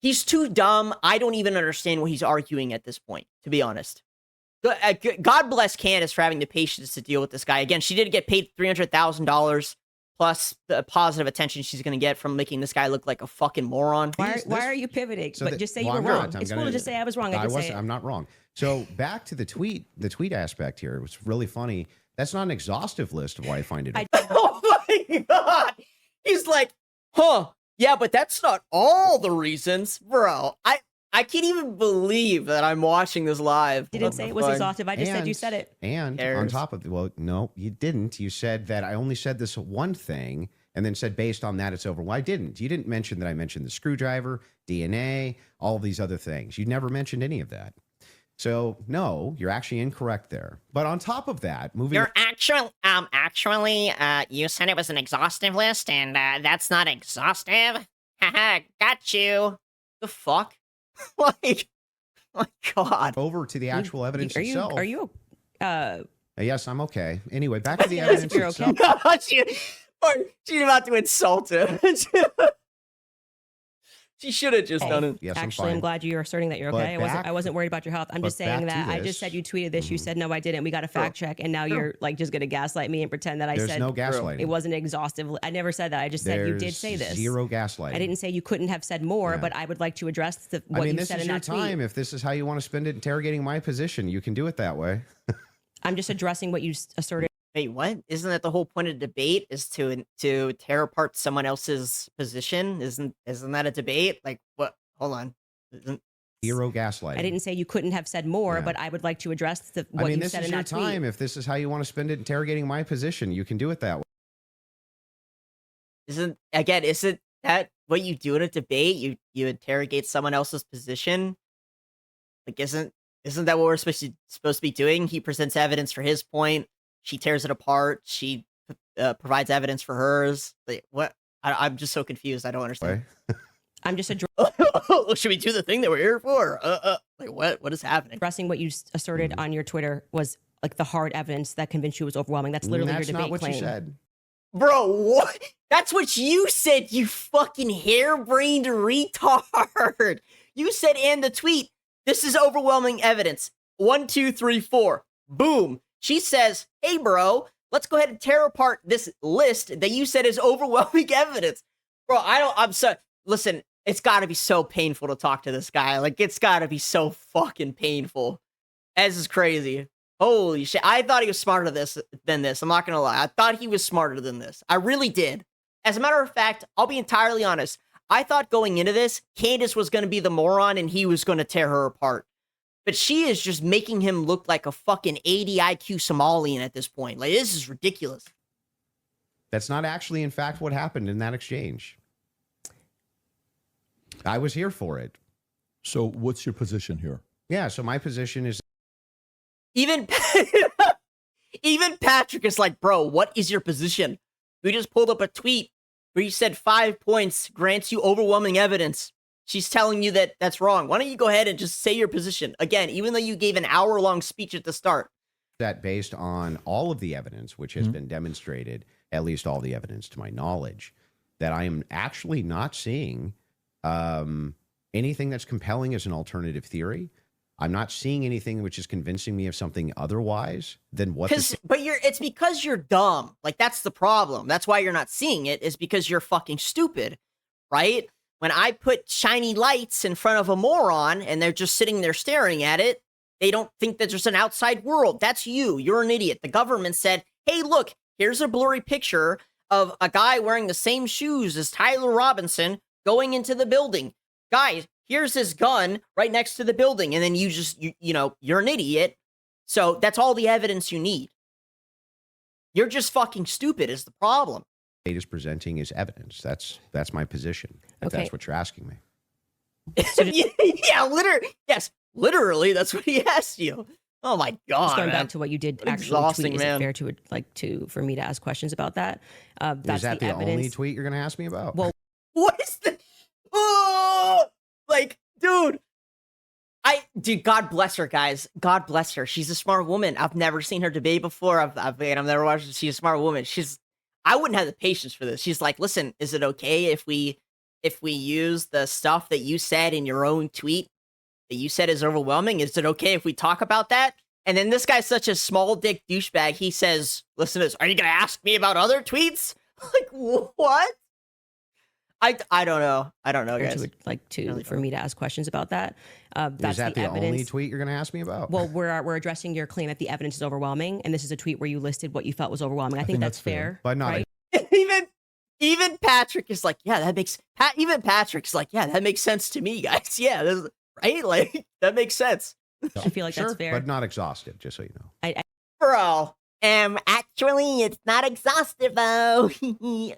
he's too dumb. I don't even understand what he's arguing at this point, to be honest. God bless Candace for having the patience to deal with this guy. Again, she did get paid $300,000 plus the positive attention she's going to get from making this guy look like a fucking moron. Why are you pivoting? So But that- just say well, you I'm were wrong. not. I'm It's cool gonna- to just say I was wrong. I did say it. I'm not wrong. So back to the tweet aspect here. It was really funny. That's not an exhaustive list of why I find it. Oh my God. He's like, yeah, but that's not all the reasons. Bro, I can't even believe that I'm watching this live. Didn't say it was Fine. exhaustive. I just said you said it. And on top of well, no, you didn't. You said that I only said this one thing and then said based on that it's over. Well, I didn't. You didn't mention that I mentioned the screwdriver, DNA, all of these other things. You never mentioned any of that. So no, you're actually incorrect there. But on top of that, You're actually, you said it was an exhaustive list, and that's not exhaustive. Haha, got you. The fuck? Like, my God. over to the actual evidence Are you? itself. Are you? Yes, I'm okay. Anyway, back to the Yes, evidence you're okay. itself. She's about to insult him. She should have just done it. Yes, Actually, I'm fine. glad you're asserting that you're But okay. back- I wasn't worried about your health. I'm just but saying back to that I this. just said you tweeted this. You said no, I didn't. We got to fact check, and now you're like just gonna gaslight me and pretend that I There's said no gaslighting. it wasn't exhaustive. I never said that. I just said you did say this. Zero gaslighting. I didn't say you couldn't have said more, Yeah. but I would like to address what you this said is in your that tweet. time. If this is how you want to spend it interrogating my position, you can do it that way. I'm just addressing what you asserted. Wait, what? Isn't that the whole point of debate? Is to tear apart someone else's position? Isn't that a debate? Like, what? Hold on. Zero gaslighting. I didn't say you couldn't have said more, Yeah. but I would like to address what you this said is in your that tweet. time. If this is how you want to spend it interrogating my position, you can do it that way. Isn't that what you do in a debate? You interrogate someone else's position? Like, isn't that what we're supposed to be doing? He presents evidence for his point. She tears it apart. She provides evidence for hers. Like, what? I'm just so confused. I don't understand. I'm just Should we do the thing that we're here for? Like, what is happening? addressing what you asserted on your Twitter was like the hard evidence that convinced you was overwhelming. That's literally That's your debate not what claim. you said. Bro, what? That's what you said, you fucking harebrained retard. You said in the tweet, this is overwhelming evidence. 1, 2, 3, 4. Boom. She says, hey, bro, let's go ahead and tear apart this list that you said is overwhelming evidence. Bro, listen, it's got to be so painful to talk to this guy. Like, it's got to be so fucking painful. This is crazy. Holy shit. I thought he was smarter than this. I'm not going to lie. I thought he was smarter than this. I really did. As a matter of fact, I'll be entirely honest. I thought going into this, Candace was going to be the moron and he was going to tear her apart. But she is just making him look like a fucking 80 IQ Somalian at this point. Like, this is ridiculous. That's not actually, in fact, what happened in that exchange. I was here for it. So what's your position here? Yeah, so my position is Even Patrick is like, bro, what is your position? We just pulled up a tweet where you said 5 points grants you overwhelming evidence. She's telling you that that's wrong. Why don't you go ahead and just say your position? Again, even though you gave an hour-long speech at the start. that based on all of the evidence, which has been demonstrated, at least all the evidence to my knowledge, that I am actually not seeing anything that's compelling as an alternative theory. I'm not seeing anything which is convincing me of something otherwise than what. It's because you're dumb. Like, that's the problem. That's why you're not seeing it, is because you're fucking stupid, right? When I put shiny lights in front of a moron and they're just sitting there staring at it, They don't think that there's an outside world. That's you. You're an idiot. The government said, hey, look, here's a blurry picture of a guy wearing the same shoes as Tyler Robinson going into the building. Guys, here's his gun right next to the building. And then you're an idiot. So that's all the evidence you need. You're just fucking stupid is the problem. State is presenting is evidence. That's my position. If Okay. that's what you're asking me. Yeah, literally, that's what he asked you. Oh my god! Just going man. back to what you did What actually exhausting, tweet, is man. it fair for me to ask questions about that? That's Is that the evidence. only tweet you're going to ask me about? Well, What is the? Oh, like, dude. God bless her, guys. God bless her. She's a smart woman. I've never seen her debate before. I've never watched her. She's a smart woman. I wouldn't have the patience for this. She's like, listen, is it okay if we use the stuff that you said in your own tweet that you said is overwhelming? Is it okay if we talk about that? And then this guy's such a small dick douchebag. He says, listen to this. Are you going to ask me about other tweets? Like, what? I don't know. I don't know, If guys. you would like to Really for me to ask questions about that. That's is that the evidence. only tweet you're going to ask me about? Well, we're addressing your claim that the evidence is overwhelming, and this is a tweet where you listed what you felt was overwhelming. I think that's fair. But not right? Even Patrick is like, yeah, that makes even Patrick's like, yeah, that makes sense to me, guys. Yeah, right? Like, that makes sense. I feel like sure, that's fair. but not exhaustive, just so you know. Bro. Actually, it's not exhaustive though.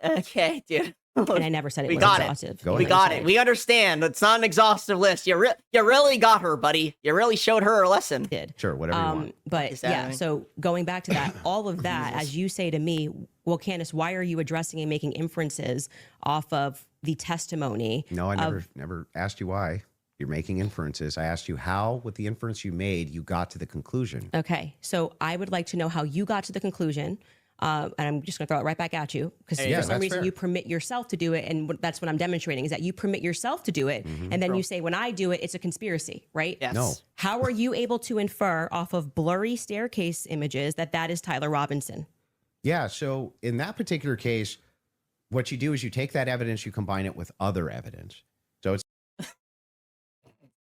Okay, dude. And I never said it We was got it. exhaustive. Go We ahead. got it. We understand. It's not an exhaustive list. You really got her, buddy. You really showed her a lesson. Did. Sure, whatever you want. But Is that yeah, right? so going back to that, all of that, as you say to me, well, Candace, why are you addressing and making inferences off of the testimony? No, I never asked you why. You're making inferences. I asked you how, with the inference you made, you got to the conclusion. Okay, so I would like to know how you got to the conclusion. And I'm just going to throw it right back at you because Yeah, for some that's reason fair. you permit yourself to do it. And that's what I'm demonstrating is that you permit yourself to do it. And then you say, when I do it, it's a conspiracy, right? Yes. No. How are you able to infer off of blurry staircase images that is Tyler Robinson? Yeah, so in that particular case, what you do is you take that evidence, you combine it with other evidence. So it's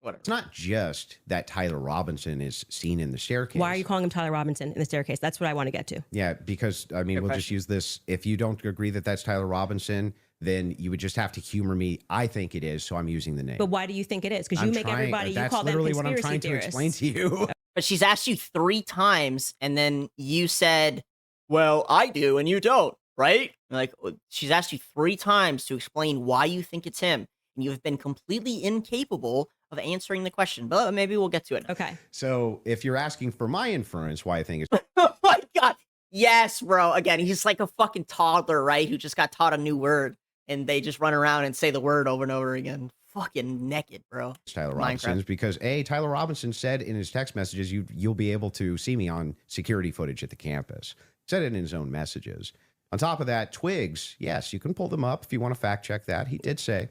Whatever. not just that Tyler Robinson is seen in the staircase. Why are you calling him Tyler Robinson in the staircase? That's what I want to get to. Yeah, because, I mean, Good we'll just question. use this. If you don't agree that that's Tyler Robinson, then you would just have to humor me. I think it is, so I'm using the name. But why do you think it is? Because you I'm make trying- everybody, you that's call them literally what I'm conspiracy trying to explain theorists. to you. But she's asked you 3 times, and then you said, well, I do, and you don't, right? Like, she's asked you 3 times to explain why you think it's him, and you have been completely incapable of answering the question. But maybe we'll get to it. Okay. So if you're asking for my inference, why I think it's Oh my god. Yes, bro. Again, he's like a fucking toddler, right? Who just got taught a new word, and they just run around and say the word over and over again. Fucking naked, bro. Tyler Minecraft. Robinson's because Tyler Robinson said in his text messages, you'll be able to see me on security footage at the campus. Said it in his own messages. On top of that, Twigs, yes, you can pull them up if you want to fact check that. He did say.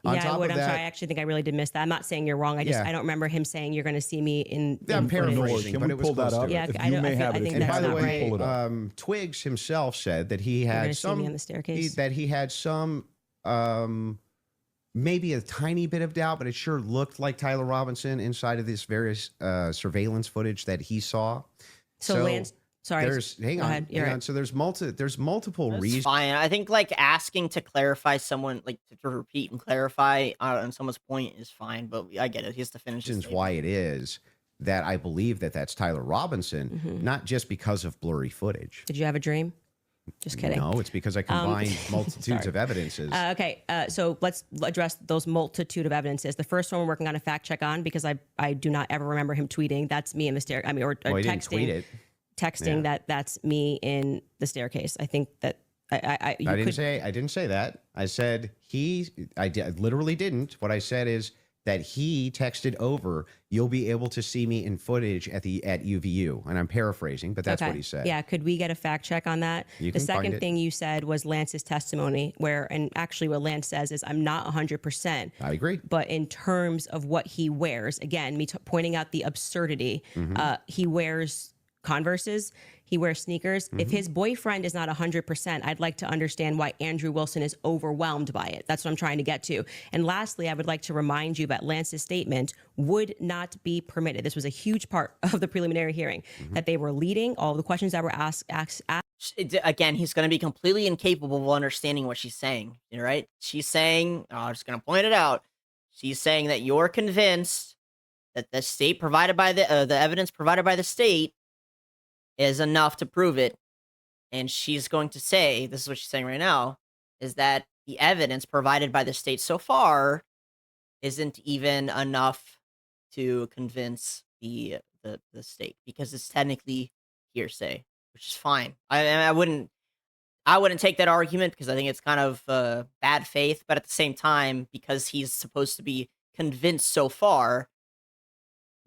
On Yeah, I top would. of I'm that, sorry. I actually think I really did miss that. I'm not saying you're wrong. I Yeah. don't remember him saying you're going to see me in. Yeah, I'm in footage. paraphrasing. Can but we it was pull that close to up? it. Yeah, If I you don't- may I feel- have I it. think And that's by the not way, pull it up. Twigs himself said that he You're had gonna see me on some the staircase. Maybe a tiny bit of doubt, but it sure looked like Tyler Robinson inside of this various surveillance footage that he saw. So Lance, sorry. Hang Go on, ahead. You're hang on. right. So there's multiple That's reasons. fine. I think like asking to clarify someone, like to repeat and clarify on someone's point is fine. But I get it. He has to finish. his Reasons statement. why it is that I believe that that's Tyler Robinson, Mm-hmm. not just because of blurry footage. Did you have a dream? Just kidding. No, it's because I combined multitudes sorry. of evidences. Okay, so let's address those multitude of evidences. The first one we're working on a fact check on because I do not ever remember him tweeting. That's me in the stair. I mean, or well, he texting. didn't tweet it. Texting Yeah. that's me in the staircase. I think that I I didn't say that. I said I literally didn't. What I said is that he texted over, "You'll be able to see me in footage at UVU," and I'm paraphrasing, but that's what he said. Yeah, could we get a fact check on that? You The can find second it. thing you said was Lance's testimony, and actually what Lance says is, I'm not 100%. I agree. But in terms of what he wears, again, pointing out the absurdity, Mm-hmm. he wears Converses. He wears sneakers. If his boyfriend is not 100%, I'd like to understand why Andrew Wilson is overwhelmed by it. That's what I'm trying to get to. And lastly, I would like to remind you that Lance's statement would not be permitted. This was a huge part of the preliminary hearing, that they were leading all the questions that were asked. Again, he's going to be completely incapable of understanding what she's saying, right? She's saying, I'm just going to point it out. She's saying that you're convinced that the state provided by the evidence provided by the state is enough to prove it. And she's going to say, this is what she's saying right now, is that the evidence provided by the state so far isn't even enough to convince the state, because it's technically hearsay, which is fine. I wouldn't take that argument, because I think it's kind of bad faith, but at the same time, because he's supposed to be convinced so far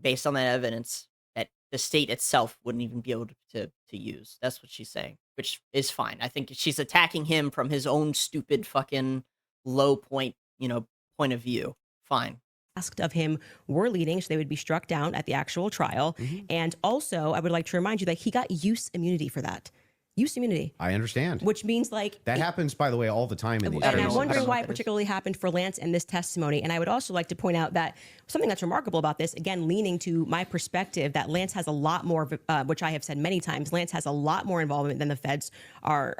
based on that evidence, that the state itself wouldn't even be able to use. That's what she's saying, which is fine. I think she's attacking him from his own stupid fucking low point of view. Fine. Asked of him were leading, so they would be struck down at the actual trial. And also, I would like to remind you that he got use immunity for that. Use immunity. I understand. Which means that happens, by the way, all the time in these and cases. I'm wondering why it particularly happened for Lance in this testimony. And I would also like to point out that something that's remarkable about this, again, leaning to my perspective, that Lance has a lot more, which I have said many times, Lance has a lot more involvement than the feds are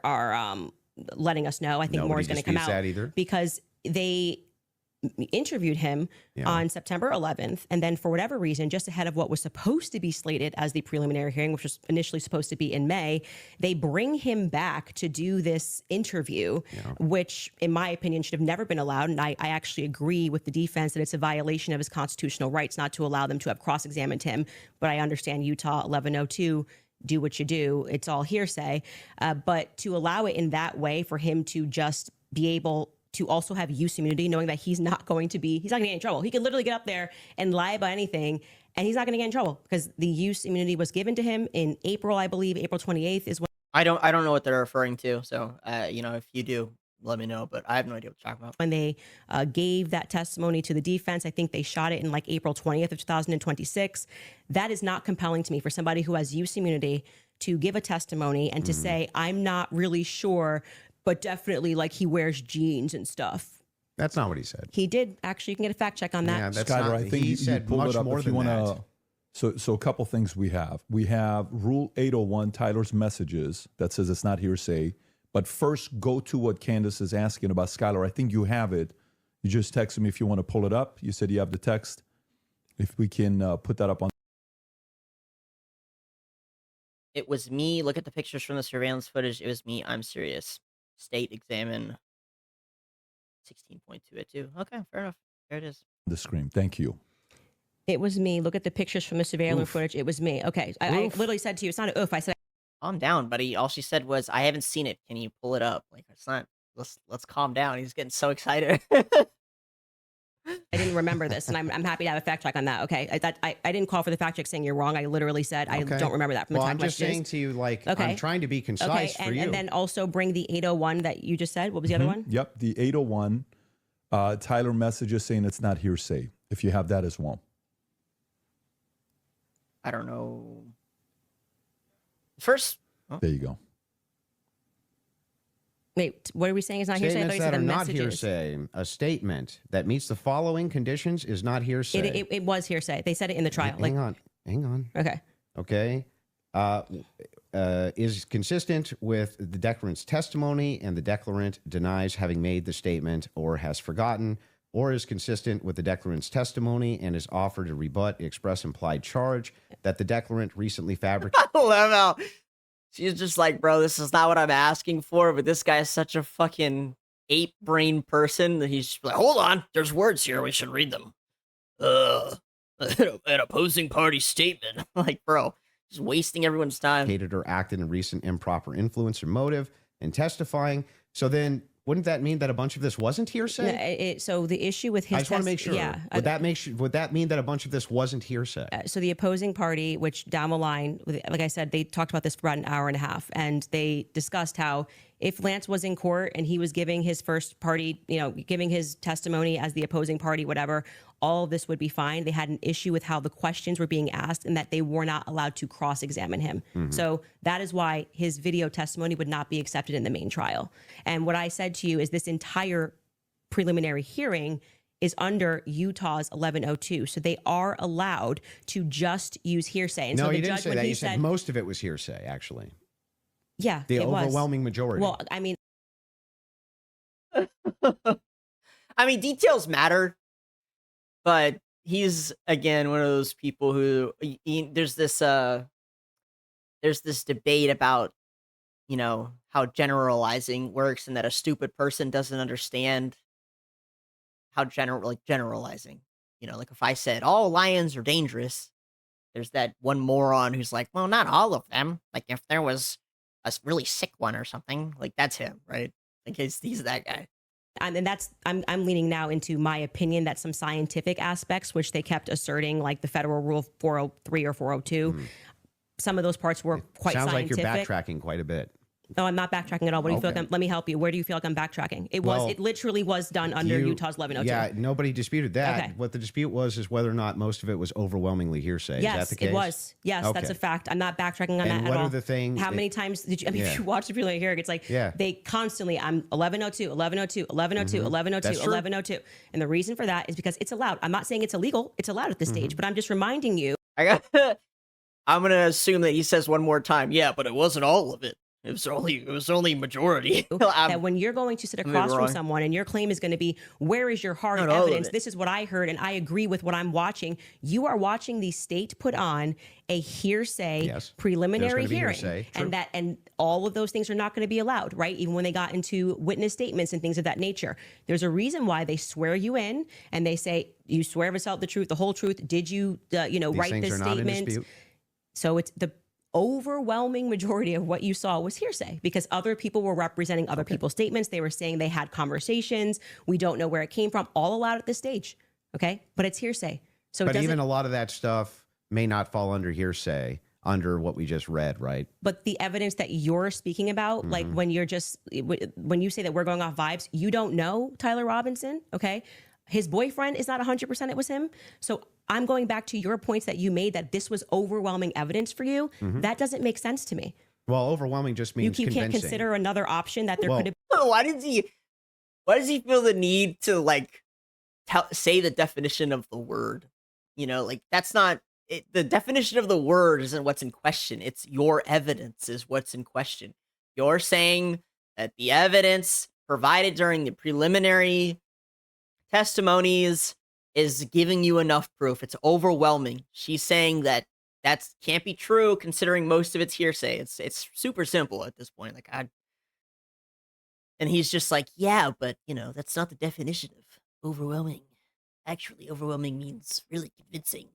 letting us know. I think more is going to come out that either. Because they interviewed him on September 11th, and then for whatever reason, just ahead of what was supposed to be slated as the preliminary hearing, which was initially supposed to be in May, they bring him back to do this interview, which in my opinion should have never been allowed. And I actually agree with the defense that it's a violation of his constitutional rights not to allow them to have cross-examined him. But I understand Utah 1102, do what you do, it's all hearsay. But to allow it in that way, for him to just be able to also have use immunity, knowing that he's not going to get in trouble. He could literally get up there and lie about anything, and he's not going to get in trouble, because the use immunity was given to him in April, I believe. April 28th is when. I don't know what they're referring to. So, if you do, let me know. But I have no idea what you're talking about. When they gave that testimony to the defense, I think they shot it in like April 20th of 2026. That is not compelling to me for somebody who has use immunity to give a testimony and to say, I'm not really sure, but definitely like he wears jeans and stuff. That's not what he said. He did. Actually, you can get a fact check on that. Yeah, that's Skyler, not, I think he said pull much it up more if you than want that. So a couple things we have. We have Rule 801, Tyler's messages, that says it's not hearsay. But first, go to what Candace is asking about. Skyler, I think you have it. You just text me if you want to pull it up. You said you have the text. If we can put that up on. It was me. Look at the pictures from the surveillance footage. It was me. I'm serious. State examine 16.282. Okay, fair enough. There it is. The screen. Thank you. It was me. Look at the pictures from the surveillance footage. It was me. Okay. I literally said to you, it's not an oof. I said, Calm down, buddy. All she said was, I haven't seen it. Can you pull it up? Like, it's not. Let's calm down. He's getting so excited. I didn't remember this, and I'm happy to have a fact check on that. Okay, I didn't call for the fact check saying you're wrong. I literally said I don't remember that from the text I'm just saying to you, I'm trying to be concise for you. And then also bring the 801 that you just said. What was the other one? Yep, the 801. Tyler messages saying it's not hearsay. If you have that as well. I don't know. First, There you go. Wait, what are we saying is not hearsay? I thought you Statements said that the are not messages. hearsay. A statement that meets the following conditions is not hearsay. It was hearsay. They said it in the trial. Hang on. Okay. Okay. Is consistent with the declarant's testimony, and the declarant denies having made the statement or has forgotten, or is consistent with the declarant's testimony and is offered to rebut the express implied charge that the declarant recently fabricated. I love how she's just like, bro, this is not what I'm asking for, but this guy is such a fucking ape brain person that he's like, hold on, there's words here, we should read them. An opposing party statement. Like, bro, just wasting everyone's time. Or acted in recent improper influence or motive in testifying. So then, wouldn't that mean that a bunch of this wasn't hearsay? So the issue with his I just want to make sure. Yeah. Would that mean that a bunch of this wasn't hearsay? So the opposing party, which down the line, like I said, they talked about this for about an hour and a half, and they discussed how if Lance was in court and he was giving his first party, giving his testimony as the opposing party, whatever, all of this would be fine. They had an issue with how the questions were being asked and that they were not allowed to cross-examine him. So that is why his video testimony would not be accepted in the main trial. And what I said to you is this entire preliminary hearing is under Utah's 1102. So they are allowed to just use hearsay. And No, so the you didn't judge, say when that. he You said most of it was hearsay, actually. Yeah, The it was. overwhelming majority. Well, I mean, Details matter, but he's again one of those people who there's this debate about how generalizing works and that a stupid person doesn't understand how generalizing. Like if I said all lions are dangerous, there's that one moron who's like, well, not all of them. Like if there was a really sick one or something, like that's him, right? Like he's that guy. and that's I'm leaning now into my opinion that some scientific aspects, which they kept asserting, like the federal rule 403 or 402, some of those parts were quite Sounds scientific. like you're backtracking quite a bit. No, I'm not backtracking at all. What do you feel Okay. like let me help you. Where do you feel like I'm backtracking? It literally was done under Utah's 1102. Yeah, nobody disputed that. Okay. What the dispute was is whether or not most of it was overwhelmingly hearsay. Yes, is that the case? it was. Yes, that's Okay. a fact. I'm not backtracking on And that what at are all. the things? How many times did you? I mean, Yeah. if you watch the preliminary hearing, it's like they constantly. I'm 1102, 1102, 1102, 1102, That's true. 1102, and the reason for that is because it's allowed. I'm not saying it's illegal. It's allowed at this stage, but I'm just reminding you. I'm gonna assume that he says one more time. Yeah, but it wasn't all of it. It was only majority. That when you're going to sit across from someone and your claim is going to be, where is your hard Not all of evidence? it. This is what I heard and I agree with what I'm watching. You are watching the state put on a hearsay preliminary There's gonna be hearing. hearsay. True. And all of those things are not going to be allowed, right? Even when they got into witness statements and things of that nature. There's a reason why they swear you in and they say, you swear to tell the truth, the whole truth. Did you, These write things this are not in statement? dispute. So it's the overwhelming majority of what you saw was hearsay because other people were representing other people's statements. They were saying they had conversations. We don't know where it came from, all allowed at this stage. Okay. But it's hearsay. So But even a lot of that stuff may not fall under hearsay under what we just read, right? but the evidence that you're speaking about, like when you say that we're going off vibes, you don't know Tyler Robinson. Okay. His boyfriend is not 100% it was him. So I'm going back to your points that you made that this was overwhelming evidence for you. That doesn't make sense to me. Well, overwhelming just means You can't convincing. consider another option that there could have Why does he feel the need to say the definition of the word? That's not it. The definition of the word isn't what's in question. It's your evidence is what's in question. You're saying that the evidence provided during the preliminary testimonies is giving you enough proof. It's overwhelming. She's saying that can't be true considering most of it's hearsay. It's super simple at this point. And he's just like, yeah, but that's not the definition of overwhelming. Actually, overwhelming means really convincing.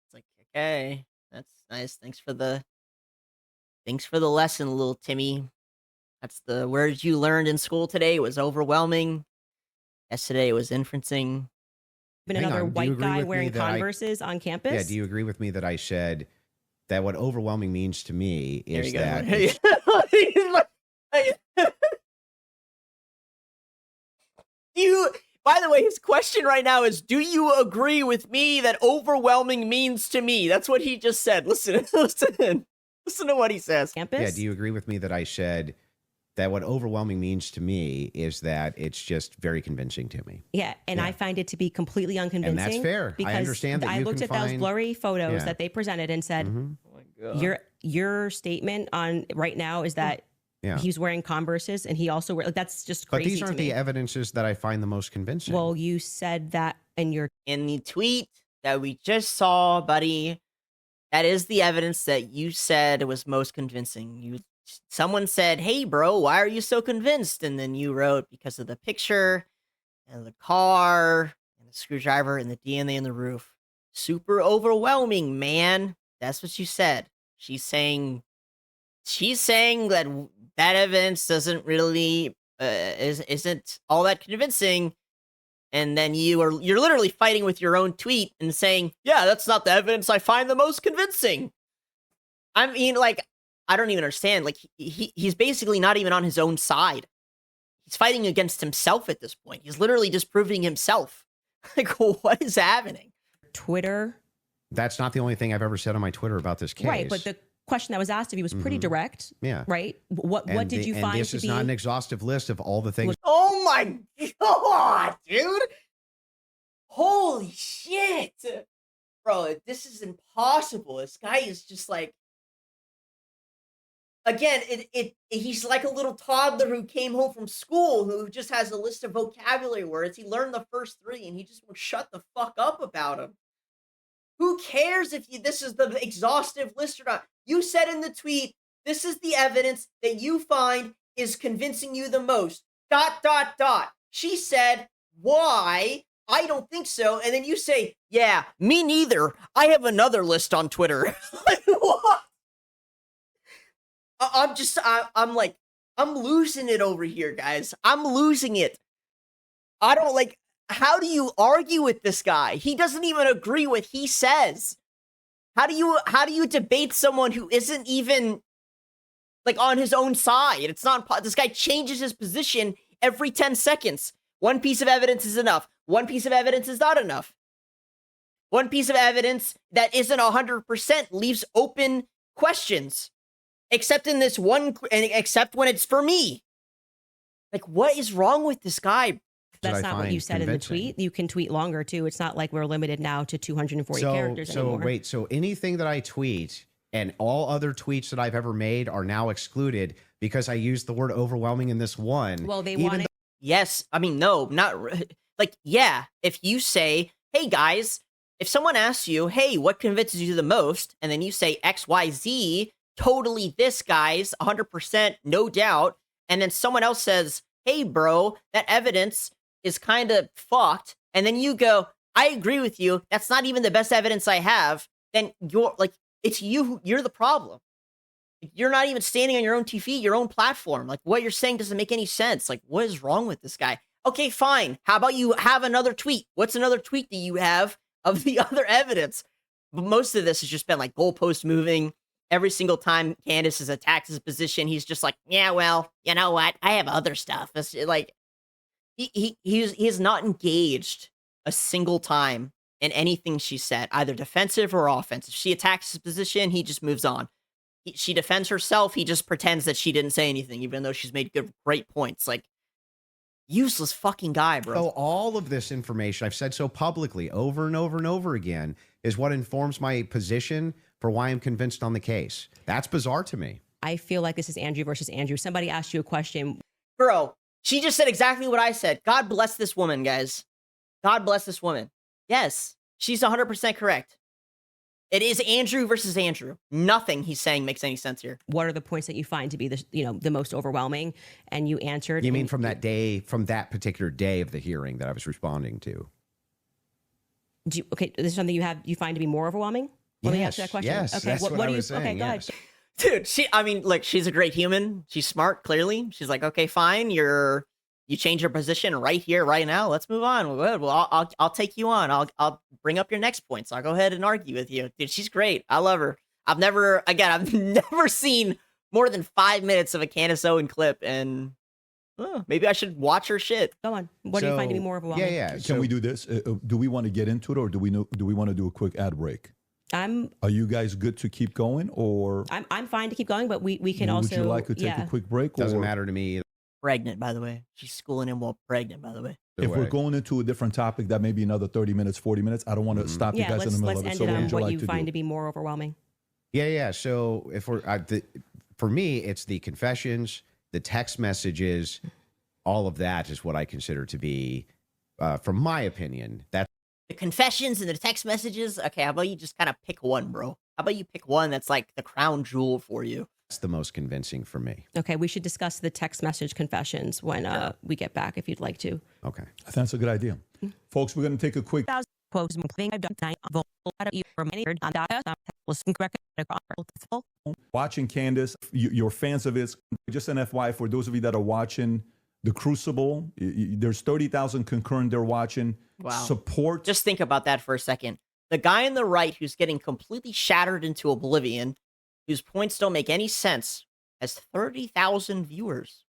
It's like, okay, that's nice. Thanks for the lesson, little Timmy. That's the words you learned in school today was overwhelming. Yesterday it was inferencing. been Hang another on. Do you white agree guy with me wearing that I- Converses on campus. Yeah, do you agree with me that I said that what overwhelming means to me There is you that go. By the way, his question right now is, do you agree with me that overwhelming means to me? That's what he just said. Listen to what he says. campus. Yeah, do you agree with me that I said that what overwhelming means to me is that it's just very convincing to me? Yeah, and I find it to be completely unconvincing. And that's fair. I Because understand that I you looked can at those find- blurry photos Yeah. that they presented and said, Oh my God. your statement on right now is that Yeah. he's wearing Converses and he also that's just But crazy these to aren't me. the evidences that I find the most convincing. Well, you said that in your In the tweet that we just saw, buddy, that is the evidence that you said was most convincing. Someone said, "Hey, bro, why are you so convinced?" And then you wrote, "Because of the picture and the car and the screwdriver and the DNA in the roof. Super overwhelming, man." That's what you said. She's saying that evidence doesn't really isn't all that convincing. And then you're literally fighting with your own tweet and saying, "Yeah, that's not the evidence I find the most convincing." I mean, I don't even understand. Like, he's basically not even on his own side. He's fighting against himself at this point. He's literally disproving himself. Like, what is happening? Twitter. That's not the only thing I've ever said on my Twitter about this case. Right, but the question that was asked of you was pretty direct. Yeah. Right? What did you find this to is be... not an exhaustive list of all the things. Oh my God, dude. Holy shit. Bro, this is impossible. This guy is just like, again, he's like a little toddler who came home from school who just has a list of vocabulary words. He learned the first 3 and he just won't shut the fuck up about them. Who cares if this is the exhaustive list or not? You said in the tweet, this is the evidence that you find is convincing you the most. ... She said, why? I don't think so. And then you say, yeah, me neither. I have another list on Twitter. Like, what? I'm losing it over here, guys. I'm losing it. I don't like, how do you argue with this guy? He doesn't even agree with what he says. How do you debate someone who isn't even like on his own side? It's not, this guy changes his position every 10 seconds. One piece of evidence is enough. One piece of evidence is not enough. One piece of evidence that isn't 100% leaves open questions. Except in this one, and except when it's for me. Like, what is wrong with this guy? That's not what you said in the tweet. You can tweet longer too. It's not like we're limited now to 240 characters anymore. So wait, so anything that I tweet and all other tweets that I've ever made are now excluded because I used the word overwhelming in this one. Well, they want Yes. I mean, no, not like, yeah. If you say, hey guys, if someone asks you, hey, what convinces you the most? And then you say XYZ, totally this, guys, 100%, no doubt. And then someone else says, hey, bro, that evidence is kind of fucked. And then you go, I agree with you. That's not even the best evidence I have. Then you're like, it's you're the problem. You're not even standing on your own TV, your own platform. Like, what you're saying doesn't make any sense. Like, what is wrong with this guy? Okay, fine. How about you have another tweet? What's another tweet that you have of the other evidence? But most of this has just been like goalpost moving. Every single time Candace has attacked his position, he's just like, yeah, well, you know what? I have other stuff. It's like, he is not engaged a single time in anything she said, either defensive or offensive. She attacks his position, he just moves on. She defends herself, he just pretends that she didn't say anything, even though she's made great points. Like, useless fucking guy, bro. So all of this information I've said so publicly over and over and over again is what informs my position for why I'm convinced on the case. That's bizarre to me. I feel like this is Andrew versus Andrew. Somebody asked you a question. Bro, she just said exactly what I said. God bless this woman, guys. God bless this woman. Yes, she's 100% correct. It is Andrew versus Andrew. Nothing he's saying makes any sense here. What are the points that you find to be the most overwhelming? And you answered. You mean from that day, from that particular day of the hearing that I was responding to? Okay, this is something you find to be more overwhelming? Let me ask you that question. Yes, okay, that's what I was saying. Okay, go ahead. Dude, she's a great human. She's smart, clearly. She's like, okay, fine. You change your position right here, right now. Let's move on. Well, good. Well, I'll take you on. I'll bring up your next points. I'll go ahead and argue with you. Dude, she's great. I love her. I've never seen more than 5 minutes of a Candace Owens clip, and maybe I should watch her shit. Go on. What do you find to be more overwhelming? Yeah. Can we do this? Do we want to get into it, or do we want to do a quick ad break? Are you guys good to keep going, or I'm fine to keep going, but we can also. Would you like to take a quick break? Doesn't matter to me. Pregnant, by the way. She's schooling him while pregnant, by the way. If we're going into a different topic, that may be another 30 minutes, 40 minutes. I don't want to stop you guys in the middle of it. Let's So end it on what like you find to be more overwhelming. Yeah. So if for me, it's the confessions, the text messages, all of that is what I consider to be, from my opinion, that's the confessions and the text messages. Okay, how about you just kind of pick one, bro? How about you pick one that's like the crown jewel for you? the most convincing for me. Okay, we should discuss the text message confessions when we get back, if you'd like to. Okay. I think that's a good idea. Folks, we're going to take a quick... Watching Candace, you're fans of it. Just an FYI, for those of you that are watching The Crucible, there's 30,000 concurrent they're watching. Wow. Support. Just think about that for a second. The guy on the right who's getting completely shattered into oblivion whose points don't make any sense, has 30,000 viewers.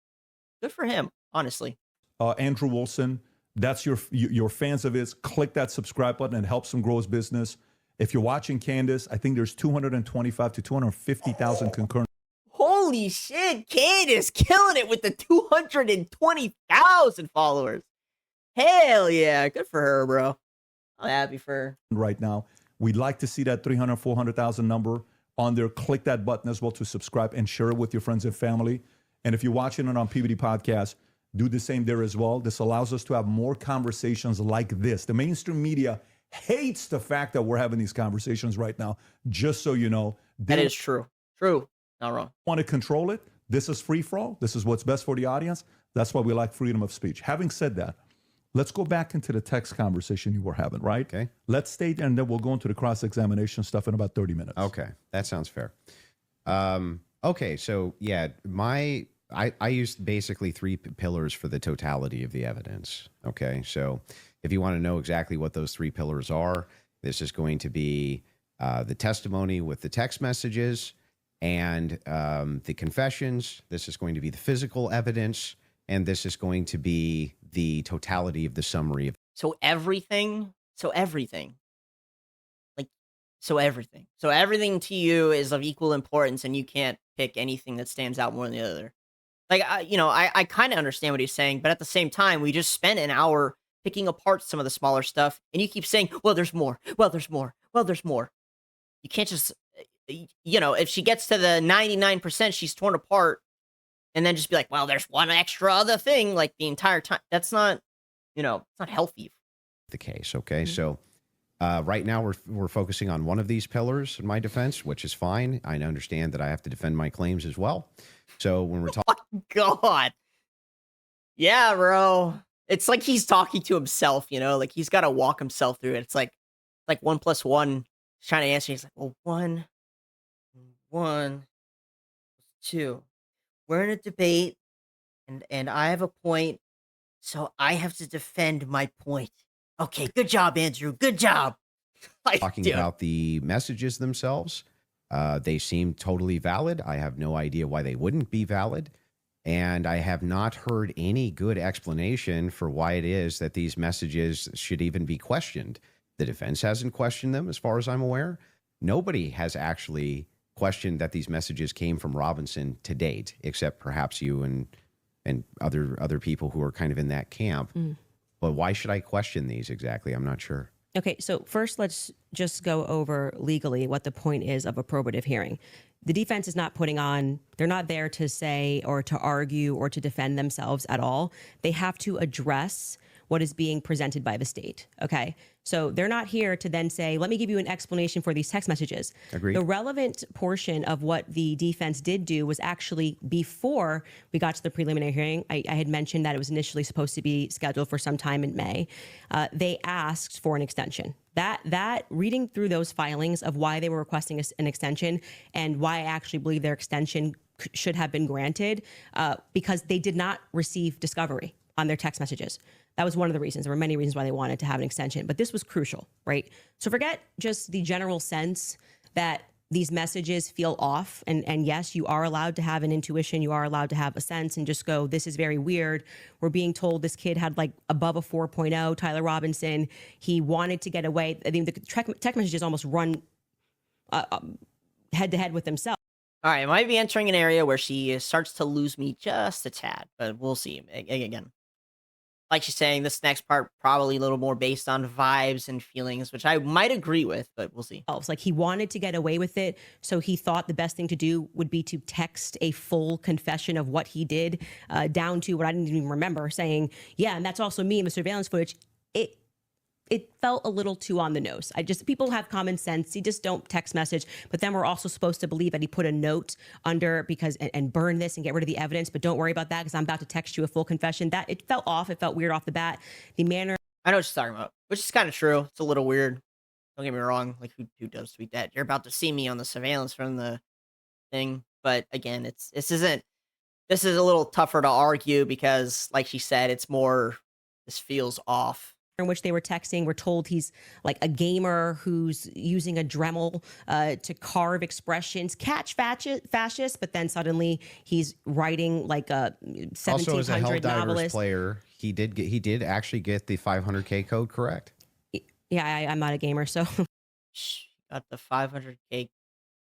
Good for him, honestly. Andrew Wilson, that's your fans of his. Click that subscribe button and helps him grow his business. If you're watching Candace, I think there's 225 to 250,000 concurrent. Holy shit, Candace killing it with the 220,000 followers. Hell yeah, good for her, bro. I'm happy for her. Right now. We'd like to see that 300, 400,000 number on there. Click that button as well to subscribe and share it with your friends and family. And if you're watching it on PBD Podcast, do the same there as well. This allows us to have more conversations like this. The mainstream media hates the fact that we're having these conversations right now, just so you know. That is true. True. Not wrong. Want to control it. This is free for all. This is what's best for the audience. That's why we like freedom of speech. Having said that, let's go back into the text conversation you were having, right? Okay. Let's stay there, and then we'll go into the cross-examination stuff in about 30 minutes. Okay, that sounds fair. Okay, so yeah, I used basically three pillars for the totality of the evidence. Okay, so if you want to know exactly what those three pillars are, this is going to be the testimony with the text messages and the confessions. This is going to be the physical evidence, and this is going to be the totality of the summary of. So everything. So everything to you is of equal importance, and you can't pick anything that stands out more than the other. Like, I kind of understand what he's saying, but at the same time, we just spent an hour picking apart some of the smaller stuff, and you keep saying, well, there's more. Well, there's more. Well, there's more. You can't just, if she gets to the 99%, she's torn apart, and then just be like, well, there's one extra other thing, like the entire time. That's not, it's not healthy. The case, okay? So right now we're focusing on one of these pillars in my defense, which is fine. I understand that I have to defend my claims as well. So when we're talking, Oh, God. Yeah, bro. It's like he's talking to himself, like he's got to walk himself through it. It's like 1 + 1. He's trying to answer. He's like, well, 1 + 2. We're in a debate, and I have a point, so I have to defend my point. Okay, good job, Andrew. Good job. talking about the messages themselves, they seem totally valid. I have no idea why they wouldn't be valid. And I have not heard any good explanation for why it is that these messages should even be questioned. The defense hasn't questioned them, as far as I'm aware. Nobody has actually questioned that these messages came from Robinson to date, except perhaps you and other people who are kind of in that camp. But why should I question these exactly? I'm not sure. Okay, so first let's just go over legally what the point is of a probative hearing. The defense is not they're not there to say or to argue or to defend themselves at all. They have to address what is being presented by the state, okay? So they're not here to then say, let me give you an explanation for these text messages. Agreed. The relevant portion of what the defense did do was actually before we got to the preliminary hearing. I had mentioned that it was initially supposed to be scheduled for some time in May. They asked for an extension. That reading through those filings of why they were requesting an extension and why I actually believe their extension should have been granted, because they did not receive discovery on their text messages. That was one of the reasons. There were many reasons why they wanted to have an extension, but this was crucial, right? So forget just the general sense that these messages feel off. And yes, you are allowed to have an intuition. You are allowed to have a sense and just go, this is very weird. We're being told this kid had like above a 4.0, Tyler Robinson. He wanted to get away. I mean, the text messages almost run head to head with themselves. All right, I might be entering an area where she starts to lose me just a tad, but we'll see. Again, like she's saying, this next part probably a little more based on vibes and feelings, which I might agree with, but we'll see. Like he wanted to get away with it, so he thought the best thing to do would be to text a full confession of what he did, down to what I didn't even remember, saying, yeah, and that's also me in the surveillance footage. It felt a little too on the nose. People have common sense. You just don't text message. But then we're also supposed to believe that he put a note under and burn this and get rid of the evidence. But don't worry about that because I'm about to text you a full confession. That it felt off. It felt weird off the bat. The manner. I know what you're talking about, which is kind of true. It's a little weird. Don't get me wrong. Like who does tweet that? You're about to see me on the surveillance from the thing. But again, this is a little tougher to argue because, like she said, it's more. This feels off. in which they were texting. We're told he's like a gamer who's using a Dremel to carve expressions, catch fascists, but then suddenly he's writing like a 1700 Also, as a Helldivers novelist. player, he did actually get the 500K code correct. Yeah, I'm not a gamer, so Got the 500K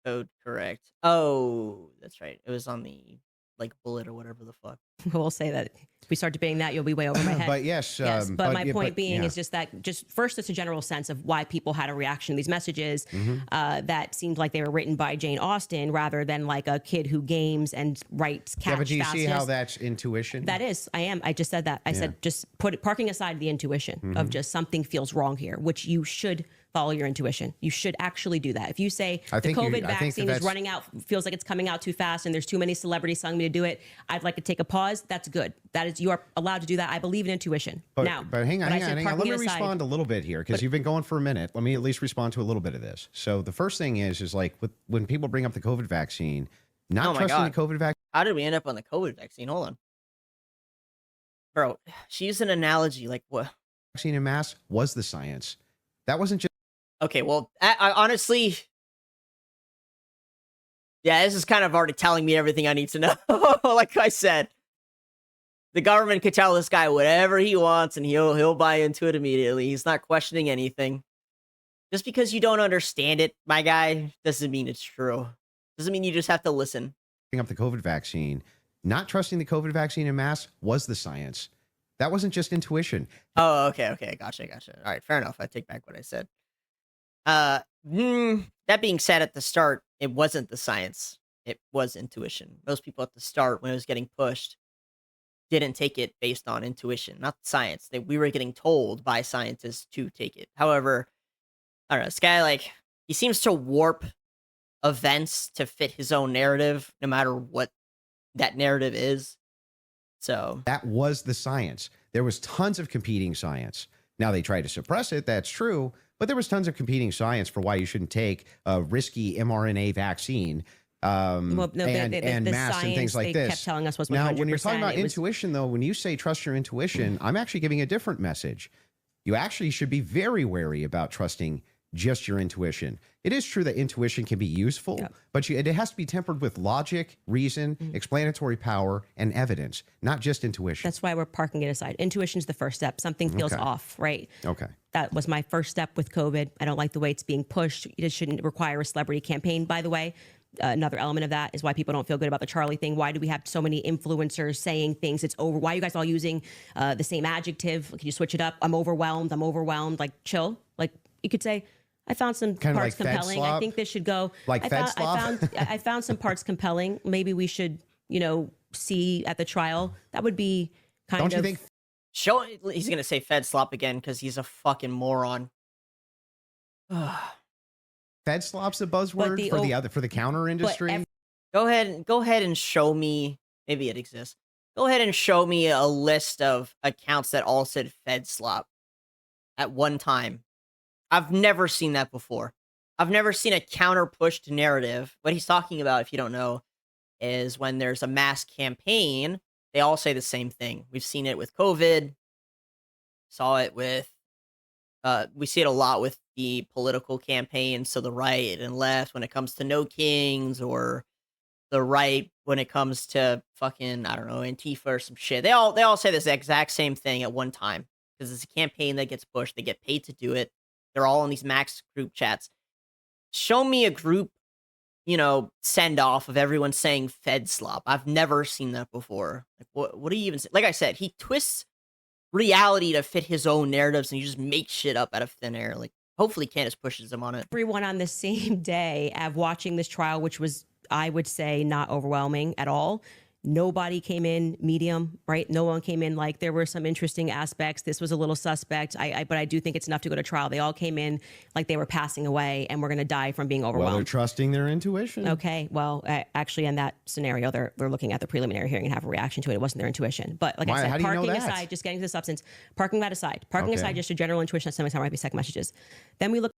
code correct. Oh, that's right. It was on the like bullet or whatever the fuck. we'll say that if we start debating that, you'll be way over my head. But yes, Yes, but my point being yeah. is just that first, it's a general sense of why people had a reaction to these messages that seemed like they were written by Jane Austen rather than like a kid who games and writes catch Yeah, but do you see how fascists. that's intuition? That is, I just said that. I said just parking aside the intuition of just something feels wrong here, which you should follow your intuition. You should actually do that. If you say I the think you- COVID I think vaccine that is running out, feels like it's coming out too fast, and there's too many celebrities telling me to do it, I'd like to take a pause. That's good. That is, you are allowed to do that. I believe in intuition. But hang on. when I said Let parking me it aside- respond a little bit here because you've been going for a minute. Let me at least respond to a little bit of this. So the first thing is like when people bring up the COVID vaccine, not Oh my trusting God. the COVID vaccine. How did we end up on the COVID vaccine? Hold on. Bro, she used an analogy like what? Vaccine and masks was the science. That wasn't just Okay, well, I honestly, yeah, this is kind of already telling me everything I need to know. Like I said, the government could tell this guy whatever he wants, and he'll buy into it immediately. He's not questioning anything. Just because you don't understand it, my guy, doesn't mean it's true. Doesn't mean you just have to listen. bring up the COVID vaccine. Not trusting the COVID vaccine and masks was the science. That wasn't just intuition. Oh, okay, gotcha. All right, fair enough. I take back what I said. That being said, at the start, it wasn't the science. It was intuition. Most people at the start, when it was getting pushed, didn't take it based on intuition, not science. We were getting told by scientists to take it. However, I don't know, this guy, like, he seems to warp events to fit his own narrative, no matter what that narrative is. So That was the science. There was tons of competing science. Now they tried to suppress it. That's true. But there was tons of competing science for why you shouldn't take a risky mRNA vaccine and the masks and things science like they this. kept telling us was 100%. Now, when you're talking about It was- intuition, though, when you say trust your intuition, I'm actually giving a different message. You actually should be very wary about trusting just your intuition. It is true that intuition can be useful, but it has to be tempered with logic, reason, explanatory power, and evidence, not just intuition. That's why we're parking it aside. Intuition's the first step. Something feels Okay. off, right? Okay. That was my first step with COVID. I don't like the way it's being pushed. It shouldn't require a celebrity campaign, by the way. Another element of that is why people don't feel good about the Charlie thing. Why do we have so many influencers saying things? It's over. Why are you guys all using the same adjective? Can you switch it up? I'm overwhelmed. Like, chill. Like, you could say, I found some Kinda parts like Fed compelling. I slop? think this should go. Like I Fed found, slop? I found some parts compelling. Maybe we should, see at the trial. That would be kind Don't of. you think he's gonna say Fed slop again because he's a fucking moron. Fed slop's a buzzword the for the counter industry? Go ahead and show me. Maybe it exists. Go ahead and show me a list of accounts that all said Fed slop at one time. I've never seen that before. I've never seen a counter pushed narrative. What he's talking about, if you don't know, is when there's a mass campaign, they all say the same thing. We've seen it with COVID. Saw it with we see it a lot with the political campaigns, so the right and left when it comes to no kings, or the right when it comes to fucking, I don't know, Antifa or some shit. They all say this exact same thing at one time because it's a campaign that gets pushed. They get paid to do it. They're all in these max group chats. Show me a group, send off of everyone saying Fed slop. I've never seen that before. Like, what do you even say? Like I said, he twists reality to fit his own narratives, and you just make shit up out of thin air. Like, hopefully Candace pushes him on it. Everyone on the same day of watching this trial, which was, I would say, not overwhelming at all. Nobody came in medium, right? No one came in like there were some interesting aspects. This was a little suspect. But I do think it's enough to go to trial. They all came in like they were passing away and we're going to die from being Well, they're overwhelmed. trusting their intuition. Okay, well, actually, in that scenario, they're looking at the preliminary hearing and have a reaction to it. It wasn't their intuition. But like Why? I said, How do you know parking that? aside, just getting to the substance, parking that aside, Okay. just your general intuition. Some might be second messages. Then we look